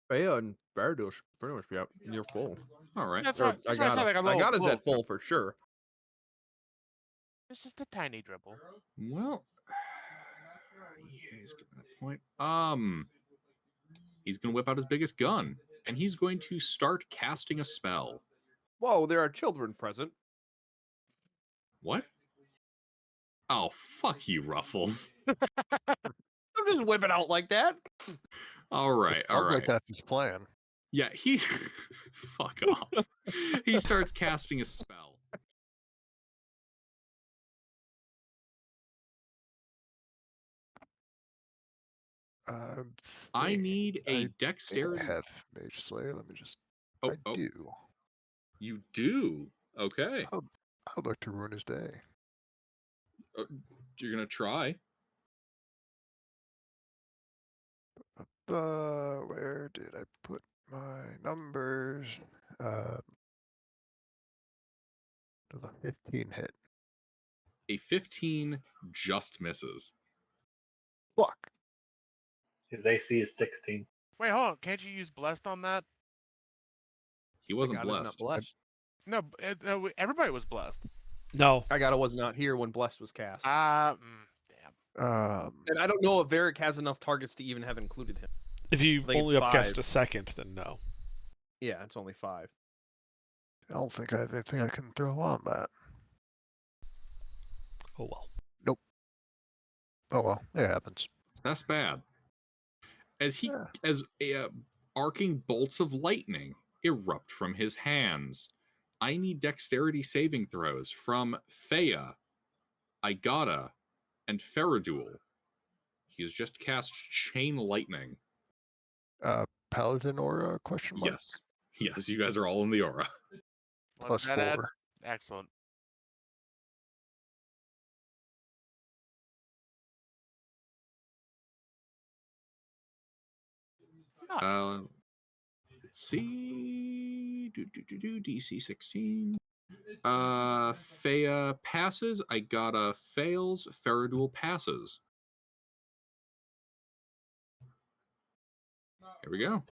Bea and Baradush pretty much be up near full. All right. That's Or why. That's why I said like a little. Igata's little at full dribble. for sure. It's just a tiny dribble. Well, yeah, he's getting that point. He's going to whip out his biggest gun, and he's going to start casting a spell. Whoa, there are children present. What? Oh, fuck you, Ruffles. I'm just whipping out like that. All right, all Sounds like right. that's his plan. Yeah, he. Fuck off. He starts casting a spell. I need a I think I dexterity. have Mage Slayer. Let me just. Oh, I oh, do. you do? Okay. I'd like to ruin his day. You're going to try. Where did I put my numbers? Does a 15 hit? A 15 just misses. Fuck. His AC is 16. Wait, hold on. Can't you use blessed on that? He wasn't Igata's not blessed. blessed. No, no, everybody was blessed. No. Igata was not here when Blessed was cast. Damn. And I don't know if Varric has enough targets to even have included him. If you I think only it's upcast 5. a second, then no. Yeah, it's only 5. I don't think I have anything I can throw on that. Oh well. Nope. Oh well, it happens. That's bad. As arcing bolts of lightning erupt from his hands. I need dexterity saving throws from Thea, Igata, and Faradul. He has just cast Chain Lightning. Paladin aura, question mark? Yes. Yes, you guys are all in the aura. What Plus did that add? 4. Excellent. Let's see. DC 16. Fea passes. Igata fails. Faradul passes. Here we go.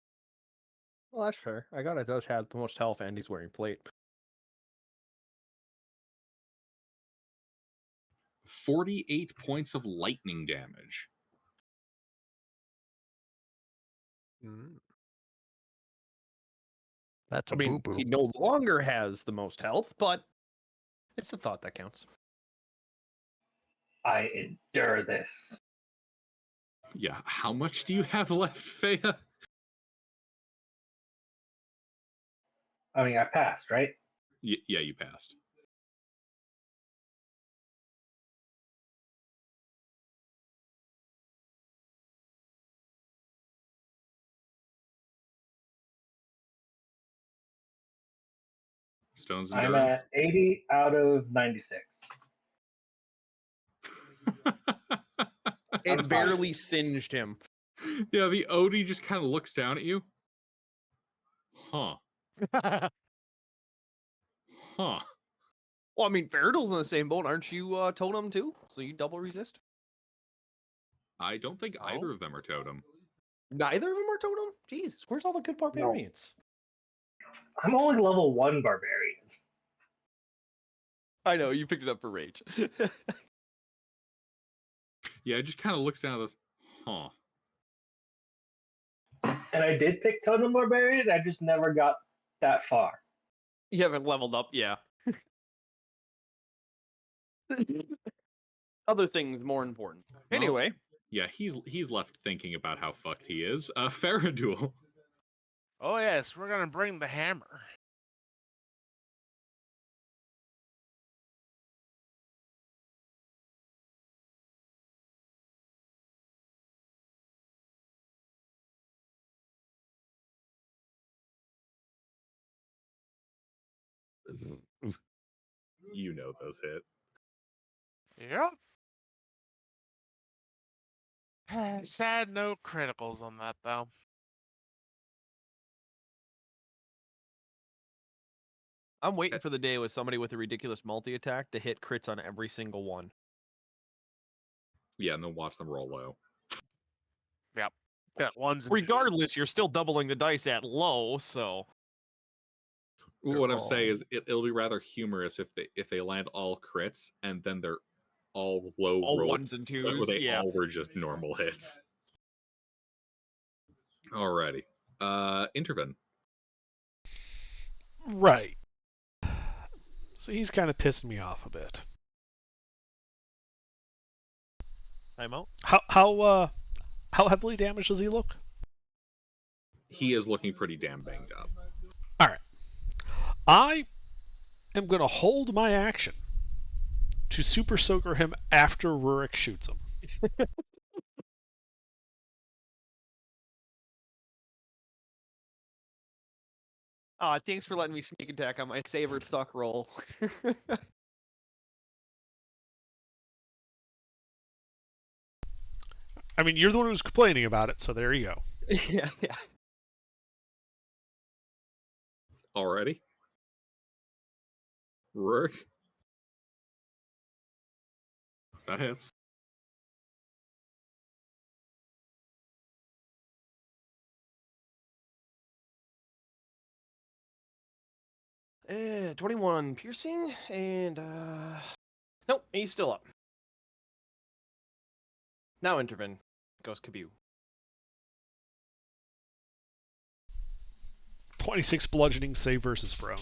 Well, that's fair. Igata does have the most health, and he's wearing plate. 48 points of lightning damage. That's I a mean, boo-boo. he no longer has the most health, but it's the thought that counts. I endure this. Yeah, how much do you have left, Fea? I mean, I passed, right? Yeah, you passed. Stone's I'm endurance. at 80 out of 96. It I'm barely singed him. Yeah, the Odie just kind of looks down at you. Huh. Huh. Well, I mean, Faradul's in the same boat. Aren't you totem too? So you double resist? I don't think either Oh. of them are totem. Neither of them are totem? Jesus, where's all the good barbarians? I'm only level 1 barbarian. I know, you picked it up for rage. Yeah, it just kind of looks down at this. Huh. And I did pick Totem Barbarian, I just never got that far. You haven't leveled up, yeah. Other things more important. Well, Anyway, yeah, he's left thinking about how fucked he is. Faradul. Oh yes, we're gonna bring the hammer. You know those hit. Yep. Sad no criticals on that though. I'm waiting for the day with somebody with a ridiculous multi-attack to hit crits on every single one. Yeah, and then watch them roll low. Yep. Yeah, ones and Regardless, you're still doubling the dice at low, so... What I'm saying is, it'll be rather humorous if they land all crits and then they're all low All roll, ones and or twos, they yeah. all were just normal hits. Alrighty, Intervin. Right. So he's kind of pissing me off a bit. Timeout? How heavily damaged does he look? He is looking pretty damn banged up. All right. I am going to hold my action to Super Soaker him after Rurik shoots him. Thanks for letting me sneak attack on my Saber Stuck roll. I mean, you're the one who's complaining about it, so there you go. yeah. Alrighty. Rurik. That hits. Eh, 21 piercing, and nope, he's still up. Now Intervin goes Kabu. 26 bludgeoning save versus prone.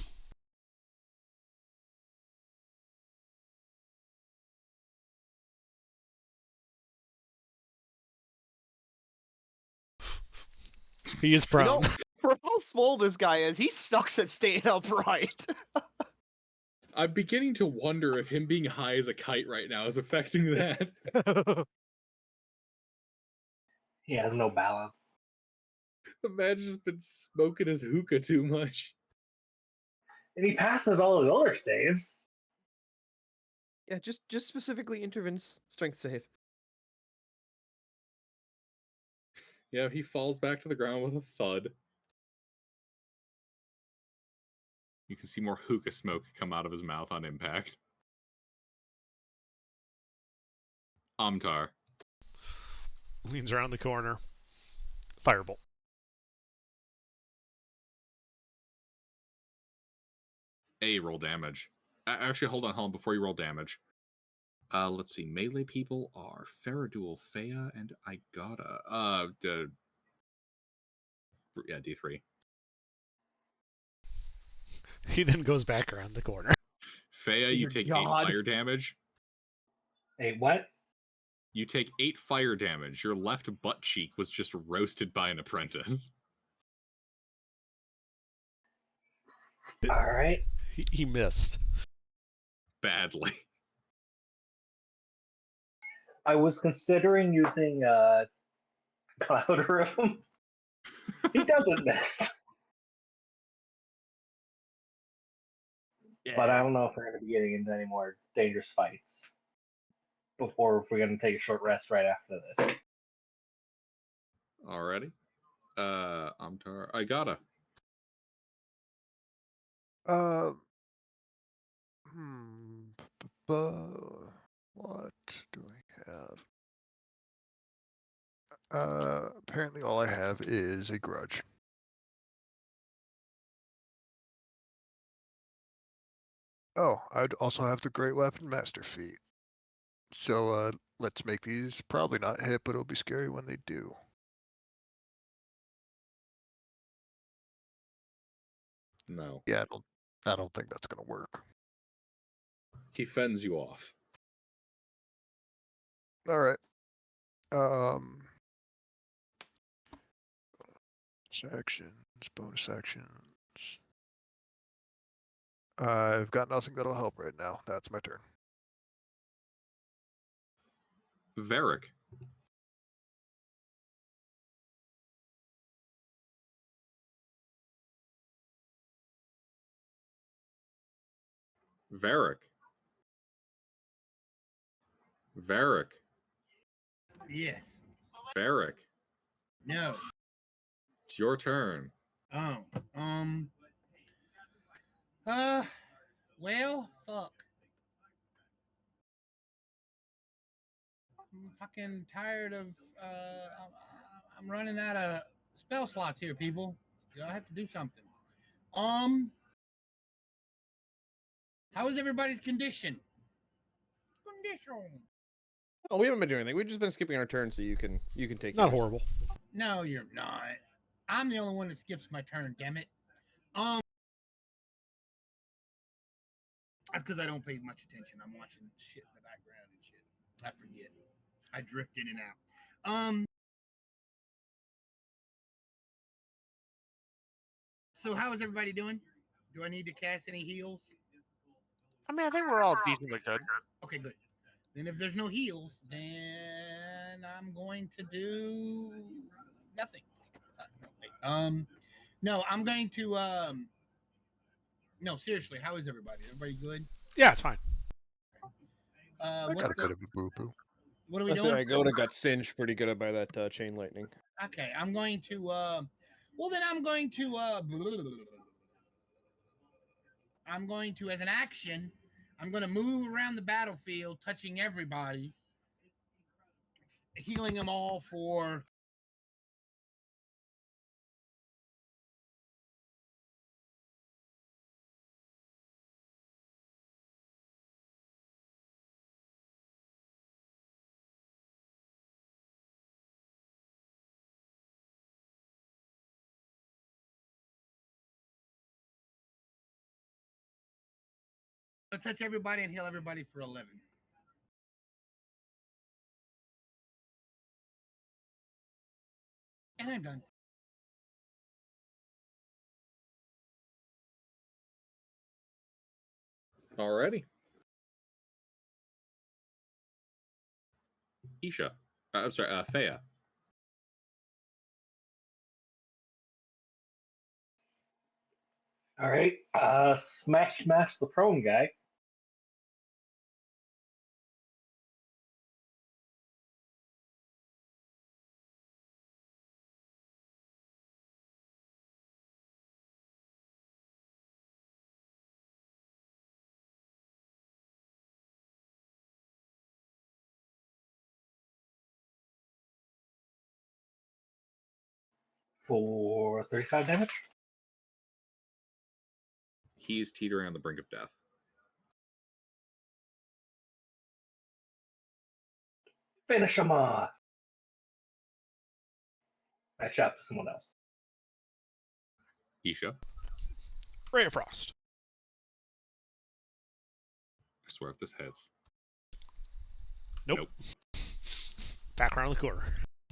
He is prone. You know, for how small this guy is, he sucks at staying upright. I'm beginning to wonder if him being high as a kite right now is affecting that. He has no balance. The man's just been smoking his hookah too much. And he passes all his other saves. Yeah, just specifically interven's strength save. Yeah, he falls back to the ground with a thud. You can see more hookah smoke come out of his mouth on impact. Amtar. Leans around the corner. Firebolt. Roll damage. Actually, hold on. Before you roll damage. Let's see. Melee people are Faradul, Fea, and Igata. Yeah, D3. He then goes back around the corner. Fea, you take 8 fire damage. Hey, what? You take 8 fire damage. Your left butt cheek was just roasted by an apprentice. Alright. He missed. Badly. I was considering using Cloud Room. He doesn't miss. But I don't know if we're going to be getting into any more dangerous fights before we're going to take a short rest right after this. Alrighty. Amtar. Igata. What do we have? Apparently all I have is a grudge. Oh, I'd also have the Great Weapon Master feat. So let's make these probably not hit, but it'll be scary when they do. No. Yeah, I don't think that's gonna work. He fends you off. All right. Actions, bonus actions. I've got nothing that'll help right now. That's my turn. Varric. Varric. Varric. Yes. Varric. No. It's your turn. Oh. Well, fuck. I'm fucking tired of. I'm running out of spell slots here, people. Y'all have to do something. How is everybody's condition? Oh, we haven't been doing anything. We've just been skipping our turn, so you can take. Not yours. horrible. No, you're not. I'm the only one that skips my turn. Damn it. That's because I don't pay much attention. I'm watching shit in the background and shit. I forget. I drift in and out. So how is everybody doing? Do I need to cast any heals? I mean, I think we're all decently good. Okay, good. Then if there's no heals, then I'm going to do nothing. No, I'm going to no, seriously, how is everybody? Everybody good? Yeah, it's fine. I got a bit of a boo boo. What are we I doing? say Igoda got singed pretty good by that chain lightning. Okay, I'm going to well then I'm going to as an action, I'm going to move around the battlefield touching everybody, healing them all for touch everybody and heal everybody for 11. And I'm done. Alrighty. Isha. I'm sorry, Thea. All right. Smash the prone guy. For 35 damage. He's teetering on the brink of death. Finish him off. I shot for someone else. Isha. Ray of Frost. I swear if this hits. Nope. Back around the corner.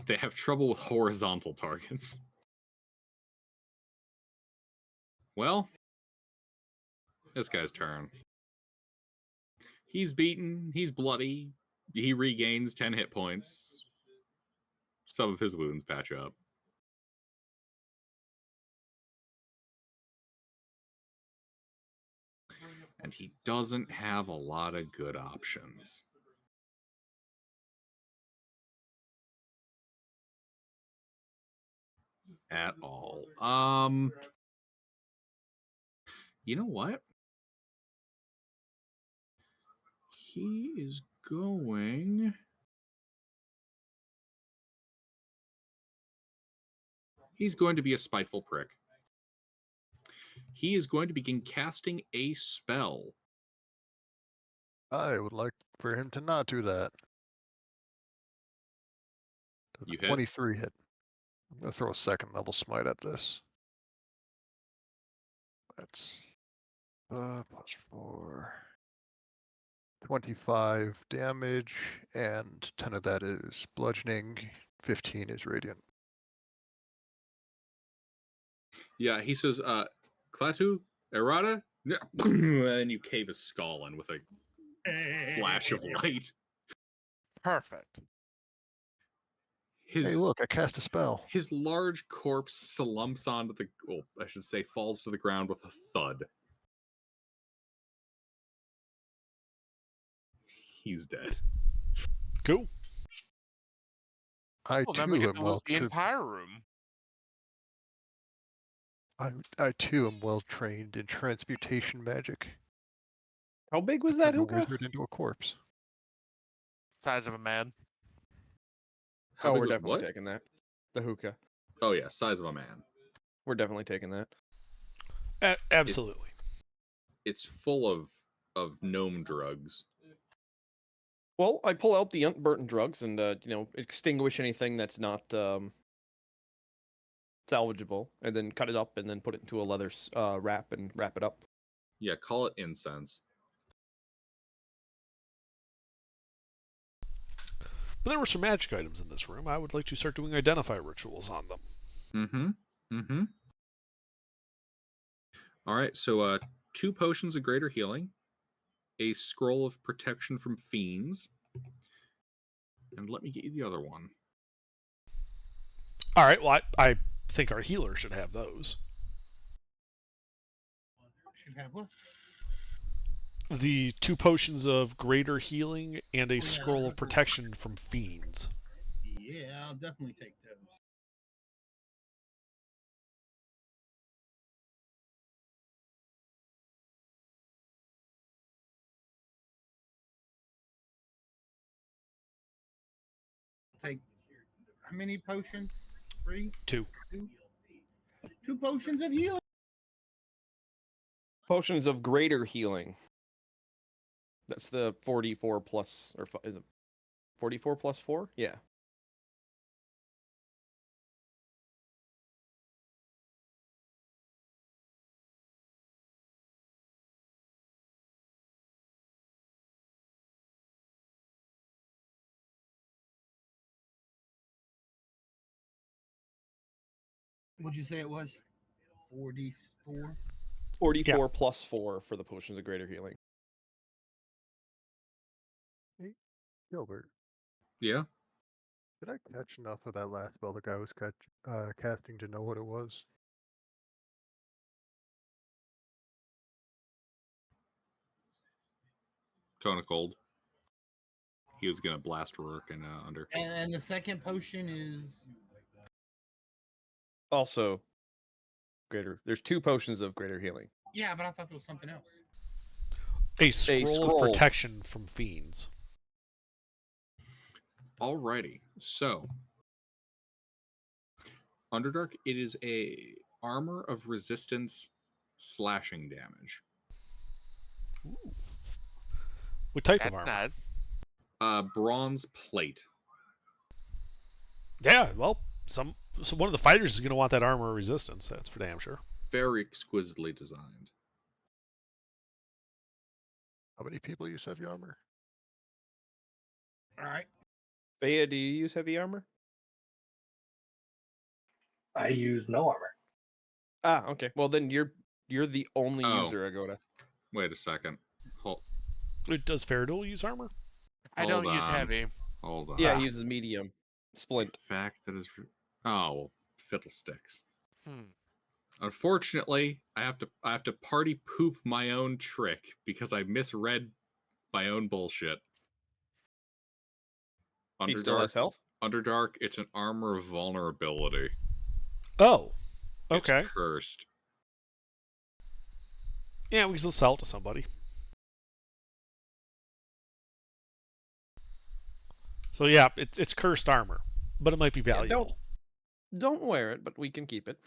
They have trouble with horizontal targets. Well, this guy's turn. He's beaten. He's bloody. He regains 10 hit points. Some of his wounds patch up. And he doesn't have a lot of good options. At all. You know what? He is going... He's going to be a spiteful prick. He is going to begin casting a spell. I would like for him to not do that. Does a You hit? 23 hit. I'm going to throw a second level smite at this. That's plus 4. 25 damage, and 10 of that is bludgeoning, 15 is radiant. Yeah, he says, Klaatu, Errata, and you cave his skull in with a flash of light. Perfect. His Hey, look, I cast a spell. his large corpse slumps onto the, well, I should say, falls to the ground with a thud. He's dead. Cool. Well, then we too get am to loot the entire room. I too am well trained in transmutation magic. How big was Turn that a hookah? wizard into a corpse. Size of a man. How Oh, big we're was definitely what? taking that. The hookah. Oh yeah, size of a man. We're definitely taking that. Absolutely. It's full of gnome drugs. Well, I pull out the unburnt drugs and extinguish anything that's not salvageable, and then cut it up and then put it into a leather wrap and wrap it up. Yeah, call it incense. But there were some magic items in this room. I would like to start doing identify rituals on them. All right, so 2 potions of greater healing, a scroll of protection from fiends, and let me get you the other one. All right, well, I think our healer should have those. Should have what? The 2 potions of greater healing and a yeah, scroll of that's- protection from fiends. Yeah, I'll definitely take those. Take how many potions? 3? 2. 2 potions of healing. Potions of greater healing. That's the 44 plus, or is it 44 plus 4? Yeah. What'd you say it was? 44? 44 plus 4 for the potions of greater healing. Gilbert, Yeah. did I catch enough of that last spell the guy was casting to know what it was? Tone of cold. He was gonna blast Rourke and under. And the second potion is Also, greater. There's 2 potions of greater healing. yeah, but I thought there was something else. A scroll of scroll. protection from fiends. Alrighty. So Underdark, it is a armor of resistance slashing damage. What type That's of armor? nice. Bronze plate. Yeah, well, so one of the fighters is going to want that armor of resistance. That's for damn sure. Very exquisitely designed. How many people use heavy armor? All right. Bea, do you use heavy armor? I use no armor. Ah, okay. Well, then you're the only Oh. user, Agoda. Wait a second. Hold Does Faradul use armor? I don't use on. heavy. Hold on. Yeah, he uses medium. Splint. The fact that is. Oh, fiddlesticks. Hmm. Unfortunately, I have to party poop my own trick because I misread my own bullshit. He still has health? Underdark, it's an armor of vulnerability. Oh, It's okay. cursed. Yeah, we can still sell it to somebody. So yeah, it's cursed armor, but it might be Yeah, valuable. Don't wear it, but we can keep it.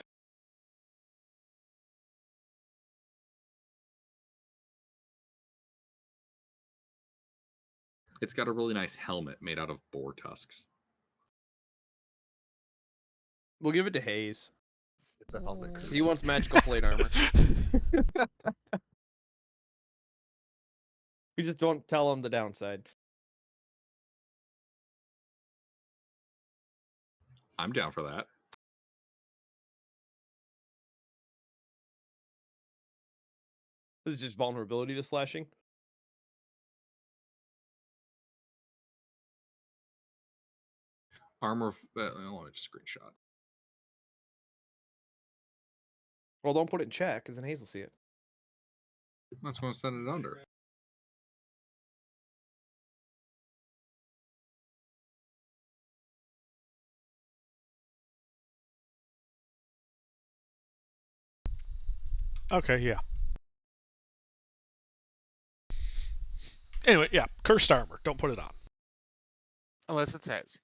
It's got a really nice helmet made out of boar tusks. We'll give it to Hayes. It's a helmet. He wants magical plate armor. We just don't tell him the downside. I'm down for that. This is just vulnerability to slashing. Armor. Let me just screenshot. Well, don't put it in chat, because then Hayes will see it. That's going to send it under. Okay, yeah. Anyway, yeah, cursed armor. Don't put it on. Unless it says.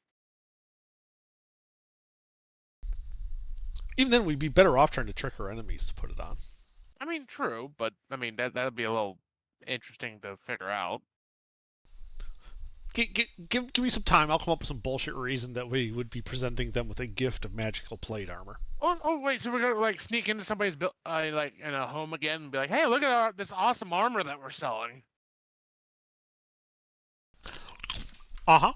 Even then, we'd be better off trying to trick our enemies to put it on. I mean, true, but I mean that'd be a little interesting to figure out. Give me some time. I'll come up with some bullshit reason that we would be presenting them with a gift of magical plate armor. Oh wait, so we're gonna like sneak into somebody's like in a home again and be like, hey, look at this awesome armor that we're selling. Uh-huh.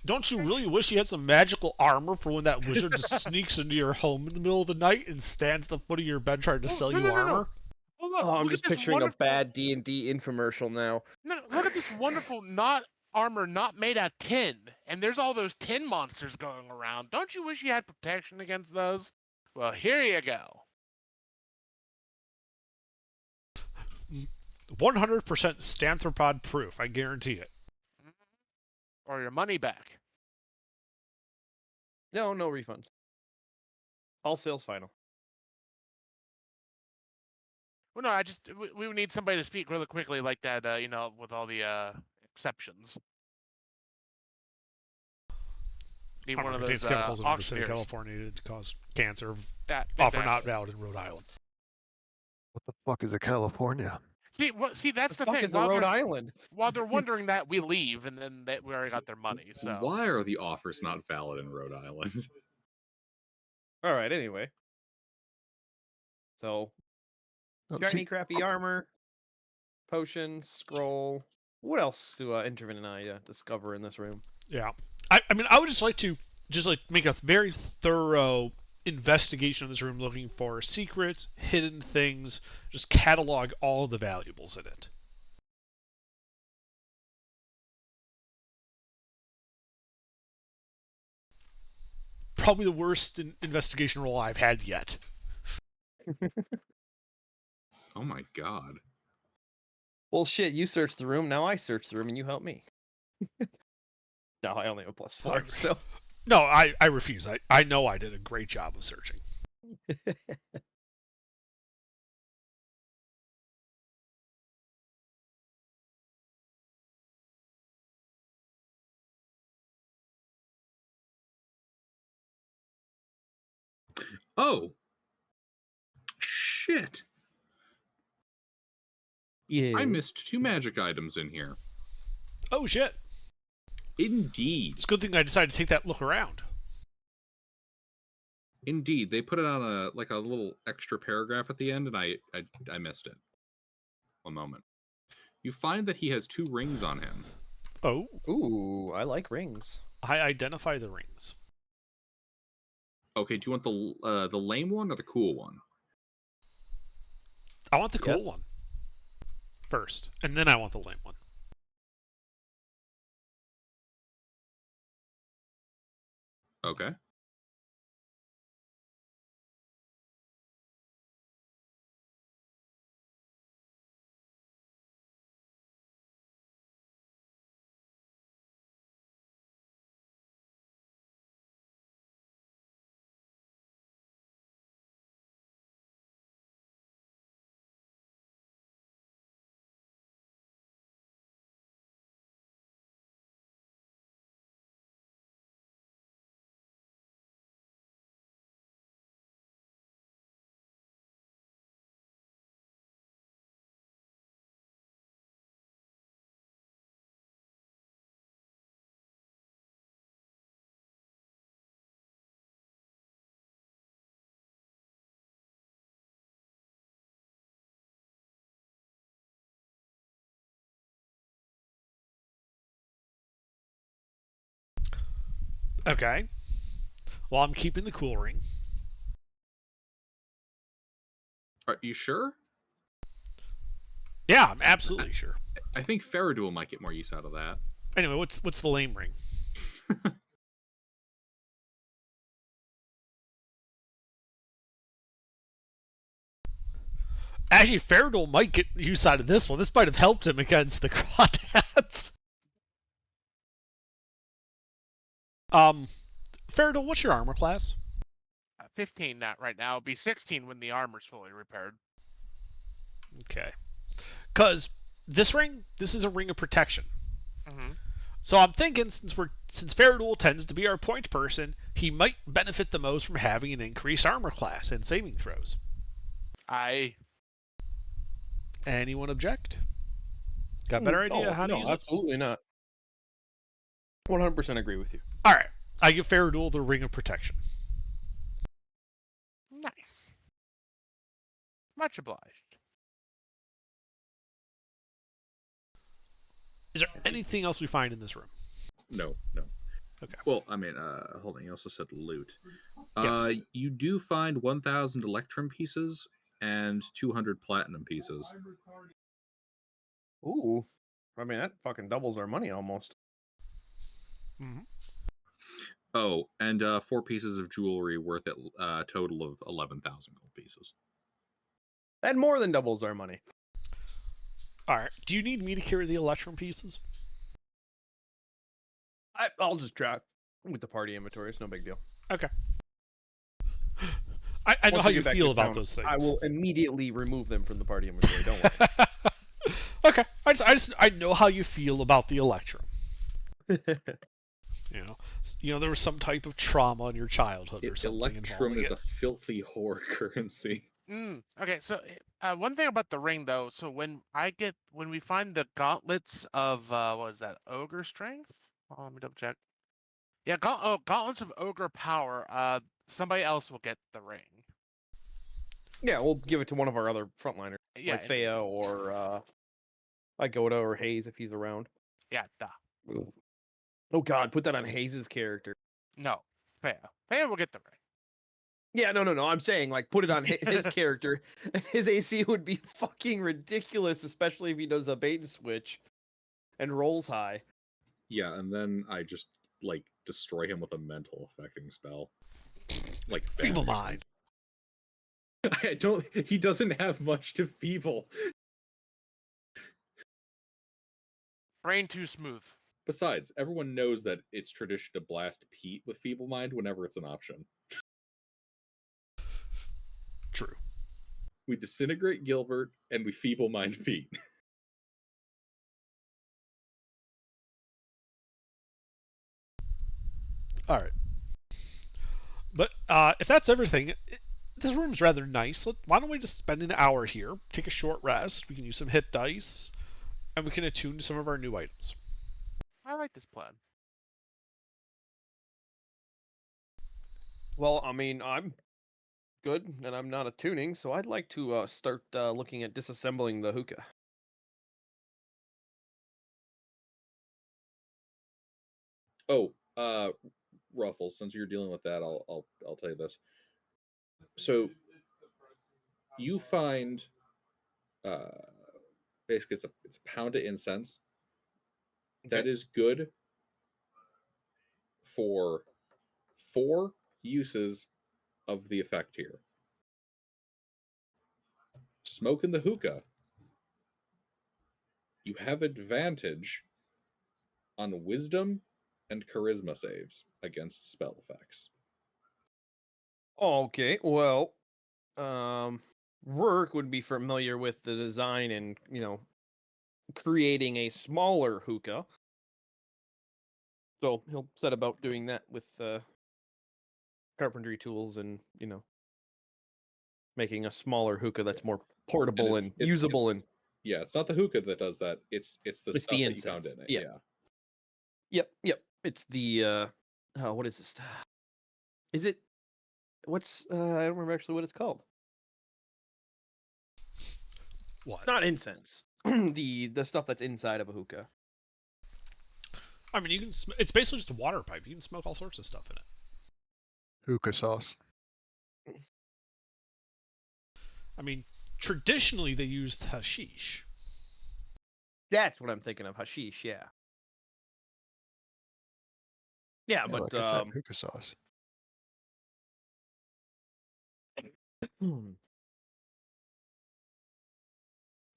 Don't you really wish you had some magical armor for when that wizard just sneaks into your home in the middle of the night and stands at the foot of your bed trying to sell you armor? Oh, look, Oh, I'm look just at this picturing a wonderful... bad D&D infomercial now. No, look at this wonderful armor not made out of tin, and there's all those tin monsters going around. Don't you wish you had protection against those? Well, here you go. 100% Stanthropod proof. I guarantee it. Or your money back. No refunds. All sales final. Well, no, we would need somebody to speak really quickly like that, with all the exceptions. Need one of Contains those chemicals in the state of auctioneers. California to cause cancer. That, Offer not exactly. valid in Rhode Island. What the fuck is a California? See, that's the fuck thing. is a Rhode Island? While they're wondering that, we leave, and then we already got their money. So Why are the offers not valid in Rhode Island? All right. Anyway. So, Oh, shiny see, crappy armor, potions, scroll. What else do Intervin and I discover in this room? Yeah. I mean, I would just like to make a very thorough investigation of this room, looking for secrets, hidden things, just catalog all of the valuables in it. probably the worst investigation roll I've had yet. Oh my god. Well, shit, you search the room, now I search the room, and you help me. No, I only have a +4, Well, so... No, I refuse. I know I did a great job of searching. Oh! Shit! Yeah. I missed 2 magic items in here. Oh, shit. Indeed. It's a good thing I decided to take that look around. Indeed. They put it on a little extra paragraph at the end, and I missed it. One moment. You find that he has 2 rings on him. Oh. Ooh, I like rings. I identify the rings. Okay, do you want the lame one or the cool one? I want the cool Yes. one first, and then I want the lame one. Okay. Okay. Well, I'm keeping the cool ring. Are you sure? Yeah, I'm absolutely sure. I think Faradul might get more use out of that. Anyway, what's the lame ring? Actually, Faradul might get use out of this one. This might have helped him against the crawdads. Faradul, what's your armor class? 15 not right now. It'll be 16 when the armor's fully repaired. Okay. Because this is a ring of protection. Mm-hmm. So I'm thinking, since Faradul tends to be our point person, he might benefit the most from having an increased armor class and saving throws. Anyone object? Got a better idea how to use it? No, absolutely not. 100% agree with you. All right. I give Faradul the ring of protection. Nice. Much obliged. Is there anything else we find in this room? No. Okay. Well, I mean, hold on. You also said loot. Yes. You do find 1,000 electrum pieces and 200 platinum pieces. Ooh. I mean, that fucking doubles our money almost. Mm-hmm. Oh, and 4 pieces of jewelry worth a total of 11,000 gold pieces. That more than doubles our money. All right. Do you need me to carry the electrum pieces? I'll just drop with the party inventory. It's no big deal. Okay. I know Once how we you get back feel to about town, those things. I will immediately remove them from the party inventory. Don't worry. Okay. I know how you feel about the electrum. You know, there was some type of trauma in your childhood or something Electrum involving is it. a filthy whore currency. Okay, so one thing about the ring though, so when we find the gauntlets of what is that, ogre strength? Oh, let me double check. Yeah, gauntlets of ogre power. Somebody else will get the ring. Yeah, we'll give it to one of our other frontliners, Yeah, like Fea or Igoda or Hayes if he's around. yeah, duh. Oh God, put that on Hayes' character. No, Fea will get the ring. Yeah, no. I'm saying, like, put it on his character. His AC would be fucking ridiculous, especially if he does a bait and switch and rolls high. Yeah, and then I just, destroy him with a mental affecting spell. like Feeble vanishing. mind. He doesn't have much to feeble. Brain too smooth. Besides, everyone knows that it's tradition to blast Pete with feeble mind whenever it's an option. True. We disintegrate Gilbert and we feeble mind Pete. All right. But if that's everything, this room's rather nice. Why don't we just spend an hour here, take a short rest, we can use some hit dice, and we can attune to some of our new items. I like this plan. Well, I mean, I'm good, and I'm not attuning, so I'd like to start looking at disassembling the hookah. Oh, Ruffles, since you're dealing with that, I'll tell you this. So you find basically it's a pound of incense that is good for 4 uses of the effect here. Smoking the hookah, you have advantage on wisdom and charisma saves against spell effects. Okay, well, Rourke would be familiar with the design and, creating a smaller hookah. So he'll set about doing that with carpentry tools and, making a smaller hookah that's more portable and usable. And yeah, it's not the hookah that does that. It's the it's stuff the that you found incense. in it. Yeah. Yep. It's the what is this? Is it what's I don't remember actually what it's called. What? It's not incense. the stuff that's inside of a hookah. I mean, you can. It's basically just a water pipe. You can smoke all sorts of stuff in it. Hookah sauce. I mean, traditionally they used hashish. That's what I'm thinking of. Hashish, yeah. Yeah, but like I said, hookah sauce.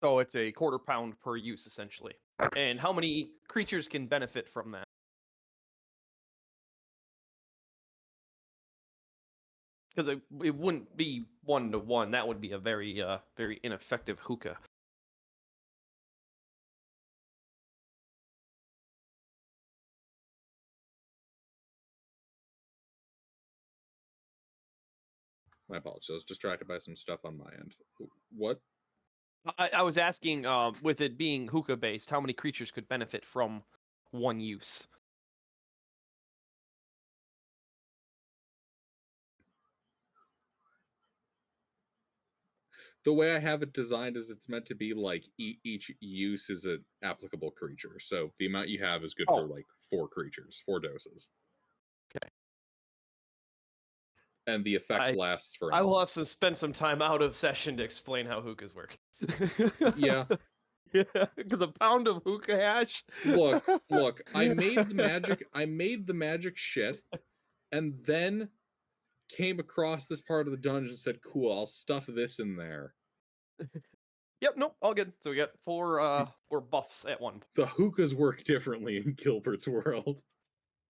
So it's a quarter pound per use, essentially. And how many creatures can benefit from that? Because it wouldn't be 1-to-1. That would be a very very ineffective hookah. My apologies. I was distracted by some stuff on my end. What? I was asking, with it being hookah based, how many creatures could benefit from one use? The way I have it designed is it's meant to be like each use is an applicable creature. So the amount you have is good for like 4 creatures, 4 doses. Okay. And the effect lasts for an I will hour. have to spend some time out of session to explain how hookahs work. Yeah. Yeah, because a pound of hookah hash. Look, I made the magic shit, and then came across this part of the dungeon and said, cool, I'll stuff this in there. Yep, nope, all good. So we got 4 buffs at one point. The hookahs work differently in Gilbert's world.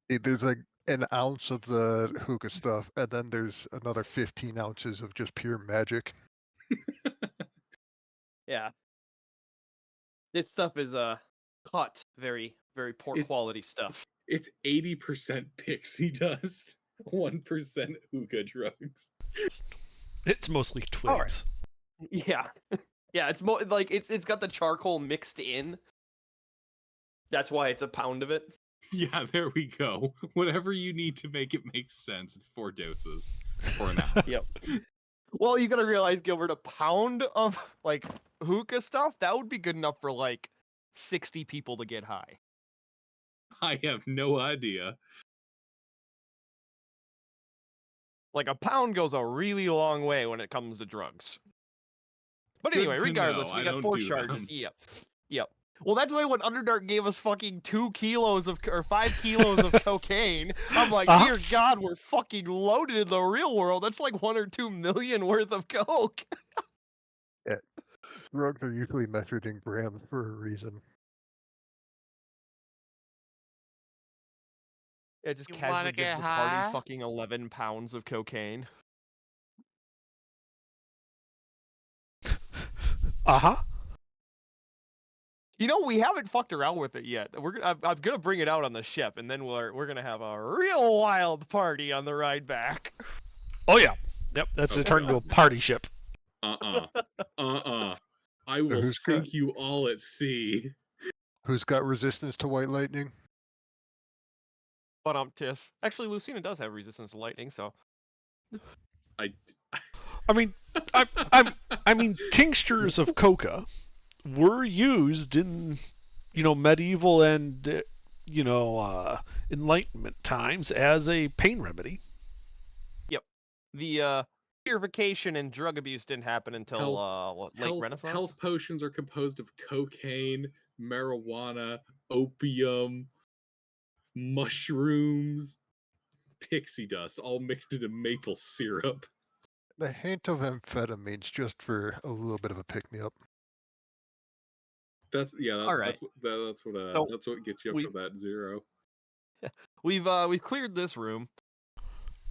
There's like an ounce of the hookah stuff, and then there's another 15 ounces of just pure magic. Yeah. This stuff is cut very, very poor quality stuff. It's 80% pixie dust, 1% hookah drugs. It's mostly twigs. Right. Yeah. Yeah, it's more like it's got the charcoal mixed in. That's why it's a pound of it. Yeah, there we go. Whatever you need to make it make sense. It's 4 doses for an hour. Yep. Well, you gotta realize, Gilbert, a pound of like hookah stuff, that would be good enough for like 60 people to get high. I have no idea. Like a pound goes a really long way when it comes to drugs. But Good anyway, to regardless, know. we I got don't 4 do charges. them. Yep. Yep. Well, that's why when Underdark gave us fucking 2 kilos of or 5 kilos of cocaine, I'm like, dear God, we're fucking loaded in the real world. That's like 1 or 2 million worth of coke. Drugs are usually measured in grams for a reason. It just You casually wanna gives get the party high? fucking 11 pounds of cocaine. Uh-huh. You know, we haven't fucked around with it yet. I'm gonna bring it out on the ship, and then we're gonna have a real wild party on the ride back. Oh, yeah. Yep, that's Okay. turned into a party ship. I will who's got- sink you all at sea. Who's got resistance to white lightning? But tis. Actually, Lucina does have resistance to lightning, so I I mean, I mean, tinctures of coca were used in, medieval and, Enlightenment times as a pain remedy. the purification and drug abuse didn't happen until late Renaissance. Health potions are composed of cocaine, marijuana, opium, mushrooms, pixie dust, all mixed into maple syrup. A hint of amphetamines just for a little bit of a pick-me-up. That's All right. That's what gets you up we- from that 0. We've cleared this room.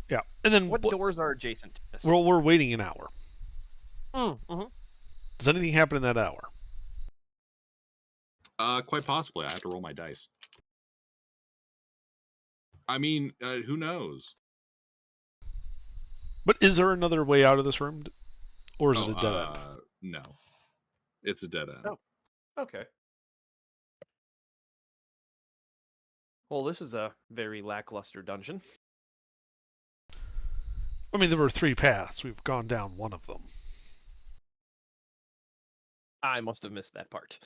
Yeah, and then What doors are adjacent to this? we're waiting an hour. Mm-hmm. Does anything happen in that hour? Quite possibly. I have to roll my dice. I mean, who knows? But is there another way out of this room, or is it a dead end? No, it's a dead end. Oh. Okay. Well, this is a very lackluster dungeon. I mean, there were 3 paths. We've gone down one of them. I must have missed that part.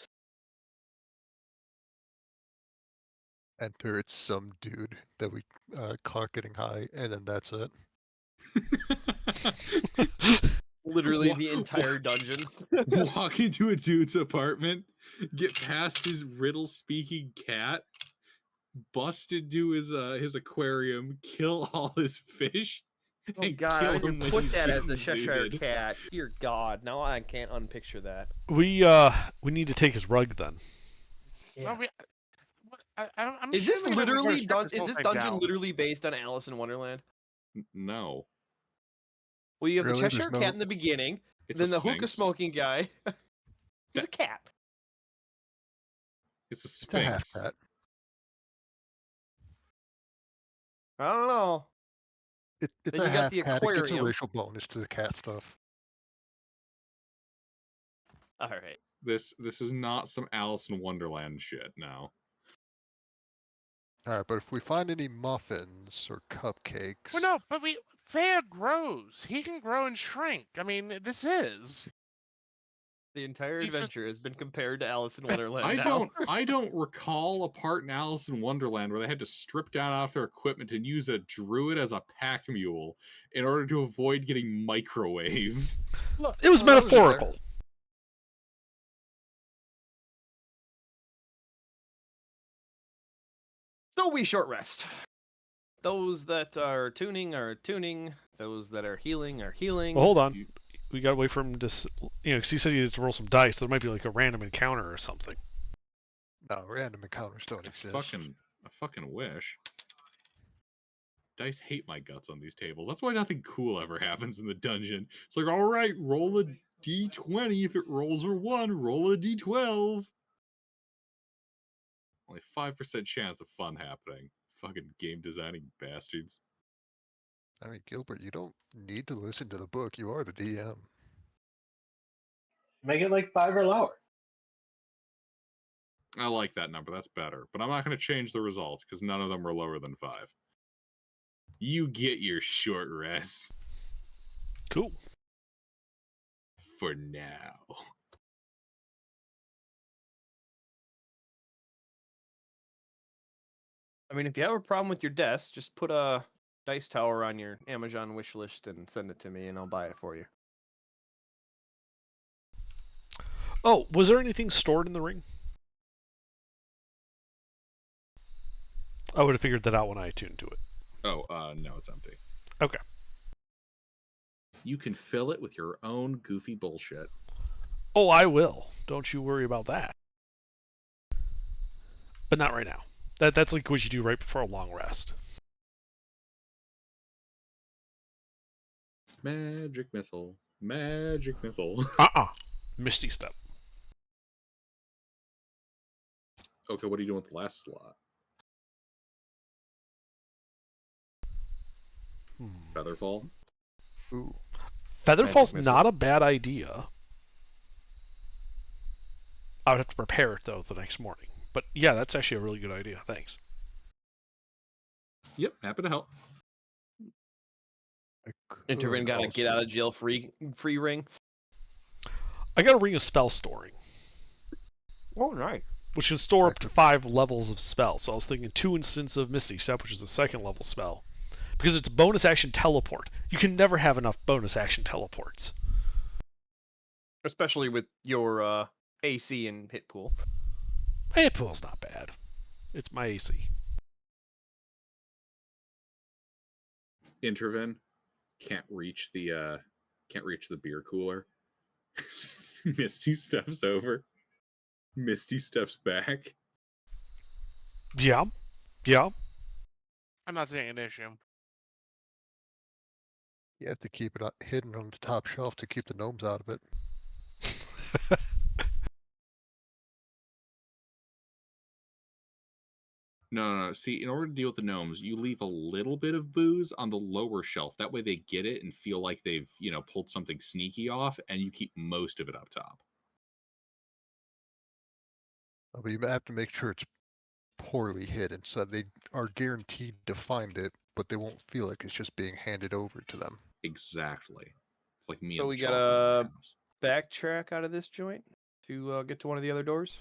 Enter, it's some dude that we caught getting high, and then that's it. Literally the entire dungeon. Walk into a dude's apartment, get past his riddle-speaking cat, bust into his aquarium, kill all his fish, Oh and God, kill I him didn't when put he's that as getting the Cheshire zooted. Cat. Dear God, now I can't unpicture that. We need to take his rug then. Well, I'm Is this assuming that we're gonna literally strip is whole this thing dungeon down. literally based on Alice in Wonderland? No, Well, you have Really? the There's Cheshire no- Cat in the beginning, it's then a the hookah sphinx. smoking guy. He's a cat. It's a It's a half sphinx. cat. I don't know. It's Then a you got half the cat. It gets a aquarium. racial bonus to the cat stuff. All right. This is not some Alice in Wonderland shit. No. Alright, but if we find any muffins or cupcakes... Well, no, but Fea grows. He can grow and shrink. I mean, this is. The entire He's just- adventure has been compared to Alice in Wonderland. I now. don't recall a part in Alice in Wonderland where they had to strip down off their equipment and use a druid as a pack mule in order to avoid getting microwaved. Look, It was Well, that was metaphorical. So we short rest. Those that are tuning are tuning. Those that are healing are healing. Well, hold on. We gotta wait for him to, because he said he has to roll some dice. So there might be like a random encounter or something. No, random encounters don't exist. I fucking wish. Dice hate my guts on these tables. That's why nothing cool ever happens in the dungeon. It's like, all right, roll a d20. If it rolls a 1, roll a d12. Only 5% chance of fun happening. Fucking game designing bastards. I mean, Gilbert, you don't need to listen to the book. You are the DM. Make it like 5 or lower. I like that number. That's better. But I'm not going to change the results because none of them were lower than 5. You get your short rest. Cool. For now. I mean, if you have a problem with your desk, just put a dice tower on your Amazon wish list and send it to me, and I'll buy it for you. Oh, was there anything stored in the ring? I would have figured that out when I tuned to it. Oh, no, it's empty. Okay. You can fill it with your own goofy bullshit. Oh, I will. Don't you worry about that. But not right now. That's like what you do right before a long rest. Magic missile. Magic missile. Misty Step. Okay, what are you doing with the last slot? Featherfall? Ooh. Featherfall's Magic missile. not a bad idea. I would have to prepare it, though, the next morning. But yeah, that's actually a really good idea. Thanks. Yep, happy to help. Intervin got a get out of jail free ring. I got a ring of spell storing, Oh, nice. which can store up to 5 levels of spell. So I was thinking 2 instances of Misty Step, which is a second level spell. Because it's bonus action teleport. You can never have enough bonus action teleports. Especially with your AC and hit pool. My hit pool's not bad. It's my AC. Intervin can't reach the beer cooler. Misty steps over. Misty steps back. Yeah. Yeah. I'm not seeing an issue. You have to keep it hidden on the top shelf to keep the gnomes out of it. No. See, in order to deal with the gnomes, you leave a little bit of booze on the lower shelf. That way they get it and feel like they've, pulled something sneaky off, and you keep most of it up top. But you have to make sure it's poorly hidden so they are guaranteed to find it, but they won't feel like it's just being handed over to them. Exactly. It's like me So and we the gotta chocolate house. backtrack out of this joint to get to one of the other doors.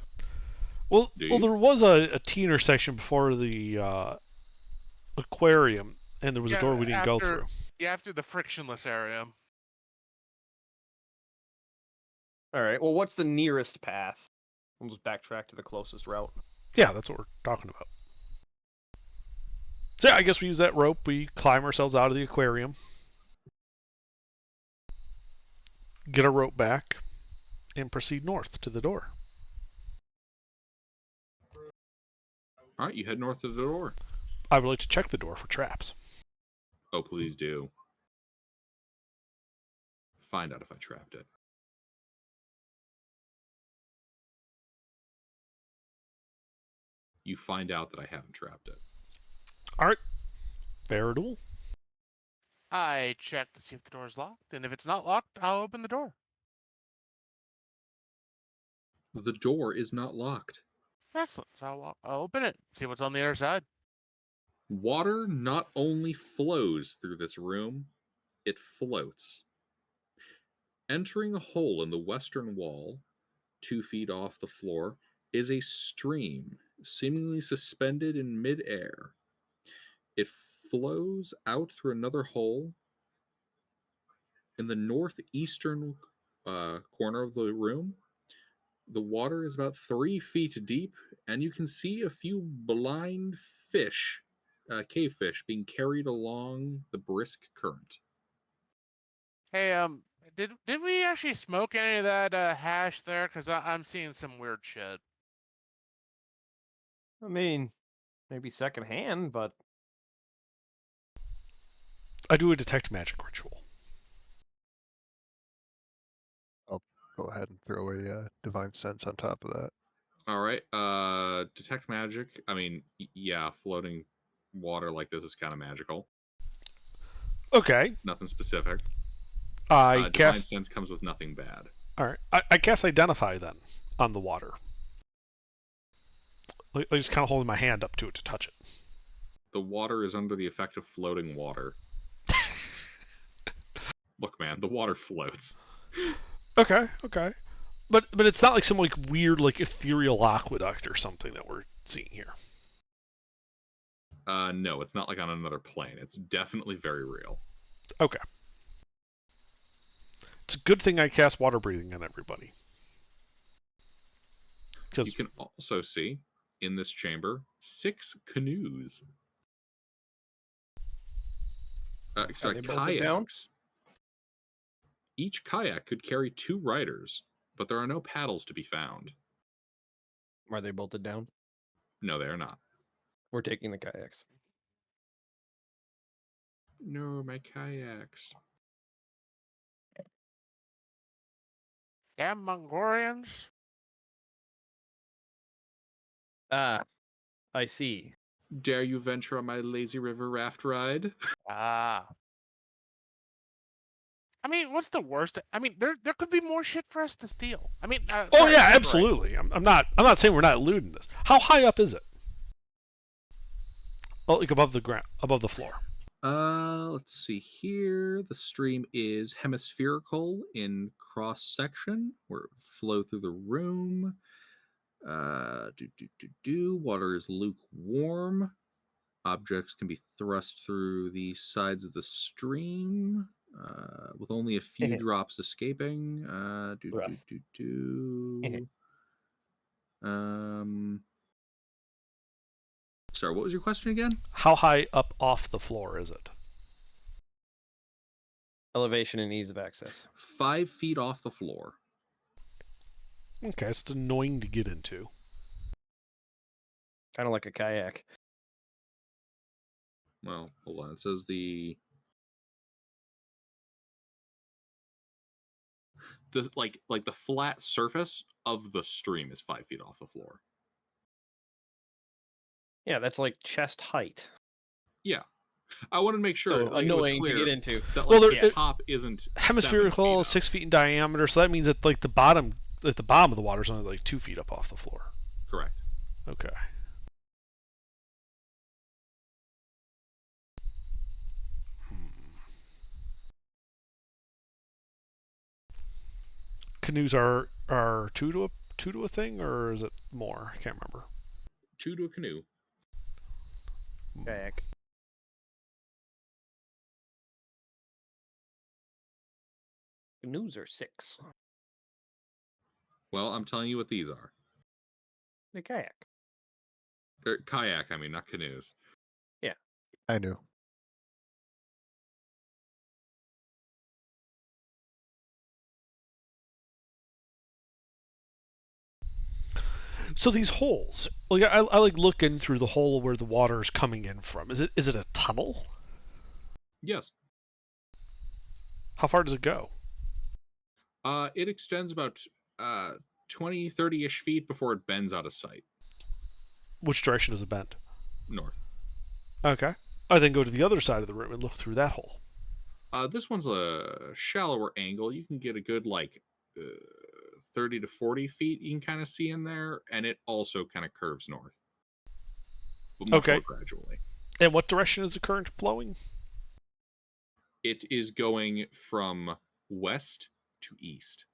Well, Do well, you? there was a T intersection before the aquarium, and there was a door we didn't go through. Yeah, after the frictionless area. All right. Well, what's the nearest path? We'll just backtrack to the closest route. Yeah, that's what we're talking about. So yeah, I guess we use that rope. We climb ourselves out of the aquarium. Get a rope back. And proceed north to the door. All right, you head north to the door. I would like to check the door for traps. Oh, please do. Find out if I trapped it. You find out that I haven't trapped it. All right. Fair duel. I check to see if the door is locked, and if it's not locked, I'll open the door. The door is not locked. Excellent. So I'll open it, see what's on the other side. Water not only flows through this room, it floats. Entering a hole in the western wall, 2 feet off the floor, is a stream seemingly suspended in midair. It flows out through another hole in the northeastern corner of the room. The water is about 3 feet deep, and you can see a few blind fish, cave fish, being carried along the brisk current. Hey, did we actually smoke any of that hash there? Because I'm seeing some weird shit. I mean, maybe secondhand, but I do a detect magic ritual. I'll go ahead and throw a divine sense on top of that. All right, detect magic. I mean, yeah, floating water like this is kind of magical. Okay. Nothing specific. I Divine cast. sense comes with nothing bad. All right. I cast identify then on the water. I just kind of holding my hand up to it to touch it. The water is under the effect of floating water. Look, man, the water floats. Okay. But it's not like some like weird like ethereal aqueduct or something that we're seeing here. No, it's not like on another plane. It's definitely very real. Okay. It's a good thing I cast water breathing on everybody. You can also see in this chamber 6 canoes. Sorry, they bolted down? kayaks. Each kayak could carry 2 riders, but there are no paddles to be found. Are they bolted down? No, they are not. We're taking the kayaks. No, my kayaks. Damn Mongolians. Ah, I see. Dare you venture on my lazy river raft ride? Ah. I mean, what's the worst? I mean, there could be more shit for us to steal. I mean, Oh sorry, yeah, liberate. absolutely. I'm not saying we're not eluding this. How high up is it? Oh, like above the ground, above the floor. Let's see here. The stream is hemispherical in cross section, where it would flow through the room. Water is lukewarm. Objects can be thrust through the sides of the stream, with only a few drops escaping. Sorry, what was your question again? How high up off the floor is it? Elevation and ease of access. 5 feet off the floor. Okay, so it's annoying to get into. Kind of like a kayak. Well, hold on. It says the the flat surface of the stream is 5 feet off the floor. Yeah, that's like chest height. Yeah, I wanted to make sure. So like, annoying it was to clear get into. that Well, like, there- the top isn't Hemispherical, 7 feet up. 6 feet in diameter, so that means that like the bottom of the water is only like 2 feet up off the floor. Correct. Okay. Canoes are 2 to a thing, or is it more? I can't remember. 2 to a canoe. Kayak. Canoes are 6. Well, I'm telling you what these are. The kayak. Kayak, I mean, not canoes. I knew. So these holes, like I like looking through the hole where the water is coming in from. Is it a tunnel? Yes. How far does it go? It extends about 20, 30-ish feet before it bends out of sight. Which direction does it bend? North. Okay. I then go to the other side of the room and look through that hole. This one's a shallower angle. You can get a good 30 to 40 feet you can kind of see in there, and it also kind of curves north. But much more gradually. And what direction is the current flowing? It is going from west to east.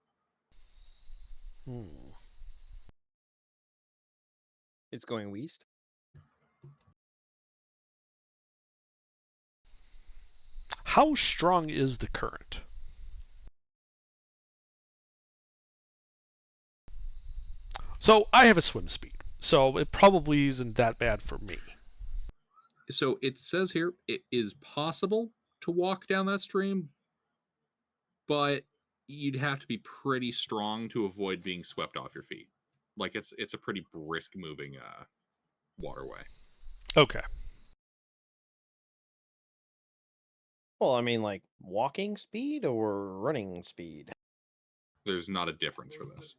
It's going west. How strong is the current? So I have a swim speed, so it probably isn't that bad for me. So it says here it is possible to walk down that stream, but you'd have to be pretty strong to avoid being swept off your feet. Like it's a pretty brisk moving waterway. Okay. Well, I mean, like walking speed or running speed? There's not a difference for this.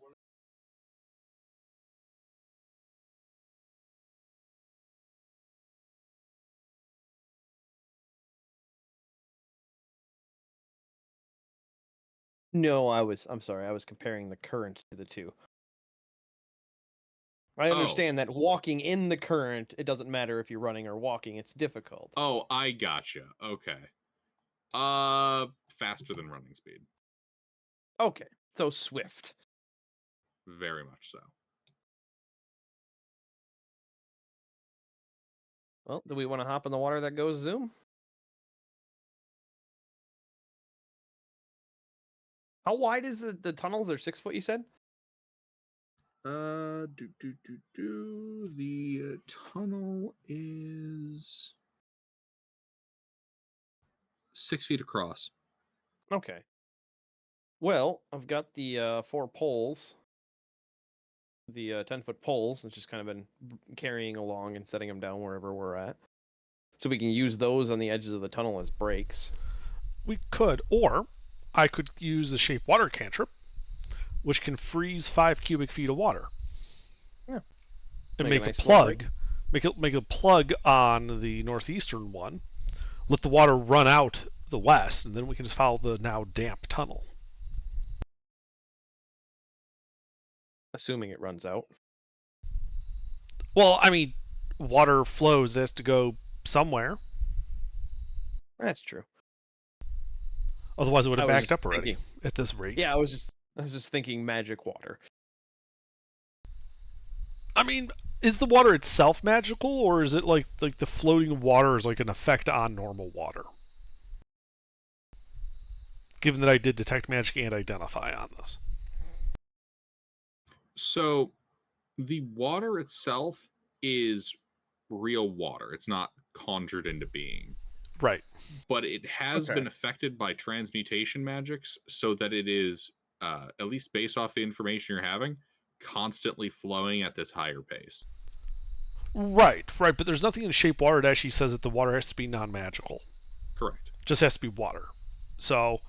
No, I'm sorry. I was comparing the current to the two. I understand that walking in the current, it doesn't matter if you're running or walking. It's difficult. Oh, I gotcha. Okay. Faster than running speed. Okay, so swift. Very much so. Well, do we want to hop in the water that goes zoom? How wide is the tunnels? They're 6 foot, you said? The tunnel is 6 feet across. Okay. Well, I've got the 4 poles, the 10-foot poles, which just kind of been carrying along and setting them down wherever we're at. So we can use those on the edges of the tunnel as brakes. We could, or I could use the shape water cantrip, which can freeze 5 cubic feet of water. Yeah. And Make make a a nice little break. plug. Make a plug on the northeastern one. Let the water run out the west, and then we can just follow the now damp tunnel. Assuming it runs out. Well, I mean, water flows. It has to go somewhere. That's true. Otherwise, it would have I was backed just up already thinking. at this rate. Yeah, I was just thinking magic water. I mean, is the water itself magical, or is it like the floating water is like an effect on normal water? Given that I did detect magic and identify on this. So the water itself is real water. It's not conjured into being. Right. But it has Okay. been affected by transmutation magics so that it is, at least based off the information you're having, constantly flowing at this higher pace. Right, but there's nothing in shape water that actually says that the water has to be non-magical. Correct. It just has to be water. So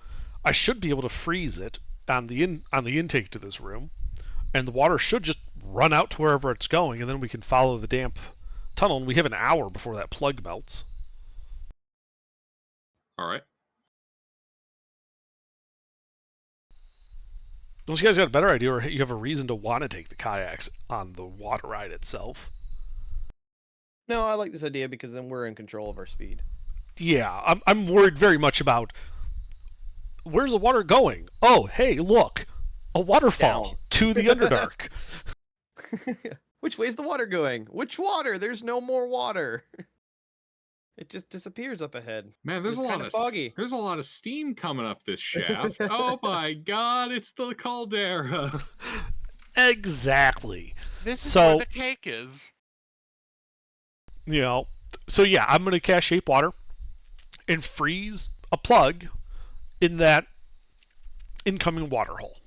I should be able to freeze it on the intake to this room, and the water should just run out to wherever it's going, and then we can follow the damp tunnel, and we have an hour before that plug melts. All right. Unless you guys got a better idea, or you have a reason to want to take the kayaks on the water ride itself. No, I like this idea because then we're in control of our speed. Yeah, I'm worried very much about where's the water going? Oh, hey, look, a waterfall Down. to the Underdark. Which way's the water going? Which water? There's no more water. It just disappears up ahead. Man, there's It's a lot kinda of foggy. there's a lot of steam coming up this shaft. Oh my god, it's the caldera. Exactly. This is So- where the cake is. You know, so yeah, I'm gonna cast shape water and freeze a plug in that incoming water hole.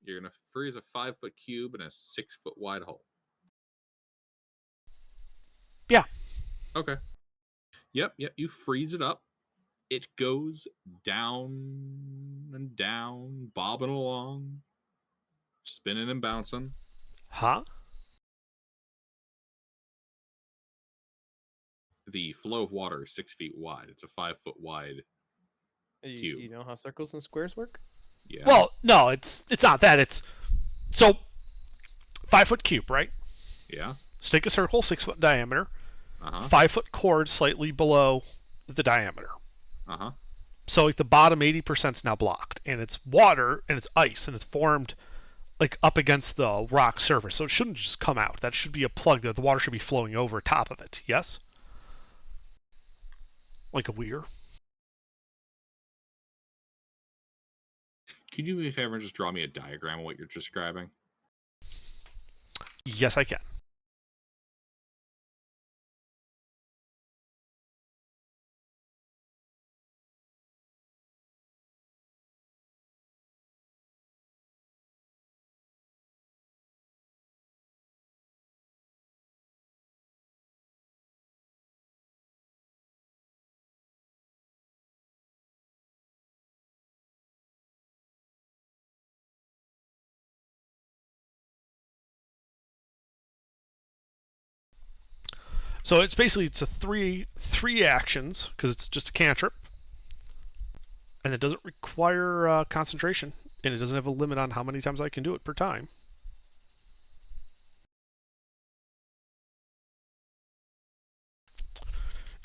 You're gonna freeze a 5-foot cube in a 6-foot wide hole. Yeah. Okay. Yep, you freeze it up. It goes down and down, bobbing along, spinning and bouncing. Huh? The flow of water is 6 feet wide. It's a 5-foot wide. You know how circles and squares work? Yeah. Well, no, it's not that. It's so 5-foot cube, right? Yeah. So take a circle, 6-foot diameter, Uh-huh. 5-foot chord slightly below the diameter. Uh-huh. So like the bottom 80% is now blocked, and it's water and it's ice, and it's formed like up against the rock surface. So it shouldn't just come out. That should be a plug that the water should be flowing over top of it. Yes? Like a weir. Can you do me a favor and just draw me a diagram of what you're describing? Yes, I can. So it's basically it's a three actions because it's just a cantrip, and it doesn't require concentration, and it doesn't have a limit on how many times I can do it per time.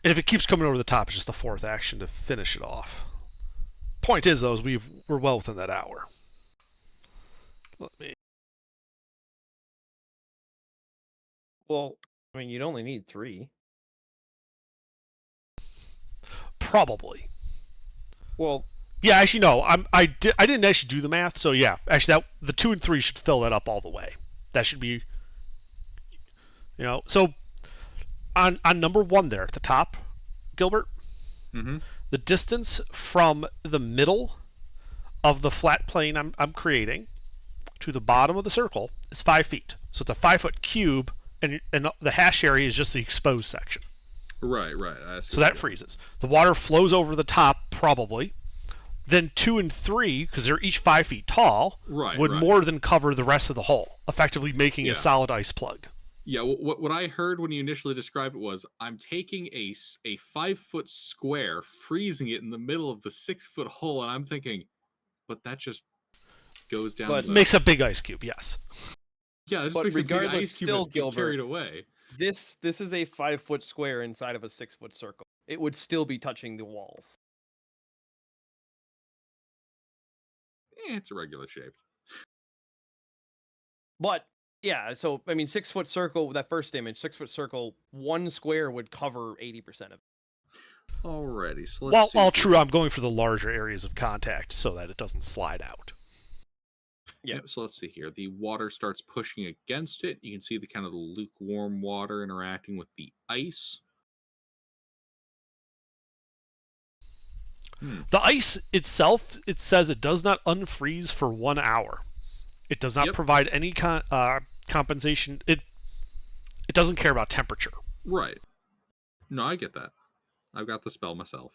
And if it keeps coming over the top, it's just the fourth action to finish it off. Point is, though, is we're well within that hour. Let me. Well, I mean, you'd only need 3. Probably. Well, Yeah, actually, no. I didn't actually do the math, so yeah. Actually, the 2 and 3 should fill that up all the way. That should be, so on number 1 there at the top, Gilbert, Mm-hmm. the distance from the middle of the flat plane I'm creating to the bottom of the circle is 5 feet. So it's a 5-foot cube, and the hash area is just the exposed section. Right. I see So that freezes. The water flows over the top, probably. Then 2 and 3, because they're each 5 feet tall, would more than cover the rest of the hole, effectively making a solid ice plug. Yeah, what I heard when you initially described it was, I'm taking a 5-foot square, freezing it in the middle of the 6-foot hole, and I'm thinking, but that just goes down. But makes a big ice cube, yes. Yeah, it just but makes a big regardless, ice cube still, that's get Gilbert, carried away. This is a 5-foot square inside of a 6-foot circle. It would still be touching the walls. It's a regular shape. But yeah, so I mean, 6-foot circle. That first image, 6-foot circle, 1 square would cover 80% of it. Alrighty, so let's see. While true, I'm going for the larger areas of contact so that it doesn't slide out. Yeah. So let's see here. The water starts pushing against it. You can see the kind of the lukewarm water interacting with the ice. The ice itself, it says it does not unfreeze for 1 hour. It does not provide any compensation. It doesn't care about temperature. Right. No, I get that. I've got the spell myself.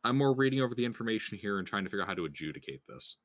I'm more reading over the information here and trying to figure out how to adjudicate this.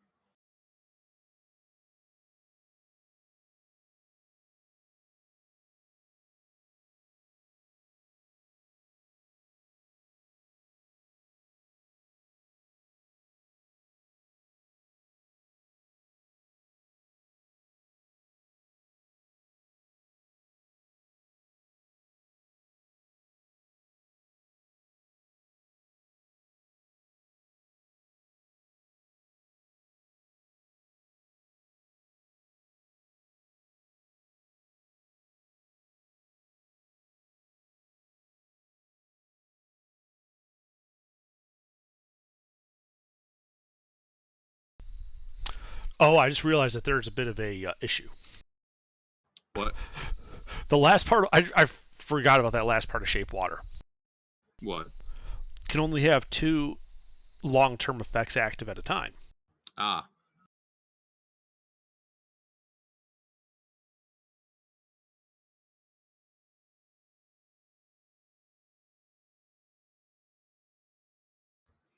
Oh, I just realized that there's a bit of a issue. What? The last part, I forgot about that last part of Shape Water. What? Can only have 2 long-term effects active at a time. Ah.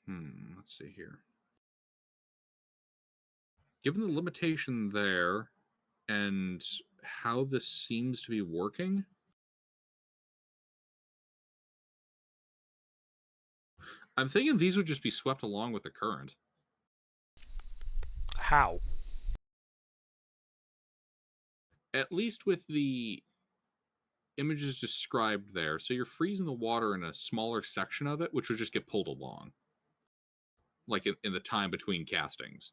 Let's see here. Given the limitation there and how this seems to be working, I'm thinking these would just be swept along with the current. How? At least with the images described there. So you're freezing the water in a smaller section of it, which would just get pulled along. Like in the time between castings.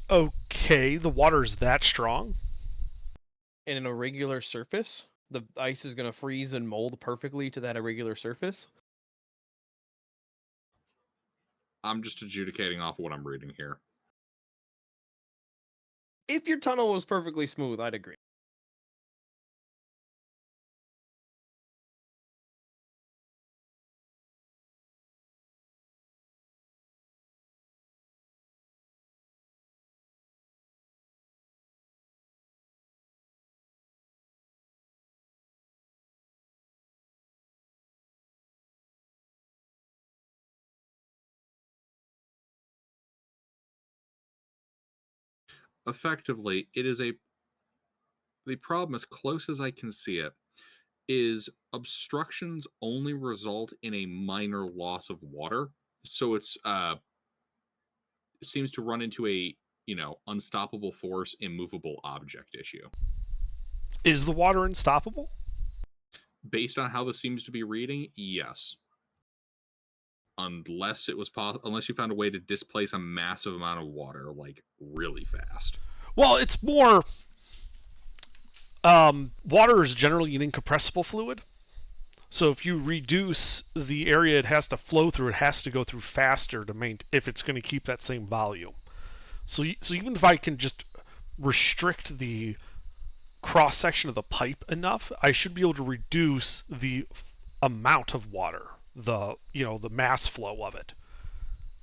Okay, the water's that strong? And an irregular surface, the ice is going to freeze and mold perfectly to that irregular surface. I'm just adjudicating off what I'm reading here. If your tunnel was perfectly smooth, I'd agree. Effectively, it is the problem, as close as I can see it, is obstructions only result in a minor loss of water. So it seems to run into a, unstoppable force, immovable object issue. Is the water unstoppable? Based on how this seems to be reading, yes. Unless it was unless you found a way to displace a massive amount of water, like, really fast. Well, it's more... water is generally an incompressible fluid. So if you reduce the area it has to flow through, it has to go through faster to maintain if it's going to keep that same volume. So even if I can just restrict the cross section of the pipe enough, I should be able to reduce the amount of water, the mass flow of it.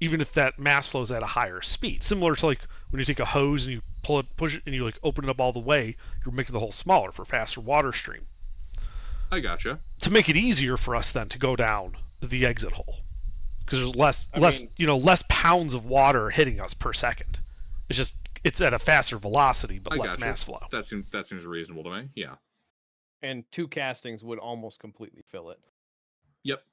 Even if that mass flows at a higher speed, similar to like when you take a hose and you push it, and you like open it up all the way, you're making the hole smaller for faster water stream. I gotcha. To make it easier for us then to go down the exit hole, because there's I mean- less pounds of water hitting us per second. It's at a faster velocity but I less gotcha. mass flow. That seems reasonable to me. Yeah. And 2 castings would almost completely fill it. Yep.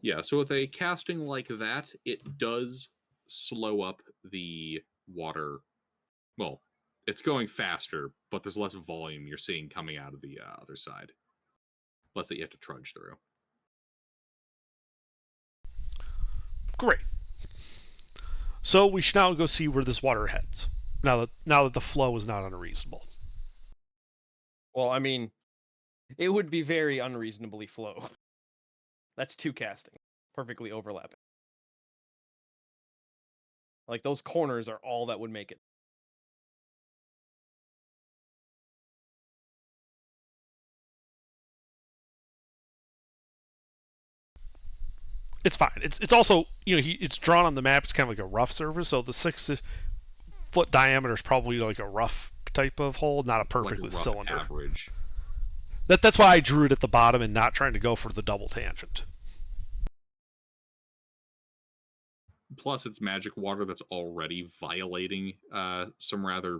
Yeah. So with a casting like that, it does slow up the water. Well, it's going faster, but there's less volume you're seeing coming out of the other side. Less that you have to trudge through. Great. So we should now go see where this water heads. Now that the flow is not unreasonable. Well, I mean, it would be very unreasonably flow. That's 2 casting, perfectly overlapping. Like those corners are all that would make it. It's fine. It's also it's drawn on the map. It's kind of like a rough surface, so the 6-foot diameter is probably like a rough type of hole, not a perfect Like a rough cylinder. average. That's why I drew it at the bottom and not trying to go for the double tangent. Plus, it's magic water that's already violating some rather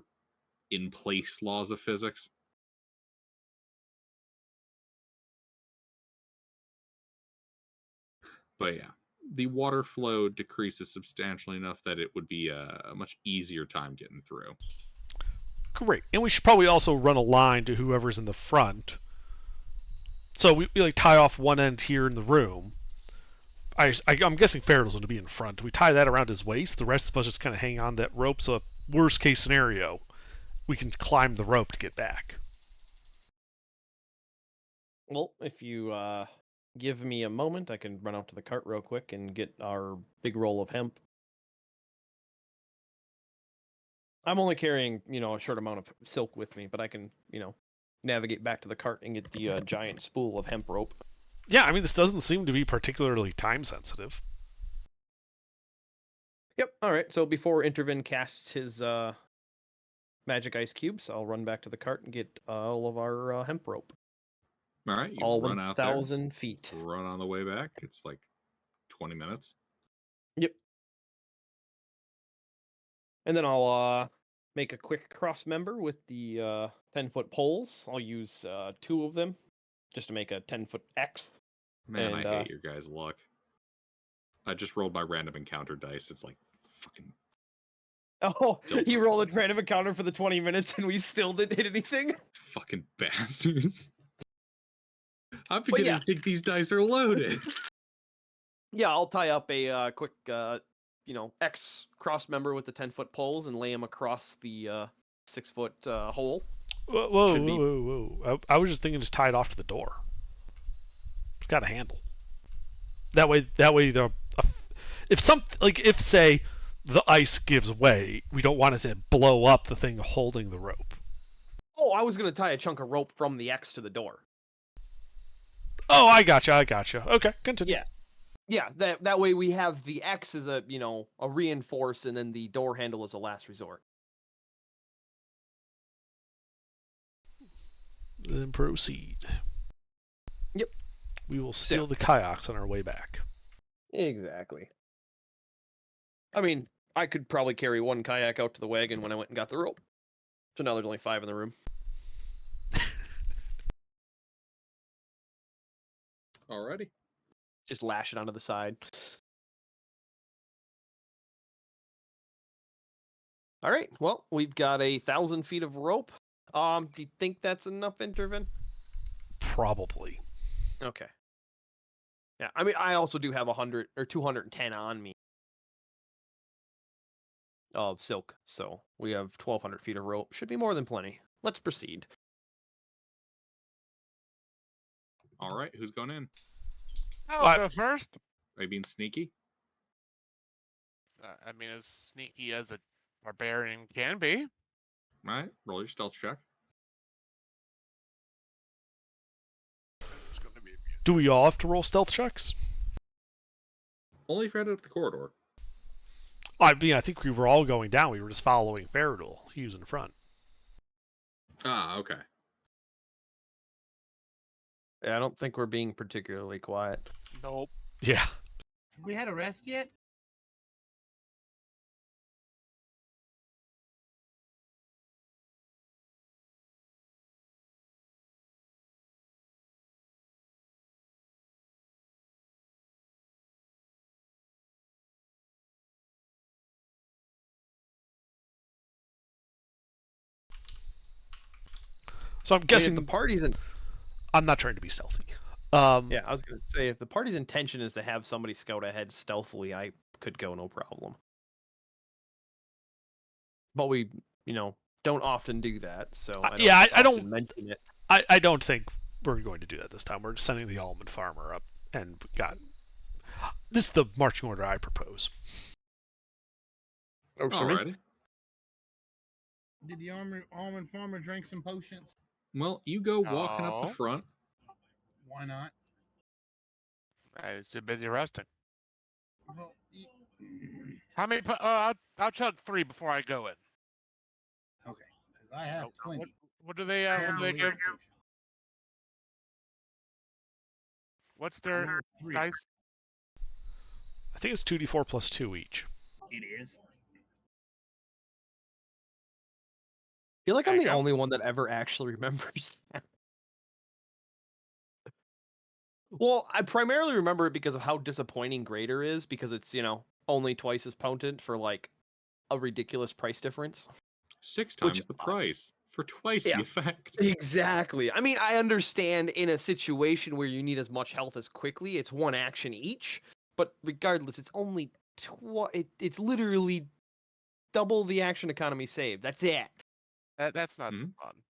in-place laws of physics. But yeah, the water flow decreases substantially enough that it would be a much easier time getting through. Great. And we should probably also run a line to whoever's in the front. So we like tie off one end here in the room. I'm guessing Faradal's going to be in front. We tie that around his waist. The rest of us just kind of hang on that rope. So, if worst case scenario, we can climb the rope to get back. Well, if you give me a moment, I can run out to the cart real quick and get our big roll of hemp. I'm only carrying, a short amount of silk with me, but I can, navigate back to the cart and get the giant spool of hemp rope. Yeah, I mean, this doesn't seem to be particularly time sensitive. Yep. All right. So before Intervin casts his magic ice cubes, I'll run back to the cart and get all of our hemp rope. All right, you All run out there, 1,000 feet. run on the way back. It's like 20 minutes. Yep. And then I'll make a quick cross member with the 10-foot poles. I'll use 2 of them just to make a 10-foot X. Man, And, I hate your guys' luck. I just rolled my random encounter dice. It's like fucking. Oh, Still he doesn't rolled a random encounter for the 20 minutes and we still didn't hit anything? Fucking bastards. I'm But beginning yeah. to think these dice are loaded. Yeah, I'll tie up a quick, X cross member with the 10-foot poles and lay them across the 6-foot hole. Whoa, Should be- whoa. I was just thinking just tie it off to the door. It's got a handle. That way, if say the ice gives way, we don't want it to blow up the thing holding the rope. Oh, I was going to tie a chunk of rope from the X to the door. Oh, I gotcha. Okay, continue. Yeah. Yeah, that way we have the X as a reinforce, and then the door handle as a last resort. Then proceed. Yep. We will steal the kayaks on our way back. Exactly. I mean, I could probably carry 1 kayak out to the wagon when I went and got the rope. So now there's only 5 in the room. Alrighty. Just lash it onto the side. All right. Well, we've got 1,000 feet of rope. Do you think that's enough, Intervin? Probably. Okay. Yeah. I mean, I also do have 100 or 210 on me of silk, so we have 1,200 feet of rope. Should be more than plenty. Let's proceed. All right, who's going in? I'll go first. Are you being sneaky? I mean, as sneaky as a barbarian can be. All right, roll your stealth check. It's gonna be Do we all have to roll stealth checks? Only if you're headed up the corridor. I mean, I think we were all going down. We were just following Faradol. He was in front. Ah, okay. Yeah, I don't think we're being particularly quiet. Nope. Yeah. Have we had a rest yet? So I'm I mean, guessing if the party's in. I'm not trying to be stealthy. Yeah, I was gonna say if the party's intention is to have somebody scout ahead stealthily, I could go no problem. But we, don't often do that, so I don't- often mention it. I don't think we're going to do that this time. We're just sending the almond farmer up, and this is the marching order I propose. Oh, sorry. Alrighty. Did the almond farmer drink some potions? Well, you go walking up the Oh. front. Why not? I was too busy resting. Well, How many? I'll chug 3 before I go in. okay, because I have plenty. What do they? I What have do they a give? potion. What's I their have 3. dice? I think it's 2d4 plus 2 each. It is. I feel like I'm There the you go. only one that ever actually remembers that. Well, I primarily remember it because of how disappointing Greater is, because it's, only twice as potent for like a ridiculous price difference. 6 Which- times the price for twice yeah. the effect. Exactly. I mean, I understand in a situation where you need as much health as quickly, it's 1 action each, but regardless, it's only it's literally double the action economy saved. That's it. That's not so Mhm. fun.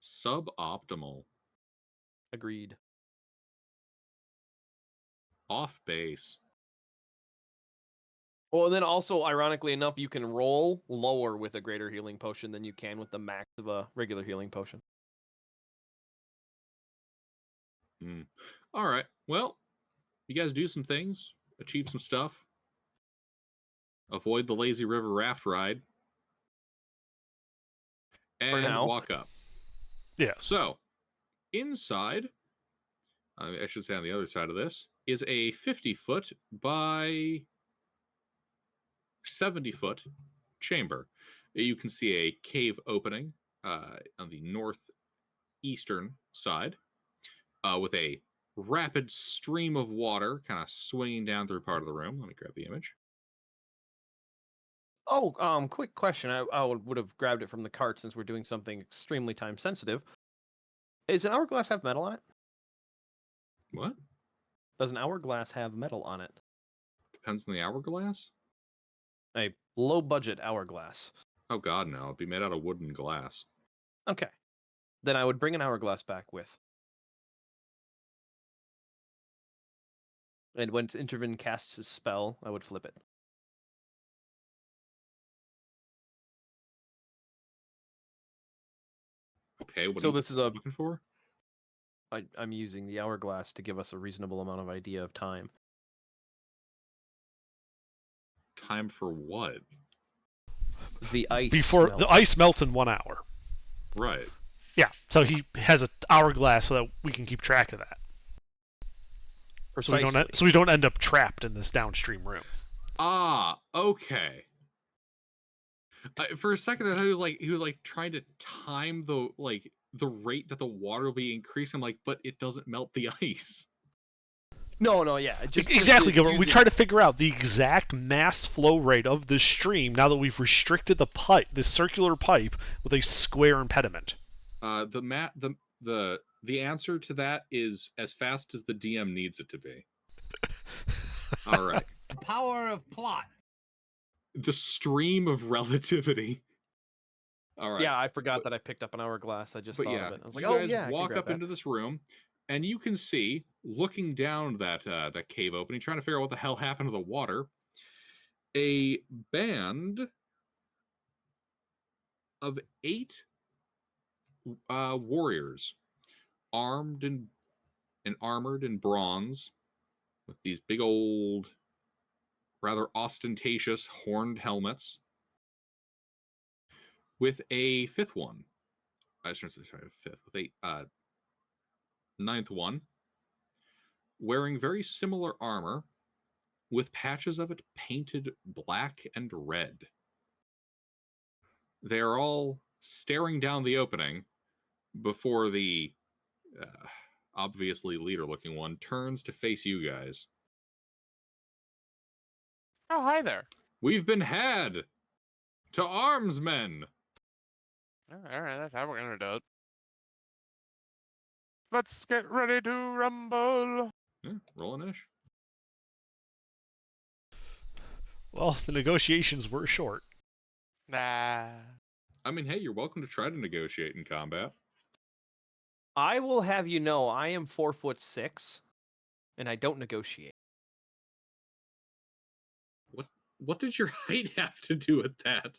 Suboptimal. Agreed. Off base. Well, and then also, ironically enough, you can roll lower with a greater healing potion than you can with the max of a regular healing potion. All right. Well, you guys do some things, achieve some stuff, avoid the lazy river raft ride, and now. walk up. Yes. So, inside, I should say on the other side of this, is a 50-foot by 70-foot chamber. You can see a cave opening on the northeastern side with a rapid stream of water kind of swinging down through part of the room. Let me grab the image. Oh, quick question. I would have grabbed it from the cart since we're doing something extremely time sensitive. Does an hourglass have metal on it? What? Does an hourglass have metal on it? Depends on the hourglass? A low budget hourglass. Oh god, no. It'd be made out of wood and glass. Okay. Then I would bring an hourglass back with. And when Intervin casts his spell, I would flip it. Okay, what So are you this is a- looking for? I'm using the hourglass to give us a reasonable amount of idea of time. Time for what? The ice. Before melt. the ice melts in 1 hour. Right. Yeah. So he has an hourglass so that we can keep track of that. Precisely. So we don't end up trapped in this downstream room. Ah, okay. For a second, I thought he was like trying to time the rate that the water will be increasing. I'm like, but it doesn't melt the ice. No, yeah. Exactly, Gilbert. We try to figure out the exact mass flow rate of this stream now that we've restricted the pipe, this circular pipe, with a square impediment. The answer to that is as fast as the DM needs it to be. All right. The power of plot. The stream of relativity. All right. Yeah, I forgot that I picked up an hourglass. I just But thought yeah, of it. I was like, you oh guys yeah. I can walk grab up that. into this room. And you can see, looking down that cave opening, trying to figure out what the hell happened to the water, a band of 8 warriors, armed and armored in bronze, with these big old, rather ostentatious horned helmets, with a 5th one. I shouldn't say sorry, 5th, with a 9th one, wearing very similar armor, with patches of it painted black and red. They are all staring down the opening before the obviously leader-looking one turns to face you guys. Oh, hi there. We've been had! To arms, men! All right, that's how we're gonna do it. Let's get ready to rumble. Yeah, roll an ish. Well, the negotiations were short. Nah. I mean, hey, you're welcome to try to negotiate in combat. I will have you know I am 4'6", and I don't negotiate. What did your height have to do with that?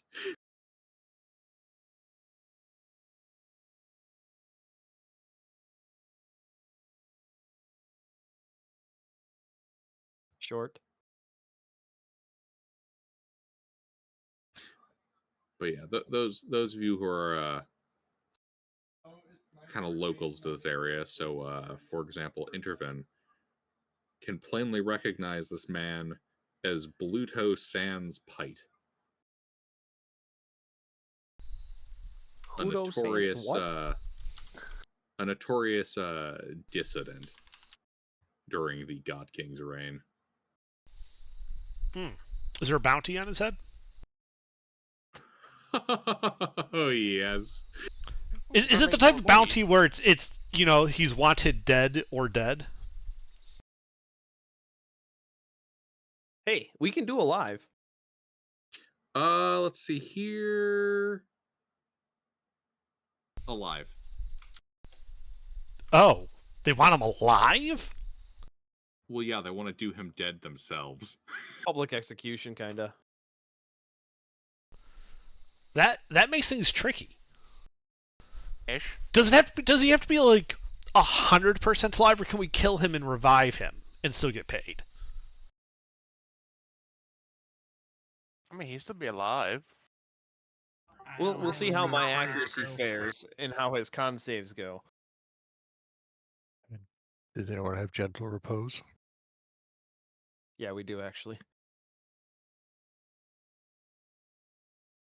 Short. But yeah, those of you who are kind of locals to this area, so for example, Intervin, can plainly recognize this man as Bluto Sans Pite. A Pluto Sans notorious, what? a notorious dissident during the God King's reign. Is there a bounty on his head? Oh yes. Is it the type of bounty where it's he's wanted dead or dead? Hey, we can do alive. Let's see here. Alive. Oh, they want him alive? Well, yeah, they want to do him dead themselves. Public execution, kinda. That makes things tricky. Ish. Does he have to be like 100% alive, or can we kill him and revive him and still get paid? I mean, he still be alive. We'll see how my accuracy fares and how his con saves go. Does anyone have gentle repose? Yeah, we do actually.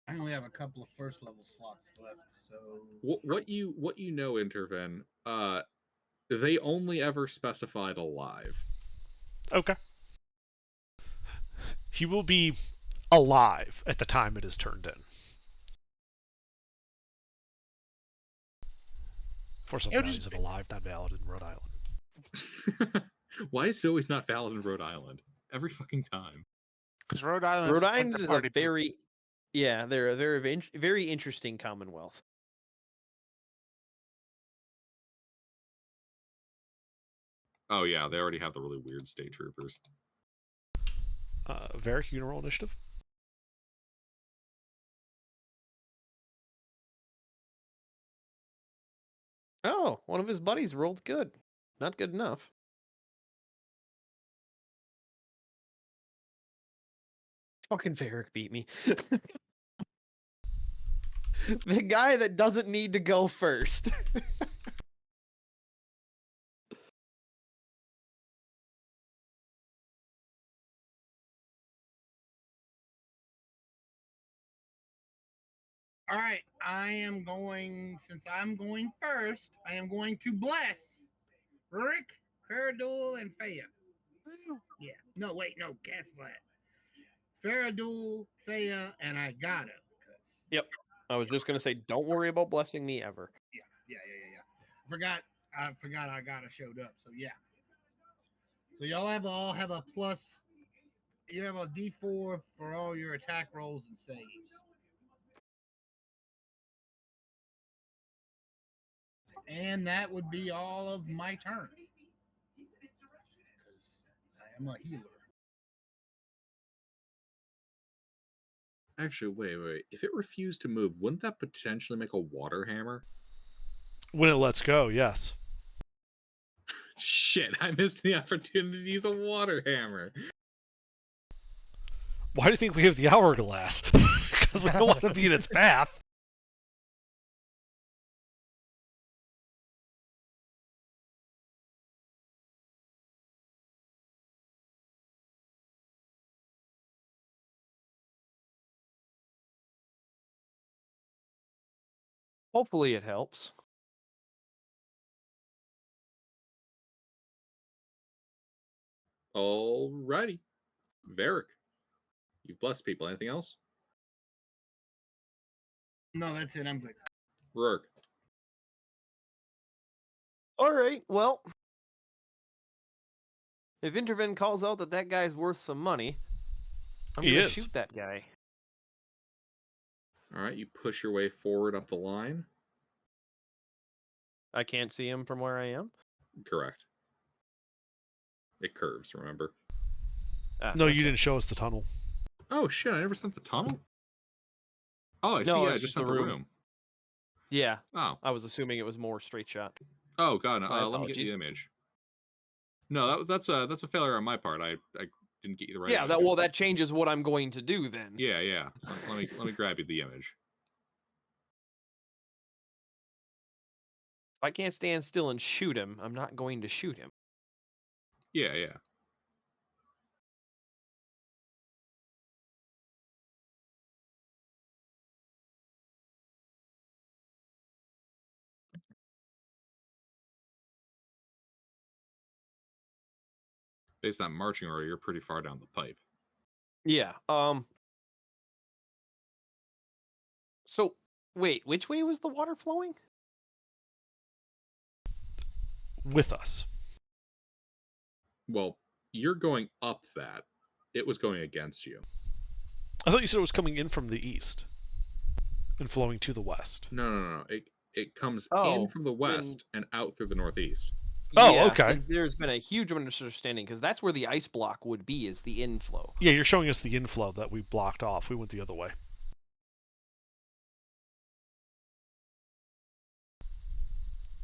I only have a couple of first level slots left, so What you know, Interven, they only ever specified alive. Okay. He will be alive at the time it is turned in. Force of values of alive not valid in Rhode Island. Why is it always not valid in Rhode Island? Every fucking time. Because Rhode Island. Rhode Island is a very, they're a very interesting commonwealth. Oh yeah, they already have the really weird state troopers. Varric, you gonna roll initiative? Oh, one of his buddies rolled good. Not good enough. Fucking Varric beat me. The guy that doesn't need to go first. all right. Since I'm going first, I am going to bless Rick, Faradul, and Faya. Yeah. No, wait, no, cancel that. Faradul, Faya, and I gotta. Yep. I was just gonna say, don't worry about blessing me ever. Yeah. I forgot I gotta showed up. So yeah. So y'all all have a plus. You have a D4 for all your attack rolls and saves. And that would be all of my turn. 'Cause I am a healer. Actually, wait. If it refused to move, wouldn't that potentially make a water hammer? When it lets go, yes. Shit, I missed the opportunity to use a water hammer. Why do you think we have the hourglass? Because we don't want to be in its path. Hopefully it helps. Alrighty. Varric, you've blessed people. Anything else? No, that's it. I'm good. Rourke. All right, well, if Interven calls out that guy's worth some money, I'm He gonna is. shoot that guy. Alright, you push your way forward up the line. I can't see him from where I am. Correct. It curves, remember? Ah, No, you okay. didn't show us the tunnel. Oh shit, I never sent the tunnel? Oh, I see, No, yeah, I it's just just sent the the room. room. Yeah, Oh. I was assuming it was more straight shot. Oh god, My let me get the apologies. image. No, that's a failure on my part. I didn't get you the right Yeah, image. that changes what I'm going to do then. Yeah. Let me grab you the image. If I can't stand still and shoot him, I'm not going to shoot him. Yeah. Based on marching order, you're pretty far down the pipe. Yeah. So wait, which way was the water flowing? With us. Well, you're going up that. It was going against you. I thought you said it was coming in from the east and flowing to the west. No. It comes in Oh, from the west and out through the northeast. Oh, yeah, okay. then there's been a huge misunderstanding because that's where the ice block would be, is the inflow. Yeah, you're showing us the inflow that we blocked off. We went the other way.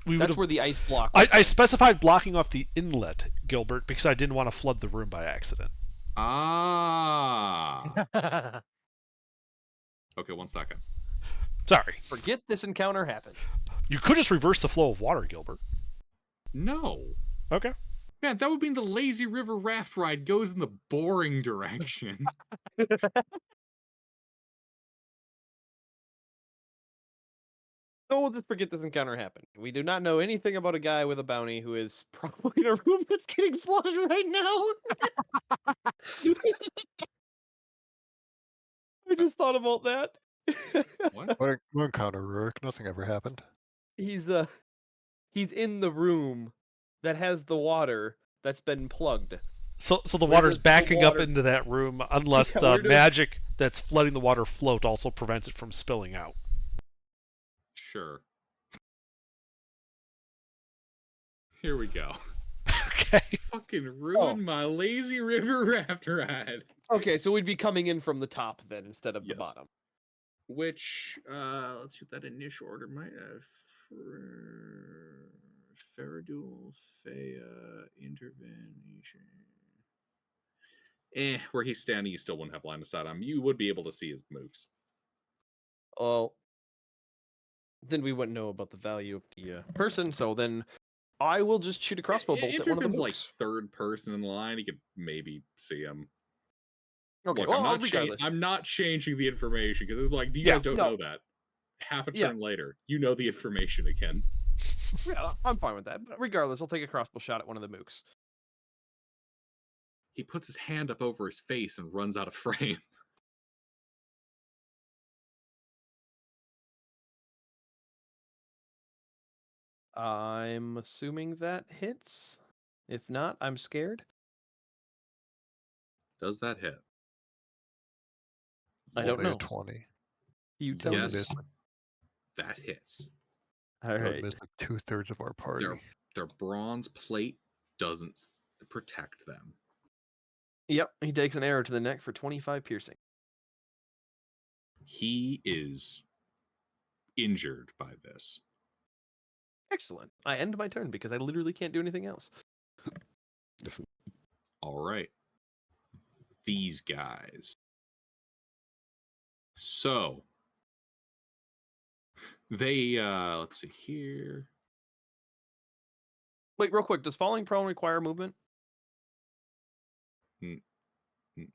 That's where the ice block. I specified blocking off the inlet, Gilbert, because I didn't want to flood the room by accident. Ah. Okay, 1 second. Sorry. Forget this encounter happened. You could just reverse the flow of water, Gilbert. No. Okay. Man, that would mean the lazy river raft ride goes in the boring direction. So we'll just forget this encounter happened. We do not know anything about a guy with a bounty who is probably in a room that's getting flooded right now. I just thought about that. What? One counter, Rourke. Nothing ever happened. He's in the room that has the water that's been plugged. So the Where water's does the backing up water- into that room unless Yeah, the where does- magic that's flooding the water float also prevents it from spilling out. Sure. Here we go. Okay. Fucking ruined my lazy river raft ride. Okay, so we'd be coming in from the top then instead of the Yes. bottom. Which, let's see what that initial order might have. Faradul, Fea, Intervention. Where he's standing, you still wouldn't have line of sight on him. You would be able to see his moves. Well, then we wouldn't know about the value of the person, so then I will just shoot a crossbow bolt at one of the Interven's like mooks. third person in line. You could maybe see him. Okay, Look, well, I'm regardless. not changing the information because it's like you Yeah, guys don't no. know that. Half a Yeah. turn later, you know the information again. Yeah, I'm fine with that. But regardless, I'll take a crossbow shot at one of the mooks. He puts his hand up over his face and runs out of frame. I'm assuming that hits. If not, I'm scared. Does that hit? I don't Only a know. 20. You tell me. Yes, Miss. that hits. All That would right. miss like 2/3 of our party. Their bronze plate doesn't protect them. Yep, he takes an arrow to the neck for 25 piercing. He is injured by this. Excellent. I end my turn because I literally can't do anything else. All right. These guys. So they let's see here. Wait, real quick. Does falling prone require movement?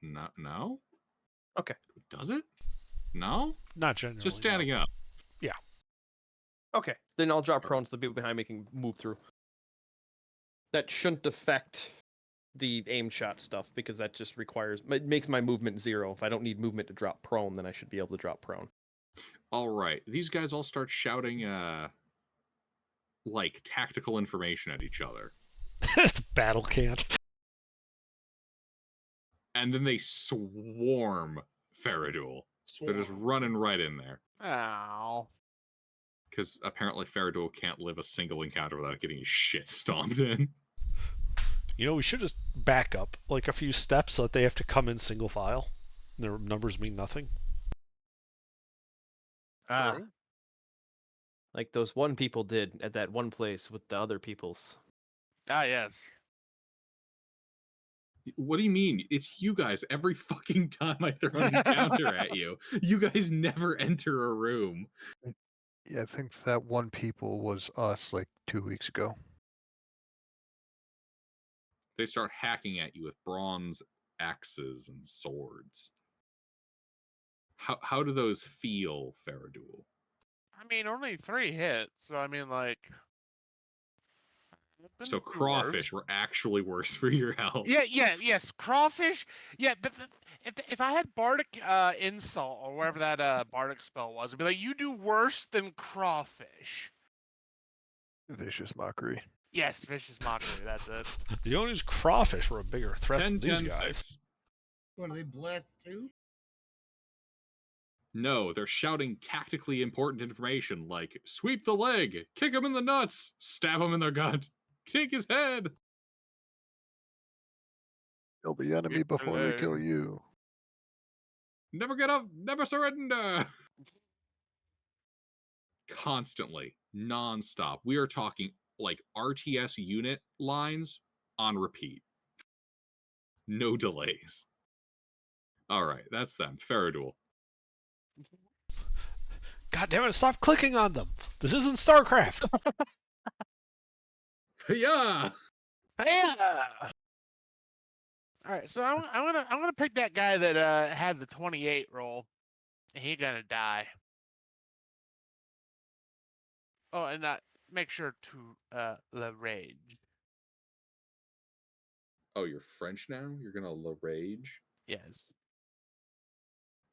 No. Okay. Does it? No. Not generally. It's just standing up. Okay. Then I'll drop prone so the people behind me can move through. That shouldn't affect the aim shot stuff because that just it makes my movement 0. If I don't need movement to drop prone, then I should be able to drop prone. All right. These guys all start shouting like tactical information at each other. It's battle can't. And then they swarm Faradul. They're just running right in there. Ow. Because apparently Faradul can't live a single encounter without getting his shit stomped in. You know, we should just back up like a few steps so that they have to come in single file. Their numbers mean nothing. Ah. Okay. Like those one people did at that one place with the other peoples. Ah, yes. What do you mean? It's you guys every fucking time I throw an encounter at you. You guys never enter a room. Yeah, I think that one people was us like 2 weeks ago. They start hacking at you with bronze axes and swords. How do those feel, Faradul? I mean, only 3 hits, so I mean, like. I've been So through crawfish worse. were actually worse for your health. Yes, crawfish. Yeah, if I had bardic insult or whatever that bardic spell was, I'd be like, you do worse than crawfish. Vicious mockery. Yes, vicious mockery. That's it. The owners crawfish were a bigger threat 10, than these 10, guys. 6. What are they blessed too? No, they're shouting tactically important information like sweep the leg, kick him in the nuts, stab him in the gut, take his head. Kill the enemy Sweep the before they kill leg. you. Never get up, never surrender. Constantly, non-stop. We are talking like RTS unit lines on repeat. No delays. All right, that's them. Faradul. God damn it, stop clicking on them. This isn't StarCraft. Yeah. Yeah. All right, so I'm gonna pick that guy that had the 28 roll. He gonna die. Oh, and make sure to the rage. Oh, you're French now? You're gonna la rage? Yes.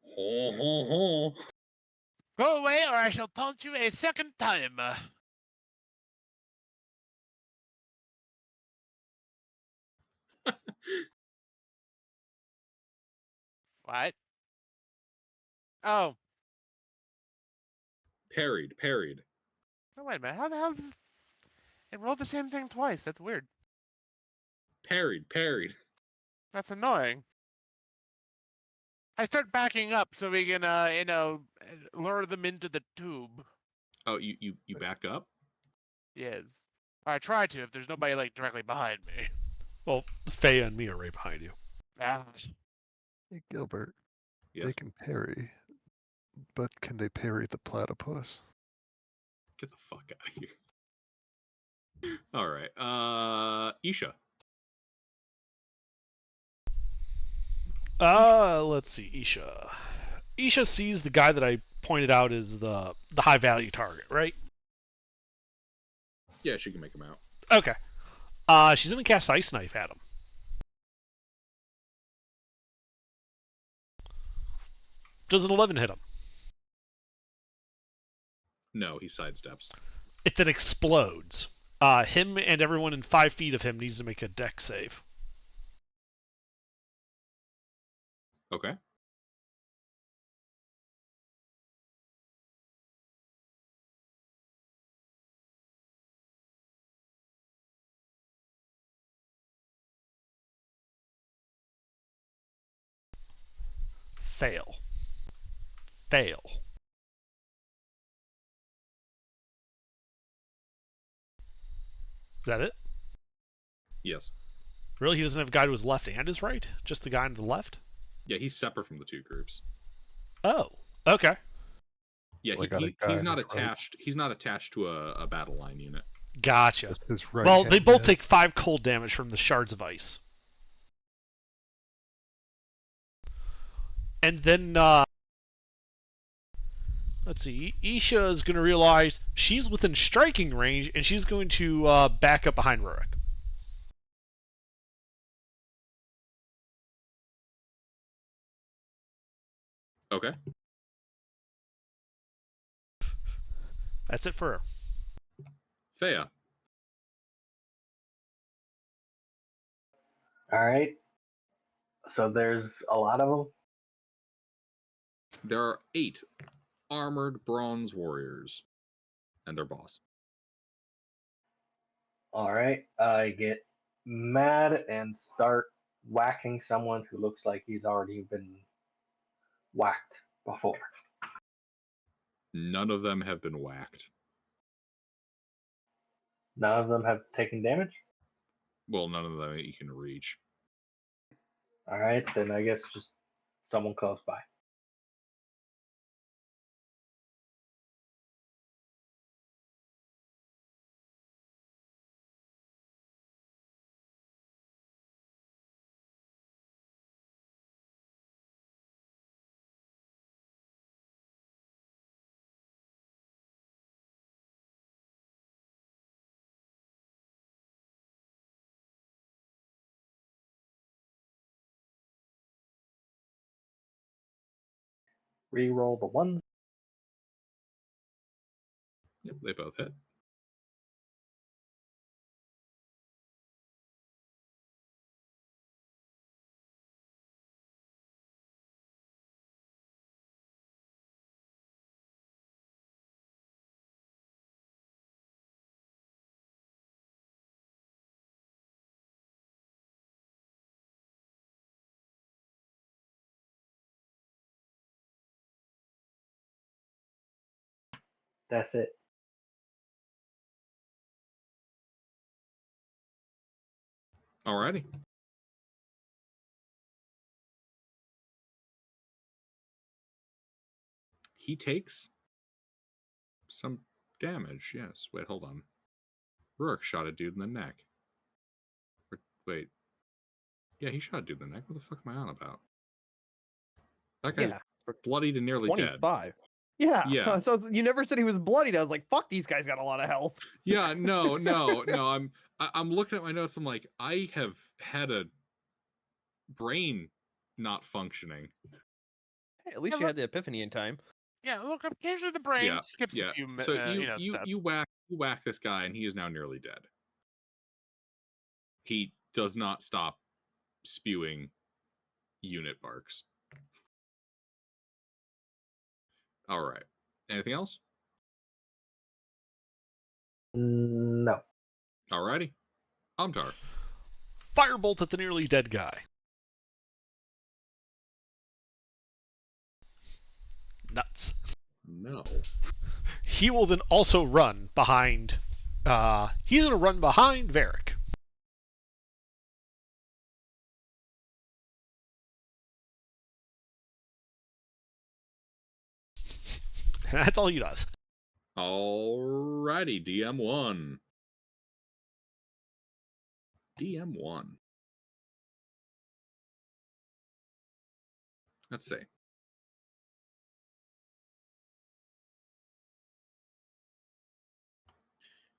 Ho ho ho. Go away, or I shall taunt you a second time. What? Oh. Parried. Oh, wait a minute. How the hell does it rolled the same thing twice? That's weird. Parried. That's annoying. I start backing up so we can, lure them into the tube. Oh, you back up? Yes. I try to if there's nobody like directly behind me. Well, Faya and me are right behind you. Ah. Hey, Gilbert, Yes. they can parry, but can they parry the platypus? Get the fuck out of here. All right. Isha. Let's see, Isha. Isha sees the guy that I pointed out as the high value target, right? Yeah, she can make him out. Okay. She's gonna cast Ice Knife at him. Does an 11 hit him? No, he sidesteps. It then explodes. Him and everyone in 5 feet of him needs to make a dex save. Okay. Fail. Fail. Is that it? Yes. Really? He doesn't have a guy to his left and his right? Just the guy on the left? Yeah, he's separate from the two groups. Oh. Okay. Yeah, Well, I got a guy he's on not his right. attached. He's not attached to a battle line unit. Gotcha. Just his right Well, they hand both man. take 5 cold damage from the shards of ice. And then, let's see. Isha is going to realize she's within striking range, and she's going to back up behind Rurik. Okay. That's it for her. Fea. All right. So there's a lot of them. There are 8 armored bronze warriors and their boss. All right. I get mad and start whacking someone who looks like he's already been whacked before. None of them have been whacked. None of them have taken damage. Well, none of them you can reach. All right, then I guess just someone close by. Re-roll the ones. Yep, they both hit. That's it. Alrighty. He takes some damage, yes. Wait, hold on. Rourke shot a dude in the neck. Wait. Yeah, he shot a dude in the neck. What the fuck am I on about? That guy's Yeah. bloodied and nearly dead. 25. Yeah. Yeah. So you never said he was bloodied. I was like, fuck, these guys got a lot of health. Yeah, no. I'm looking at my notes. I'm like, I have had a brain not functioning. Hey, at least Yeah, you had the epiphany in time. Yeah, look, occasionally the brain Yeah, skips yeah. a few So you steps. whack this guy, and he is now nearly dead. He does not stop spewing unit barks. All right. Anything else? No. Alrighty. Amtar. Firebolt at the nearly dead guy. Nuts. No. He will then also run behind. He's going to run behind Varric. That's all he does. Alrighty, DM1. DM1. Let's see.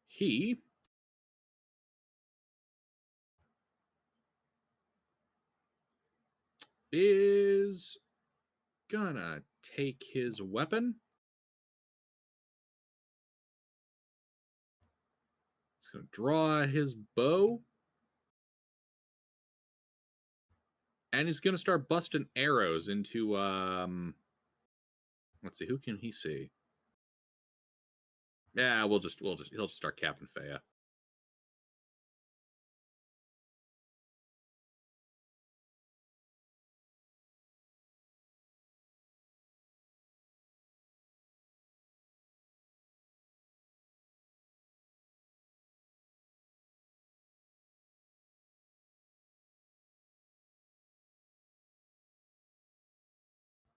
He is gonna take his weapon. He's gonna draw his bow. And he's gonna start busting arrows into let's see, who can he see? Yeah, he'll just start capping Fea.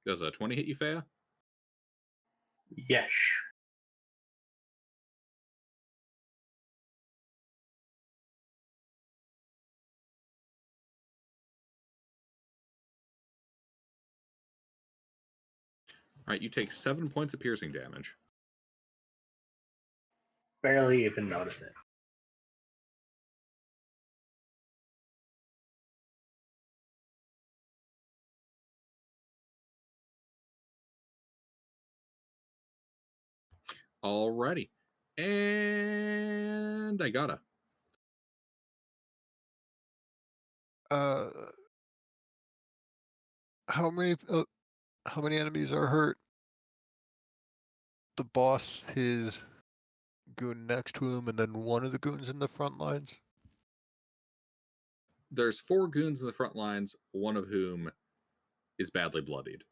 Does a 20 hit you, Fea? Yes. All right, you take 7 points of piercing damage. Barely even notice it. Alrighty. And I gotta. How many enemies are hurt? The boss, his goon next to him, and then one of the goons in the front lines. There's 4 goons in the front lines, one of whom is badly bloodied.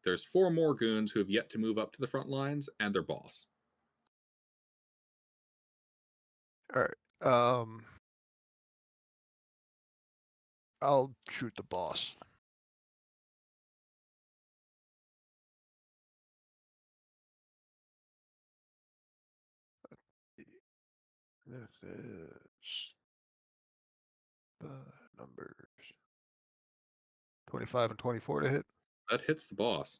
There's 4 more goons who have yet to move up to the front lines, and their boss. All right. I'll shoot the boss. This is the numbers 25 and 24 to hit. That hits the boss.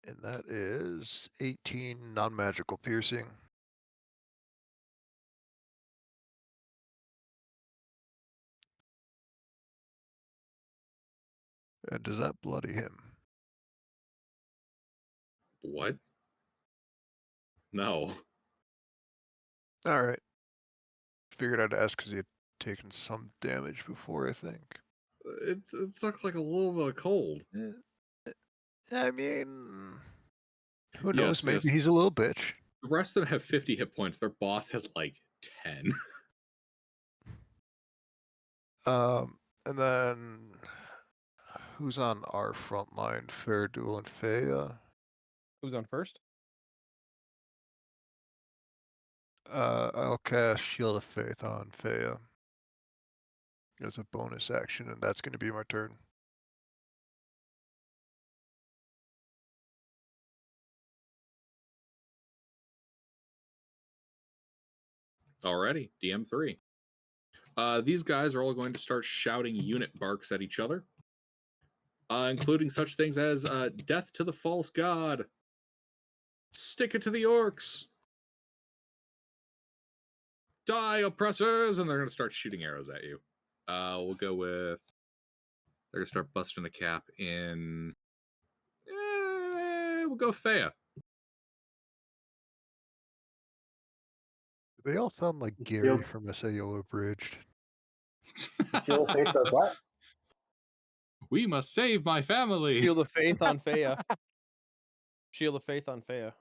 And that is 18 non-magical piercing. And does that bloody him? What? No. All right. Figured I'd ask because he had taken some damage before, I think. It's looked like a little bit of cold. I mean, who Yes, knows? Maybe yes. he's a little bitch. The rest of them have 50 hit points. Their boss has like 10. And then who's on our front line? Fairduel and Fea. Who's on first? I'll cast Shield of Faith on Fea as a bonus action, and that's going to be my turn. Alrighty, DM3. These guys are all going to start shouting unit barks at each other, including such things as death to the false god, stick it to the orcs, die oppressors, and they're going to start shooting arrows at you. We'll go with, they're going to start busting a cap in, we'll go Fea. They all sound like Gary from SAO Abridged. Shield of Faith does what? We must save my family. Shield of Faith on Fea. Shield of Faith on Fea.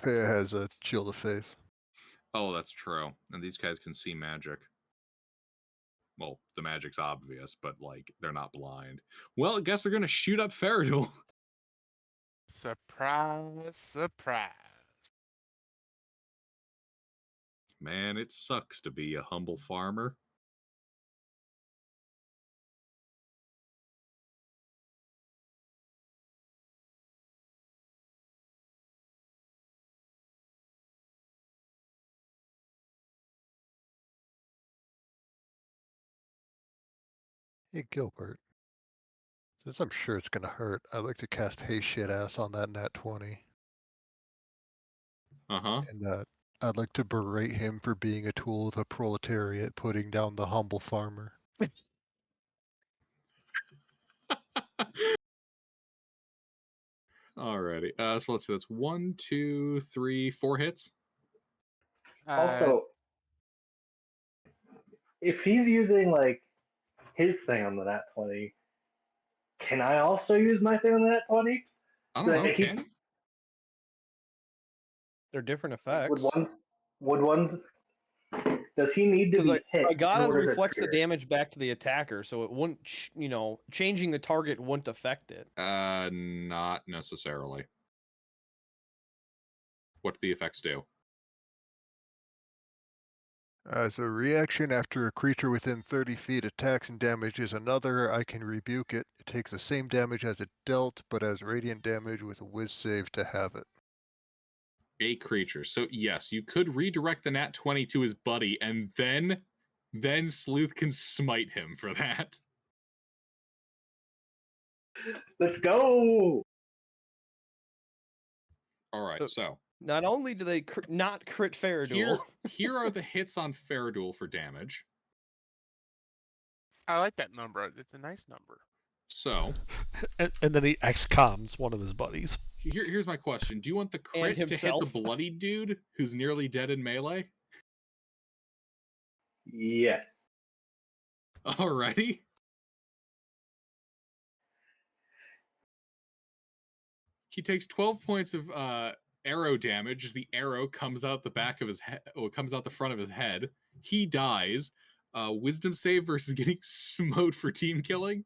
Fea has a Shield of Faith. Oh, that's true. And these guys can see magic. Well, the magic's obvious, but like they're not blind. Well, I guess they're gonna shoot up Faradul. Surprise, surprise. Man, it sucks to be a humble farmer. Hey, Gilbert. Since I'm sure it's going to hurt, I'd like to cast Hey Shit Ass on that nat 20. Uh-huh. And I'd like to berate him for being a tool of the proletariat, putting down the humble farmer. Alrighty. So let's see. That's 1, 2, 3, 4 hits. Also, if he's using like his thing on the nat 20, can I also use my thing on the nat 20? I don't know. he- Can you? They're different Would effects. ones does he need to Because be like hit? Agata's in order to reflects the trigger? damage back to the attacker, so it wouldn't, changing the target wouldn't affect it. Not necessarily. What do the effects do? As a reaction after a creature within 30 feet attacks and damages another, I can rebuke it. It takes the same damage as it dealt, but has radiant damage with a whiz save to have it. A creature. So yes, you could redirect the nat 20 to his buddy, and then Sleuth can smite him for that. Let's go. All right, so Not only do they not crit Faradul, here are the hits on Faradul for damage. I like that number. It's a nice number. So And then he XComs one of his buddies. here's my question: do you want the crit to hit the himself. bloody dude who's nearly dead in melee? Yes. Alrighty. He takes 12 points of arrow damage as the arrow comes out the back of his head, or comes out the front of his head. He dies. Wisdom save versus getting smote for team killing.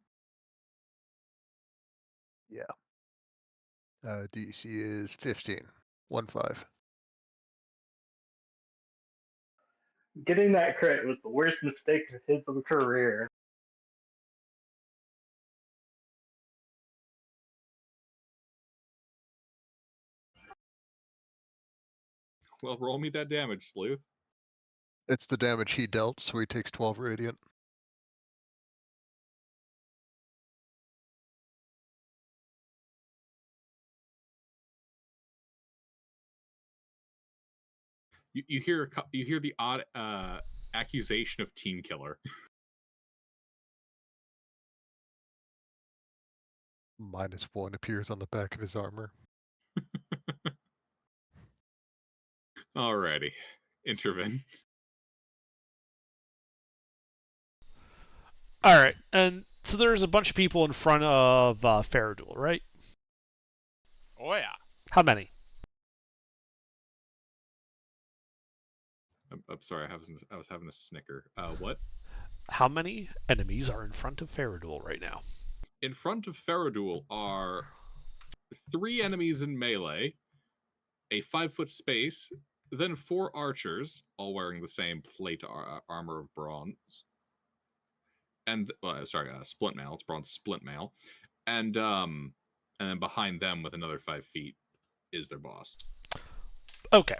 DC is 15. 1-5. Getting that crit was the worst mistake of his career. Well, roll me that damage, Sleuth. It's the damage he dealt, so he takes 12 radiant. You hear the odd accusation of team killer. -1 appears on the back of his armor. Alrighty, intervene. All right, and so there's a bunch of people in front of Faradul, right? Oh yeah. How many? I'm sorry, I was having a snicker. What? How many enemies are in front of Faradul right now? In front of Faradul are 3 enemies in melee, a 5-foot space, then 4 archers, all wearing the same plate armor of bronze. And splint mail. It's bronze splint mail, and then behind them with another 5 feet is their boss. Okay.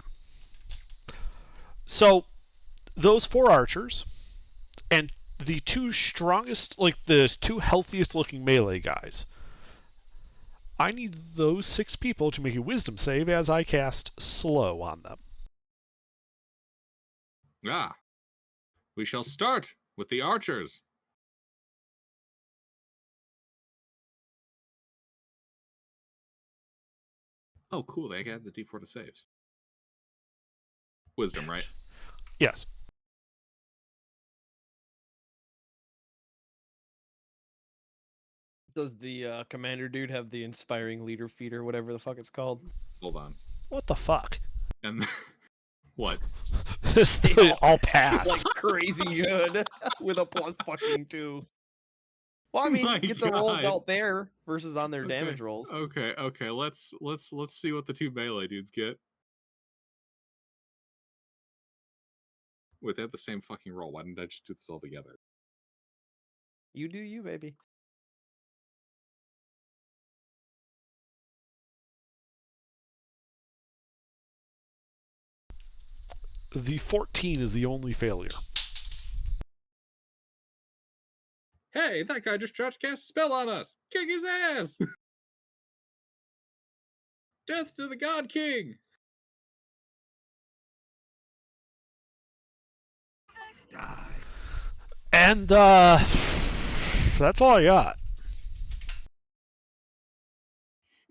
So those 4 archers and the 2 strongest, like the 2 healthiest looking melee guys. I need those 6 people to make a wisdom save as I cast slow on them. Ah, we shall start with the archers. Oh, cool. They add the D4 to saves. Wisdom, right? Yes. Does the commander dude have the inspiring leader feat or whatever the fuck it's called? Hold on. What the fuck? And what? They all pass. Like crazy good with a +2. Well, I mean, My get the rolls God. out there versus on their Okay, damage rolls. Okay. Let's see what the 2 melee dudes get. Wait, they have the same fucking roll. Why didn't I just do this all together? You do you, baby. The 14 is the only failure. Hey, that guy just tried to cast a spell on us. Kick his ass. Death to the God King. And that's all I got.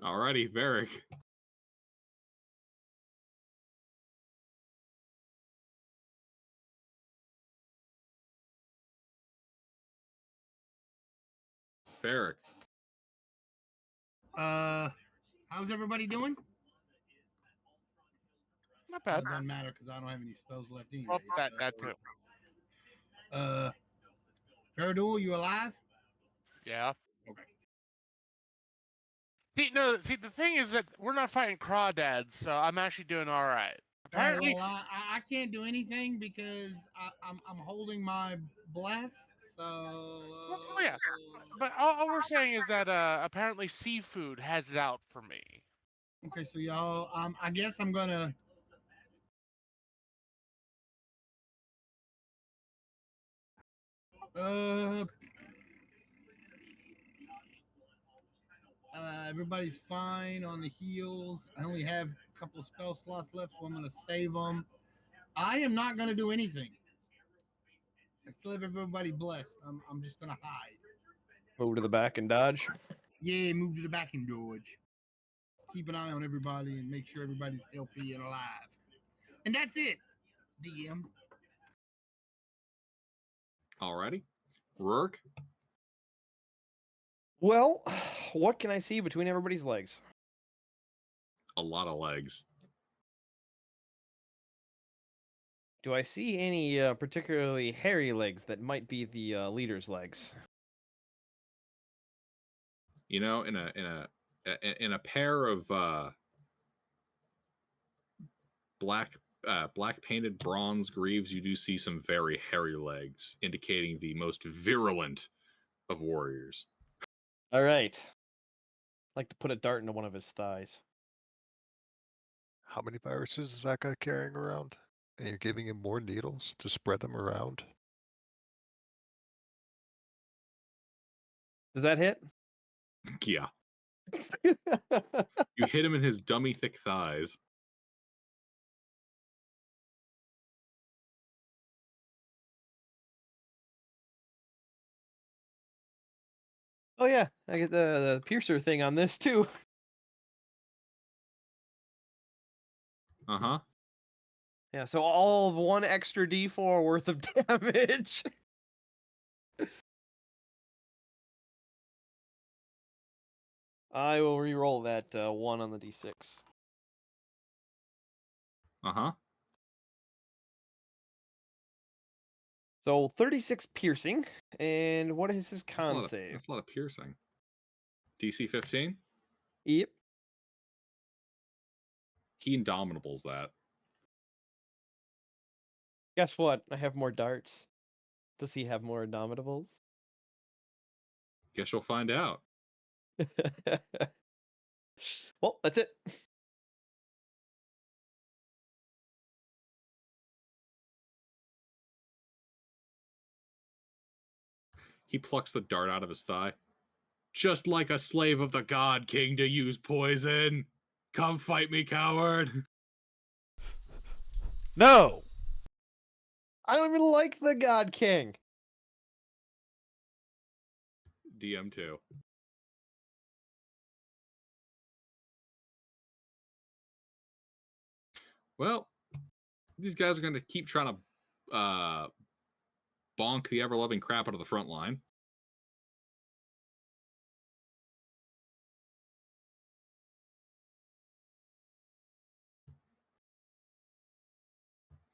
Alrighty, Varric. Varric. How's everybody doing? Not Well, bad. it doesn't matter because I don't have any spells left anyway. Well, that too. Faradul, you alive? Yeah. Okay. See, the thing is that we're not fighting crawdads, so I'm actually doing all right. All right, Apparently, well, I can't do anything because I'm holding my bless. So well, yeah. But all we're saying is that apparently seafood has it out for me. okay, so y'all, I guess I'm gonna. Uh, everybody's fine on the heals. I only have a couple of spell slots left, so I'm gonna save them. I am not gonna do anything. I still have everybody blessed. I'm just gonna hide. Move to the back and dodge. Yeah, move to the back and dodge. Keep an eye on everybody and make sure everybody's healthy and alive. And that's it, DM. Alrighty. Rourke, Well, what can I see between everybody's legs? a lot of legs. Do I see any particularly hairy legs that might be the leader's legs? You know, in a pair of black painted bronze greaves, you do see some very hairy legs, indicating the most virulent of warriors. All right. I'd like to put a dart into one of his thighs. How many viruses is that guy carrying around? And you're giving him more needles to spread them around? Does that hit? Yeah. You hit him in his dummy thick thighs. Oh yeah, I get the piercer thing on this too. Uh-huh. Yeah, so all of one extra D4 worth of damage. I will re-roll that 1 on the D6. Uh-huh. So 36 piercing, and what is his con save? That's a lot of piercing. DC 15? Yep. He indomitables that. Guess what? I have more darts. Does he have more indomitables? Guess you'll find out. Well, that's it. He plucks the dart out of his thigh. Just like a slave of the God King to use poison. Come fight me, coward. No! I don't even like the God King. DM2. Well, these guys are going to keep trying to bonk the ever-loving crap out of the front line.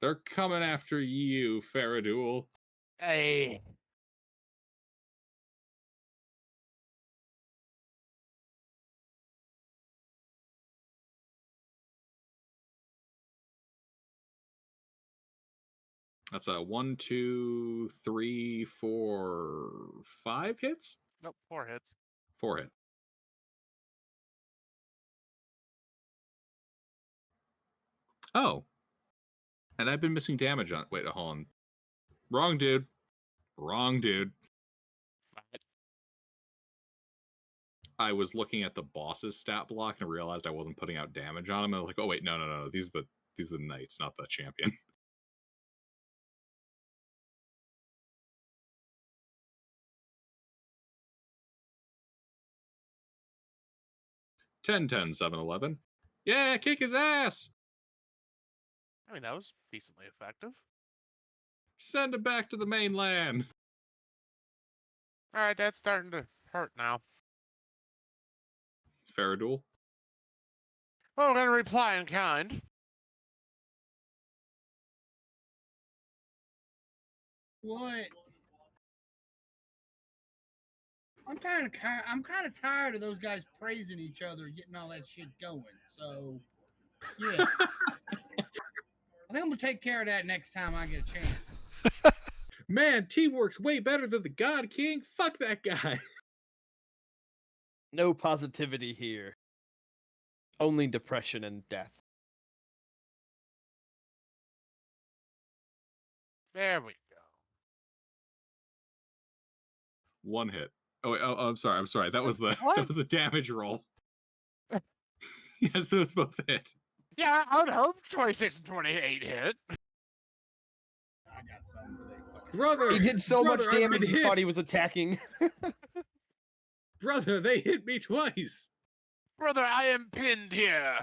They're coming after you, Faradul. Hey. That's a 1, 2, 3, 4, 5 hits? Nope, 4 hits. 4 hits. Oh. And I've been missing damage on... Wait, hold on. Wrong dude. Wrong dude. I was looking at the boss's stat block and realized I wasn't putting out damage on him. I was like, oh wait, no. These are the knights, not the champion. Ten, 10, 7, 11. Yeah, kick his ass! I mean, that was decently effective. Send him back to the mainland! All right, that's starting to hurt now. Faradul. Well, we're going to reply in kind. What? I'm kind of tired of those guys praising each other, getting all that shit going. So, yeah, I think I'm gonna take care of that next time I get a chance. Man, teamwork's way better than the God King. Fuck that guy. No positivity here. Only depression and death. There we go. One hit. Oh, wait, I'm sorry. I'm sorry. That was the What? that was the damage roll. Yes, those both hit. Yeah, I would hope 26 and 28 hit. I got something for they fucking. Brother, He did so brother, much I've damage been he hit. thought he was attacking. Brother, they hit me twice. Brother, I am pinned here.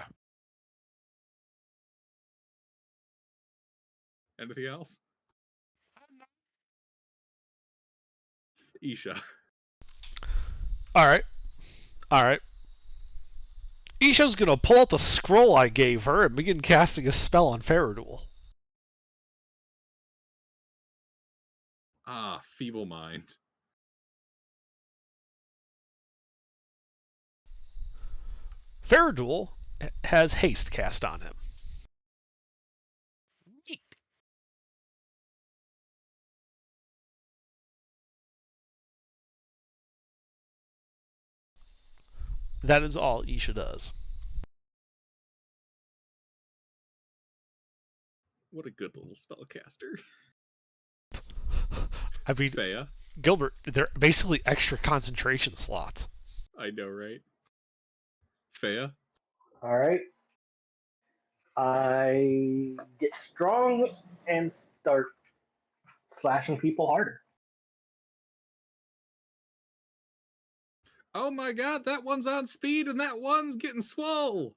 Anything else? I'm not- Isha. All right. All right. Isha's gonna pull out the scroll I gave her and begin casting a spell on Faradul. Ah, feeble mind. Faradul has haste cast on him. Neat. That is all Isha does. What a good little spellcaster. I mean, Thea. Gilbert, they're basically extra concentration slots. I know, right? Thea. All right. I get strong and start slashing people harder. Oh my god, that one's on speed and that one's getting swole.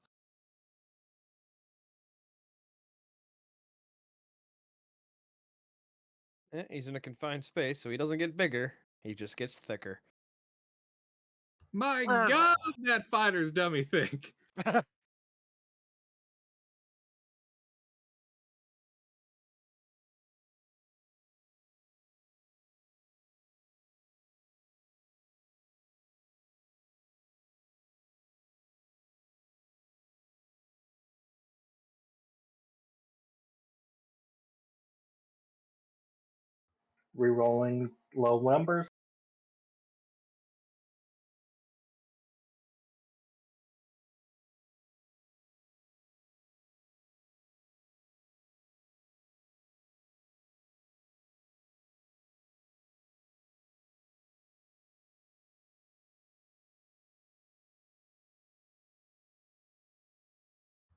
He's in a confined space, so he doesn't get bigger. He just gets thicker. My Colonel. god, that fighter's dummy think. Rerolling low numbers.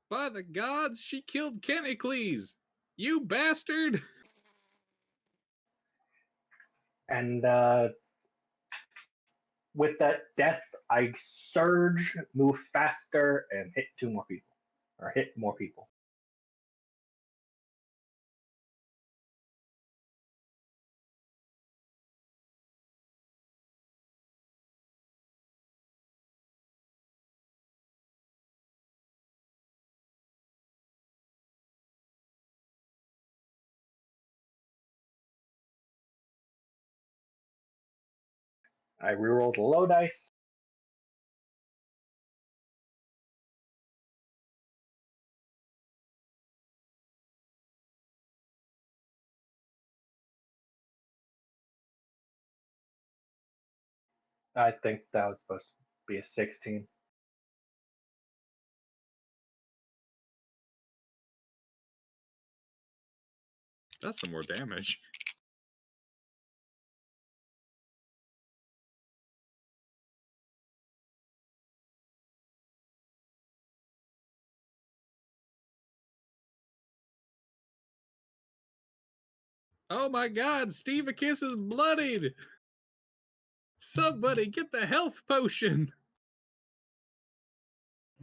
By the gods, she killed Kennicles. You bastard! And with that death, I surge, move faster, and hit two more people. Or hit more people. I rerolled the low dice. I think that was supposed to be a 16. That's some more damage. Oh my god, Stevicus is bloodied! Somebody get the health potion!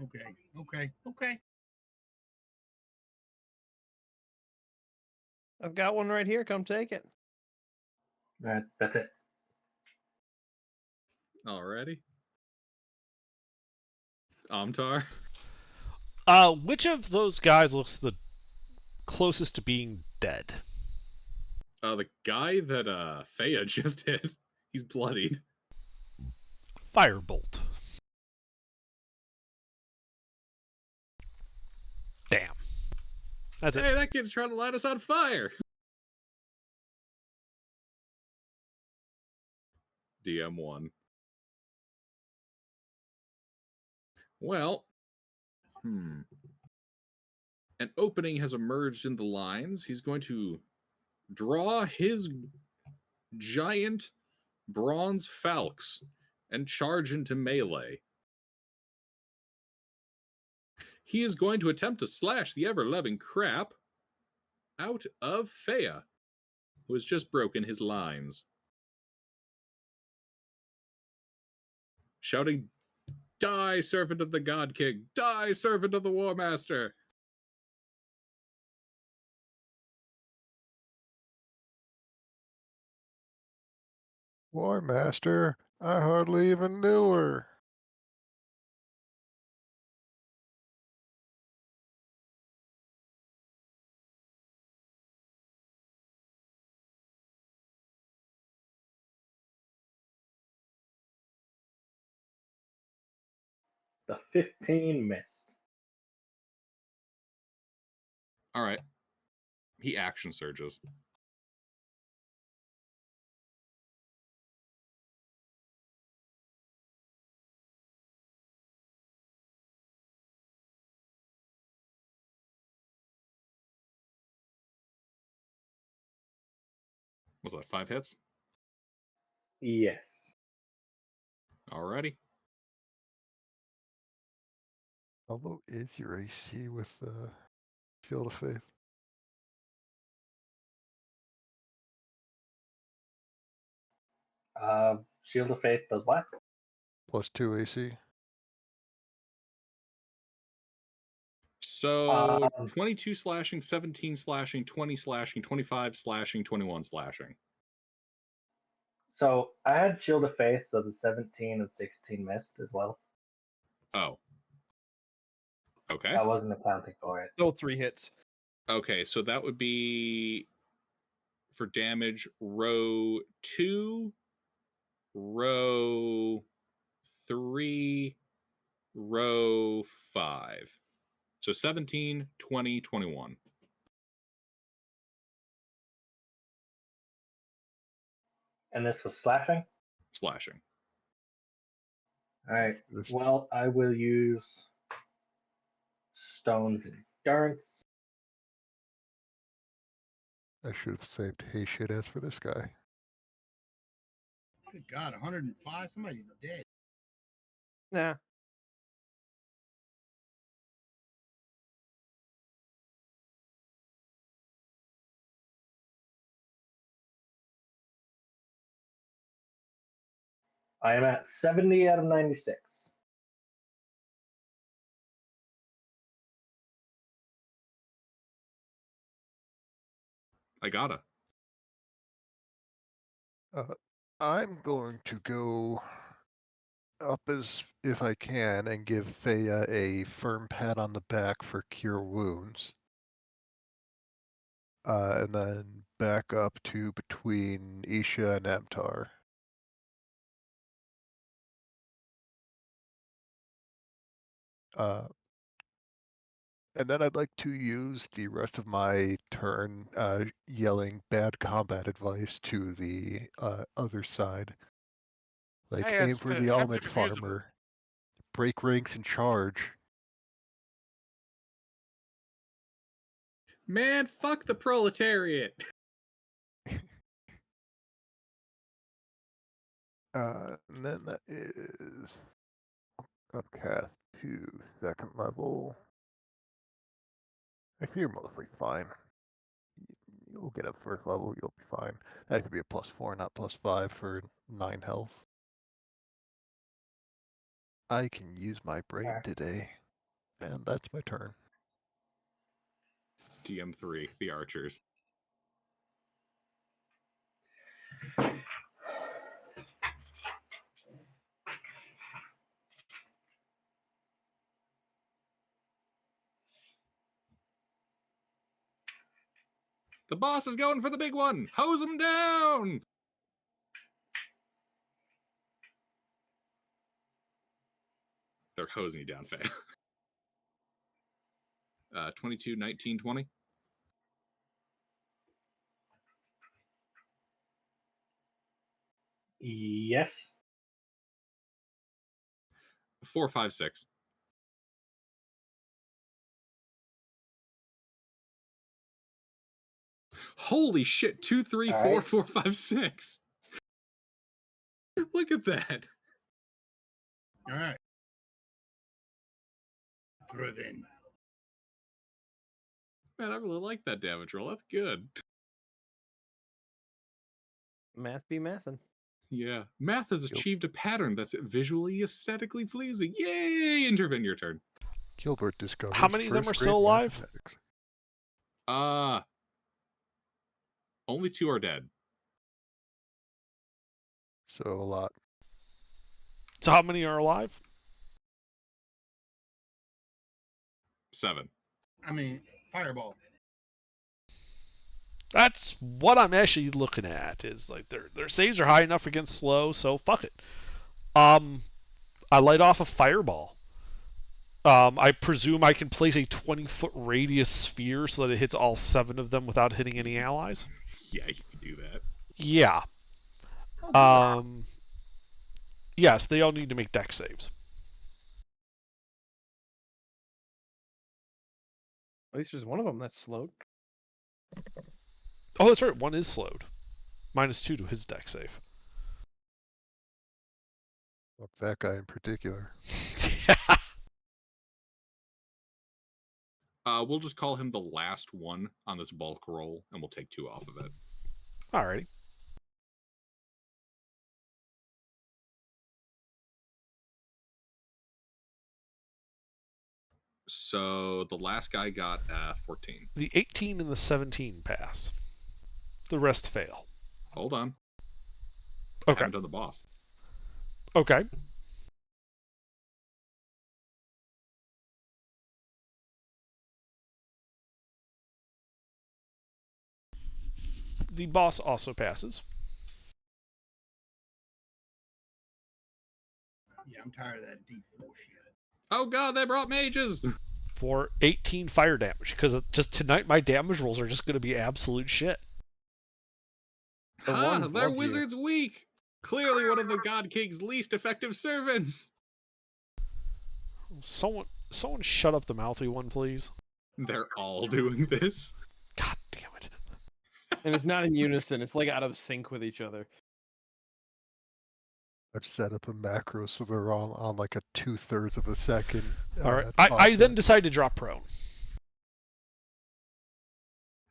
Okay. I've got one right here. Come take it. That's it. Alrighty. Amtar. Which of those guys looks the closest to being dead? The guy that Thea just hit. He's bloodied. Firebolt. Damn. That's it. Hey, that kid's trying to light us on fire. DM1. Well, an opening has emerged in the lines. He's going to draw his giant bronze falx and charge into melee. He is going to attempt to slash the ever-loving crap out of Fea, who has just broken his lines. Shouting, "Die, servant of the God King! Die, servant of the War Master!" War Master, I hardly even knew her. The 15 missed. All right. He action surges. Was that 5 hits? Yes. Alrighty. How low is your AC with Shield of Faith? Shield of Faith does what? +2 AC. So 22 slashing, 17 slashing, 20 slashing, 25 slashing, 21 slashing. So I had Shield of Faith, so the 17 and 16 missed as well. Oh. Okay. I wasn't accounting for it. Still 3 hits. Okay, so that would be for damage row 2, row 3, row 5. So 17, 20, 21. And this was slashing? Slashing. Alright. This- Well, I will use Stone's Endurance. I should have saved Hey Shit Ass for this guy. Good God, 105? Somebody's dead. Nah. I am at 70 out of 96. I gotta. I'm going to go up as if I can and give Fea a firm pat on the back for Cure Wounds. And then back up to between Isha and Amtar. And then I'd like to use the rest of my turn yelling bad combat advice to the other side. Like, Hey, aim it's for to the attempt to almond confuse him. farmer, break ranks and charge. Man, fuck the proletariat. And then that is upcast to 2nd level. Actually, you're mostly fine. You'll get up 1st level, you'll be fine. That could be a +4, not +5 for 9 health. I can use my brain Alright. today. And that's my turn. DM3, the archers. The boss is going for the big one. Hose him down. they're hosing you down, Faye. 22, 19, 20. Yes. 4, 5, 6. Holy shit! 2, 3, All 4, right. 4, 5, 6. Look at that. All right. Driven. Man, I really like that damage roll. That's good. Math be mathin'. Yeah. Math has achieved a pattern that's visually aesthetically pleasing. Yay! Intervene, your turn. Gilbert discovers How many of them are first still grade alive? mathematics. Only 2 are dead. So a lot. So how many are alive? 7. I mean, fireball. That's what I'm actually looking at. Is like their saves are high enough against slow, so fuck it. I light off a fireball. I presume I can place a 20-foot radius sphere so that it hits all 7 of them without hitting any allies. Yeah, you can do that. Yeah. Yes, they all need to make dex saves. At least there's one of them that's slowed. Oh, that's right. One is slowed. -2 to his dex save. Fuck that guy in particular. We'll just call him the last one on this bulk roll, and we'll take 2 off of it. Alrighty. So the last guy got 14. The 18 and the 17 pass. The rest fail. Hold on. Okay. Haven't done the boss. Okay. The boss also passes. Yeah, I'm tired of that D4 shit. Oh god, they brought mages! For 18 fire damage. Because just tonight, my damage rolls are just going to be absolute shit. The Ah, ones their love you. wizard's weak! Clearly one of the God King's least effective servants! Someone shut up the mouthy one, please. They're all doing this. God damn it. And it's not in unison. It's like out of sync with each other. I've set up a macro so they're all on like a 2/3 of a second. Alright. I then offset. decide to drop prone.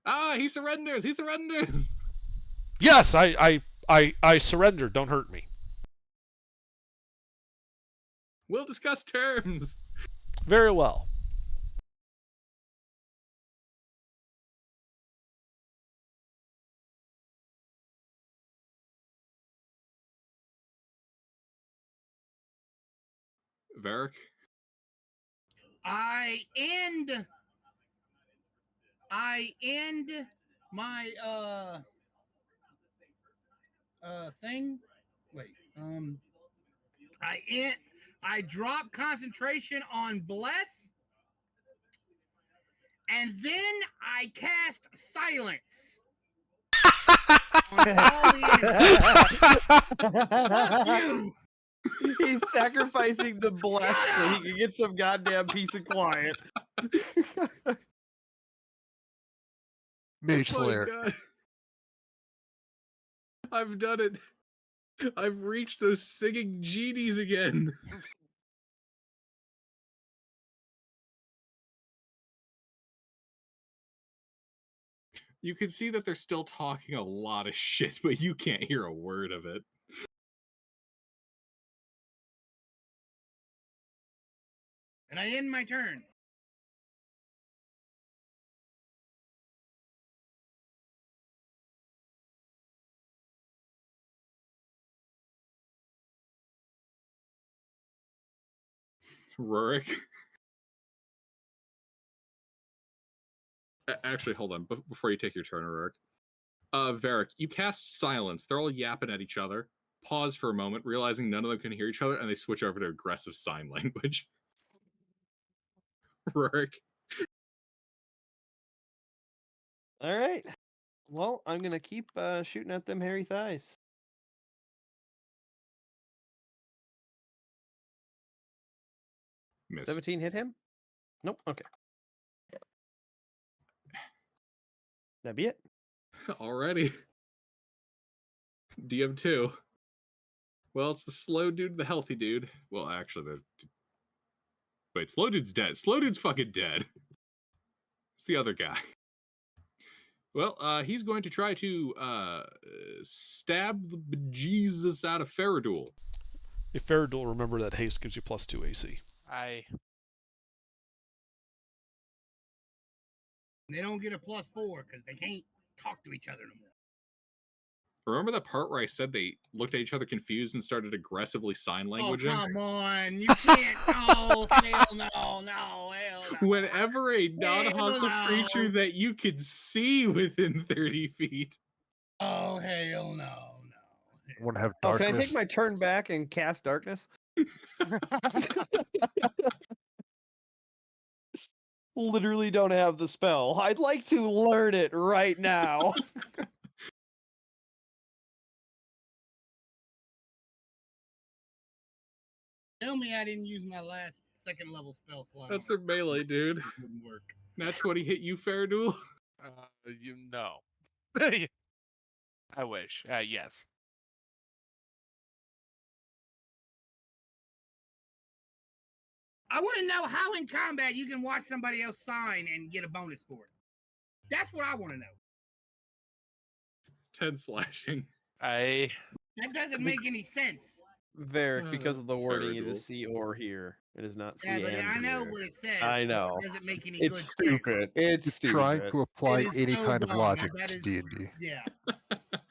Ah, he surrenders! He surrenders! Yes, I surrender. Don't hurt me. We'll discuss terms! Very well. Varric? I end my thing. Wait. I drop concentration on bless, and then I cast silence. On all the enemies. He's sacrificing the bless so he can get some goddamn peace and quiet. Mage Oh Slayer. my god. I've done it. I've reached those singing genies again. You can see that they're still talking a lot of shit, but you can't hear a word of it. And I end my turn. Rurik. Actually, hold on. Before you take your turn, Rurik. Varric, you cast silence. They're all yapping at each other. Pause for a moment, realizing none of them can hear each other, and they switch over to aggressive sign language. Rourke. All right. Well, I'm gonna keep shooting at them hairy thighs. Miss. 17 hit him? Nope. Okay. That'd be it. Alrighty. Do you have 2? Well, it's the slow dude, the healthy dude. Well, actually, wait, slow dude's dead. Slow dude's fucking dead. It's the other guy. Well, he's going to try to stab the bejesus out of Faradul. If Faradul, remember that haste gives you +2 AC. They don't get a +4 because they can't talk to each other no more. Remember that part where I said they looked at each other confused and started aggressively sign languaging? Oh, come on. You can't. Oh, hell no, no, hell no. Whenever a non-hostile Hell no. creature that you could see within 30 feet. Oh, hell no, no. I want to have Oh, darkness. can I take my turn back and cast darkness? Literally don't have the spell. I'd like to learn it right now. Tell me I didn't use my last second level spell slot. That's their melee, dude. It wouldn't work. Nat 20 hit you, Faradul? No. I wish. Yes. I want to know how in combat you can watch somebody else sign and get a bonus for it. That's what I want to know. 10 slashing. That doesn't make any sense. Varric, because of the wording, it Faradul. is see or hear. It is not see Yeah, but and I know hear. what it says. I but know. It doesn't make any It's good stupid. sense. It's It's stupid. trying to apply It is any so kind of dumb. logic That to is- D&D. Yeah.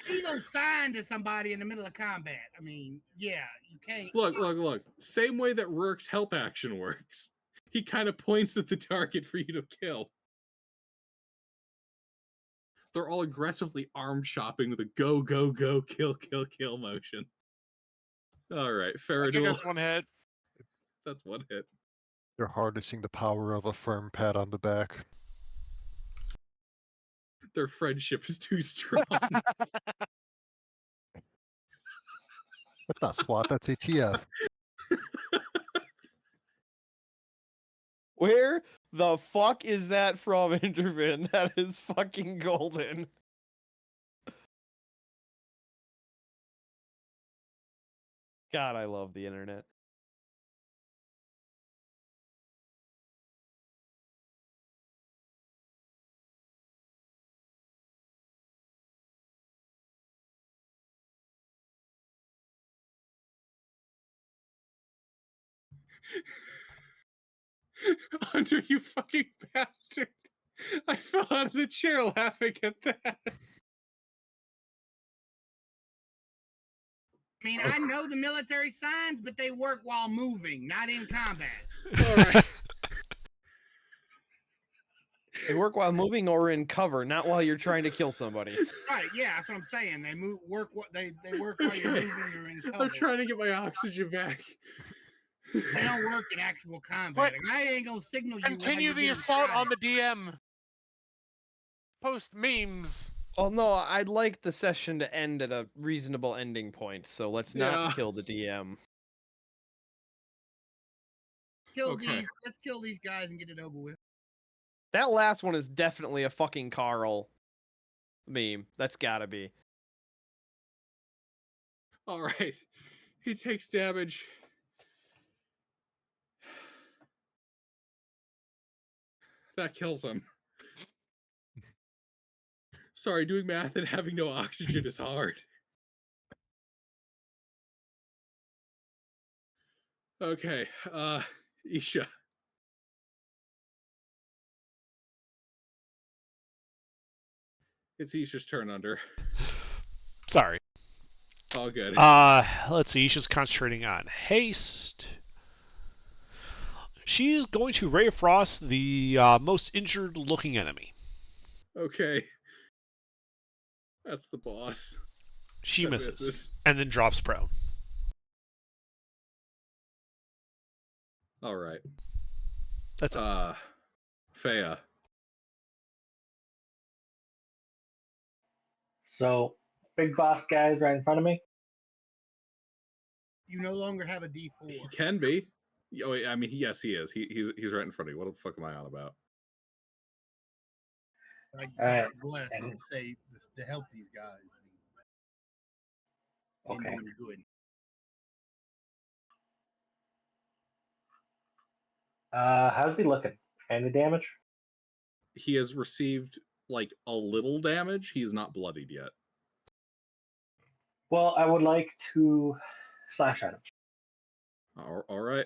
You don't sign to somebody in the middle of combat. I mean, yeah, you can't. Look. Same way that Rourke's help action works. He kind of points at the target for you to kill. They're all aggressively arm chopping with a go, go, go, kill, kill, kill motion. Alright, I think Faradul. that's one hit. That's one hit. They're harnessing the power of a firm pat on the back. Their friendship is too strong. That's not SWAT, that's ATF. Where the fuck is that from, Intervin? That is fucking golden. God, I love the internet. Hunter, you fucking bastard. I fell out of the chair laughing at that. I mean, I know the military signs, but they work while moving, not in combat. Alright. They work while moving or in cover, not while you're trying to kill somebody. Right? Yeah, that's what I'm saying. They work while you're Okay. moving or in cover. I'm trying to get my oxygen back. They don't work in actual combat. But- I ain't gonna signal you. Continue the assault on the DM. Post memes. Well, no, I'd like the session to end at a reasonable ending point, so let's not Yeah. kill the DM. Okay. Let's kill these guys and get it over with. That last one is definitely a fucking Carl meme. That's gotta be. Alright. He takes damage. That kills him. Sorry, doing math and having no oxygen is hard. Okay, Isha. It's Isha's turn under. Sorry. All good. Let's see. She's concentrating on haste. She's going to Ray of Frost the most injured-looking enemy. Okay. That's the boss. She That misses and then drops prone. Alright. That's it. Fea. So, big boss guy's right in front of me. You no longer have a D4. He can be. Oh, I mean, yes, he is. He's right in front of you. What the fuck am I on about? I All right. bless And- and say to help these guys. Okay. Didn't do any good. How's he looking? Any damage? He has received like a little damage. He is not bloodied yet. Well, I would like to slash at him. All right.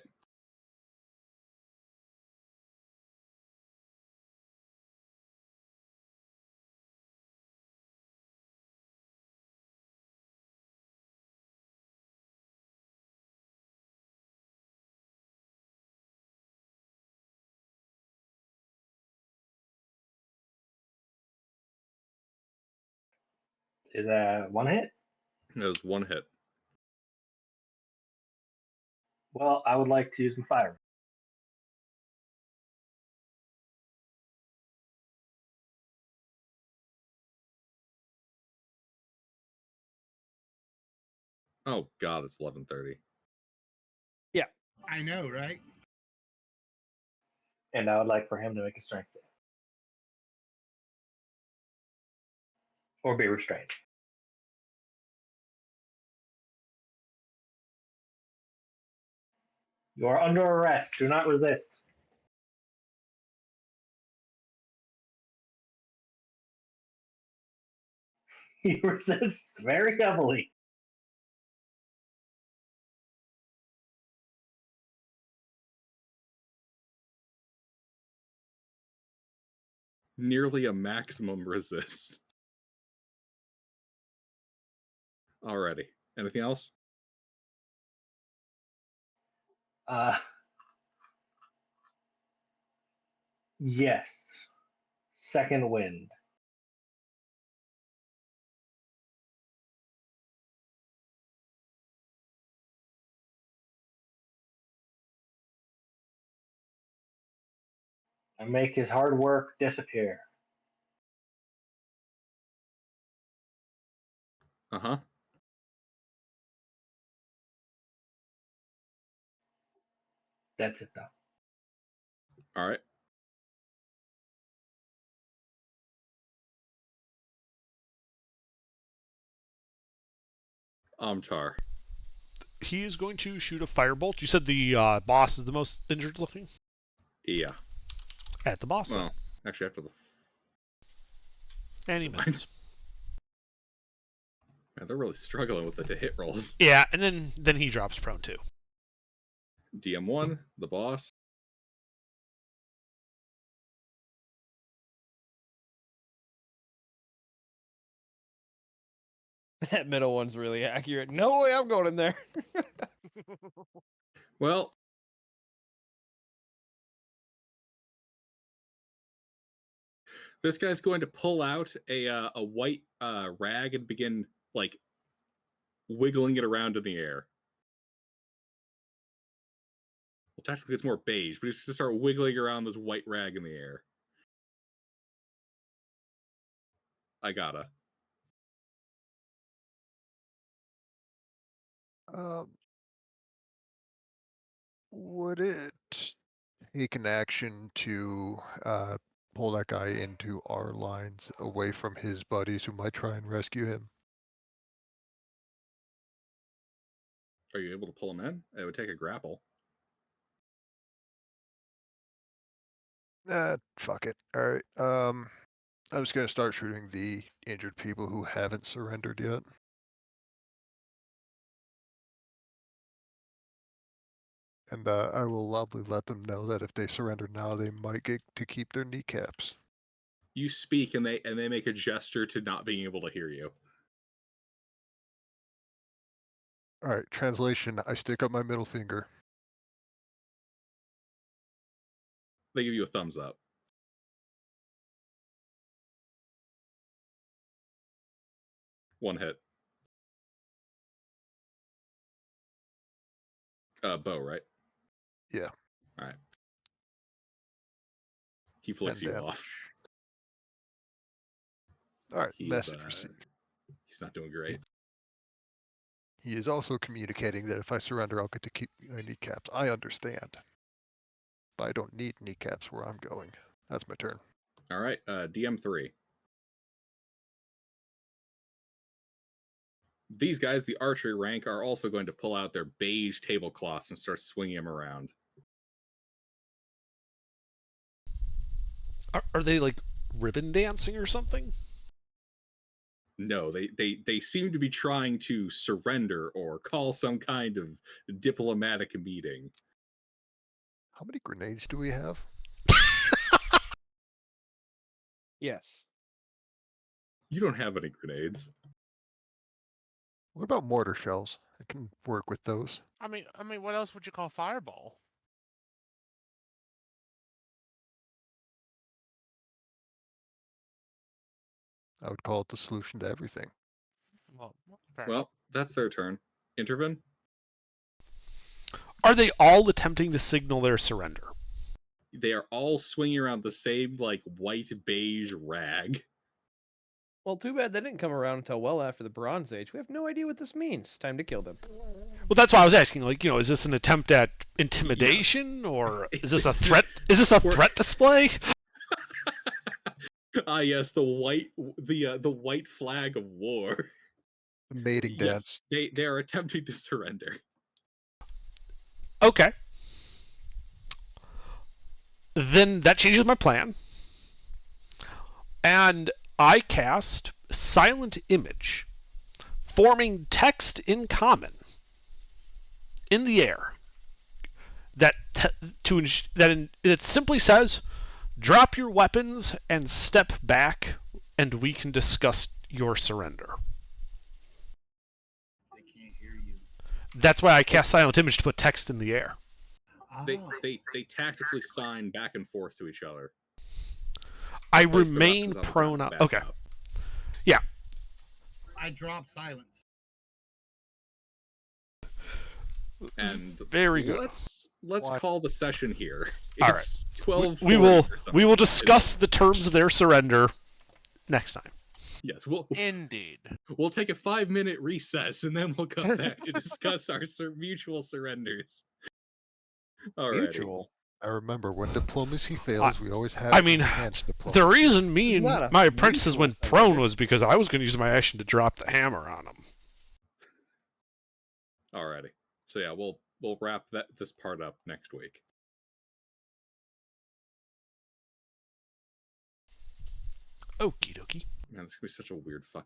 Is that one hit? That was one hit. Well, I would like to use my fire. Oh God, it's 11:30. I know, right? And I would like for him to make a strength save. Or be restrained. You are under arrest. Do not resist. He resists very heavily. Nearly a maximum resist. Alrighty. Anything else? Yes. Second wind. And make his hard work disappear. Uh-huh. That's it, though. All right. Tar. He is going to shoot a firebolt. You said the boss is the most injured looking? Yeah. At the boss. Well, actually, after the. And he Never mind. misses. Man, they're really struggling with the hit rolls. Yeah, and then he drops prone too. DM1, the boss. That middle one's really accurate. No way I'm going in there. Well, this guy's going to pull out a white rag and begin like wiggling it around in the air. Well, technically, it's more beige, but he's going to start wiggling around this white rag in the air. I gotta. Would it take an action to pull that guy into our lines away from his buddies who might try and rescue him? Are you able to pull him in? It would take a grapple. Fuck it. All right. I'm just gonna start shooting the injured people who haven't surrendered yet. And I will loudly let them know that if they surrender now, they might get to keep their kneecaps. You speak, and they make a gesture to not being able to hear you. All right. Translation: I stick up my middle finger. They give you a thumbs up. One hit. Bow, right? Yeah. All right. He flicks 10 you damage. off. All right, He's message received. he's not doing great. He is also communicating that if I surrender, I'll get to keep my kneecaps. I understand. But I don't need kneecaps where I'm going. That's my turn. All right, DM3. These guys, the archery rank, are also going to pull out their beige tablecloths and start swinging them around. Are they like ribbon dancing or something? No, they seem to be trying to surrender or call some kind of diplomatic meeting. How many grenades do we have? Yes. You don't have any grenades. What about mortar shells? I can work with those. I mean, what else would you call fireball? I would call it the solution to everything. Well, fair enough. Well, that's their turn. Intervin? Are they all attempting to signal their surrender? They are all swinging around the same, like, white beige rag. Well, too bad they didn't come around until well after the Bronze Age. We have no idea what this means. Time to kill them. Well, that's why I was asking. Like, you know, is this an attempt at intimidation, or is this a It's- threat? Is this a we're- threat display? Ah, yes, the white flag of war. The mating Yes, dance. they are attempting to surrender. Okay. Then that changes my plan. And I cast Silent Image, forming text in common in the air that it simply says, "Drop your weapons and step back, and we can discuss your surrender." They can't hear you. That's why I cast Silent Image, to put text in the air. They Ah, they tactically sign back and forth to each other. I Place their remain weapons on the prone. ground and back Okay. up. Yeah. I drop silence. And Very good. Let's What? call the session here. All It's 12. We will discuss the terms of their surrender next time. Yes, Indeed. we'll take a 5-minute recess and then we'll come back to discuss our mutual surrenders. All right. Mutual. I remember when diplomacy fails, we always have I mean, enhanced diplomacy. The reason me Not and a my apprentices mutual went surrender. prone was because I was going to use my action to drop the hammer on them. Alrighty. So yeah, we'll wrap this part up next week. Okie dokie. Man, it's gonna be such a weird fuck.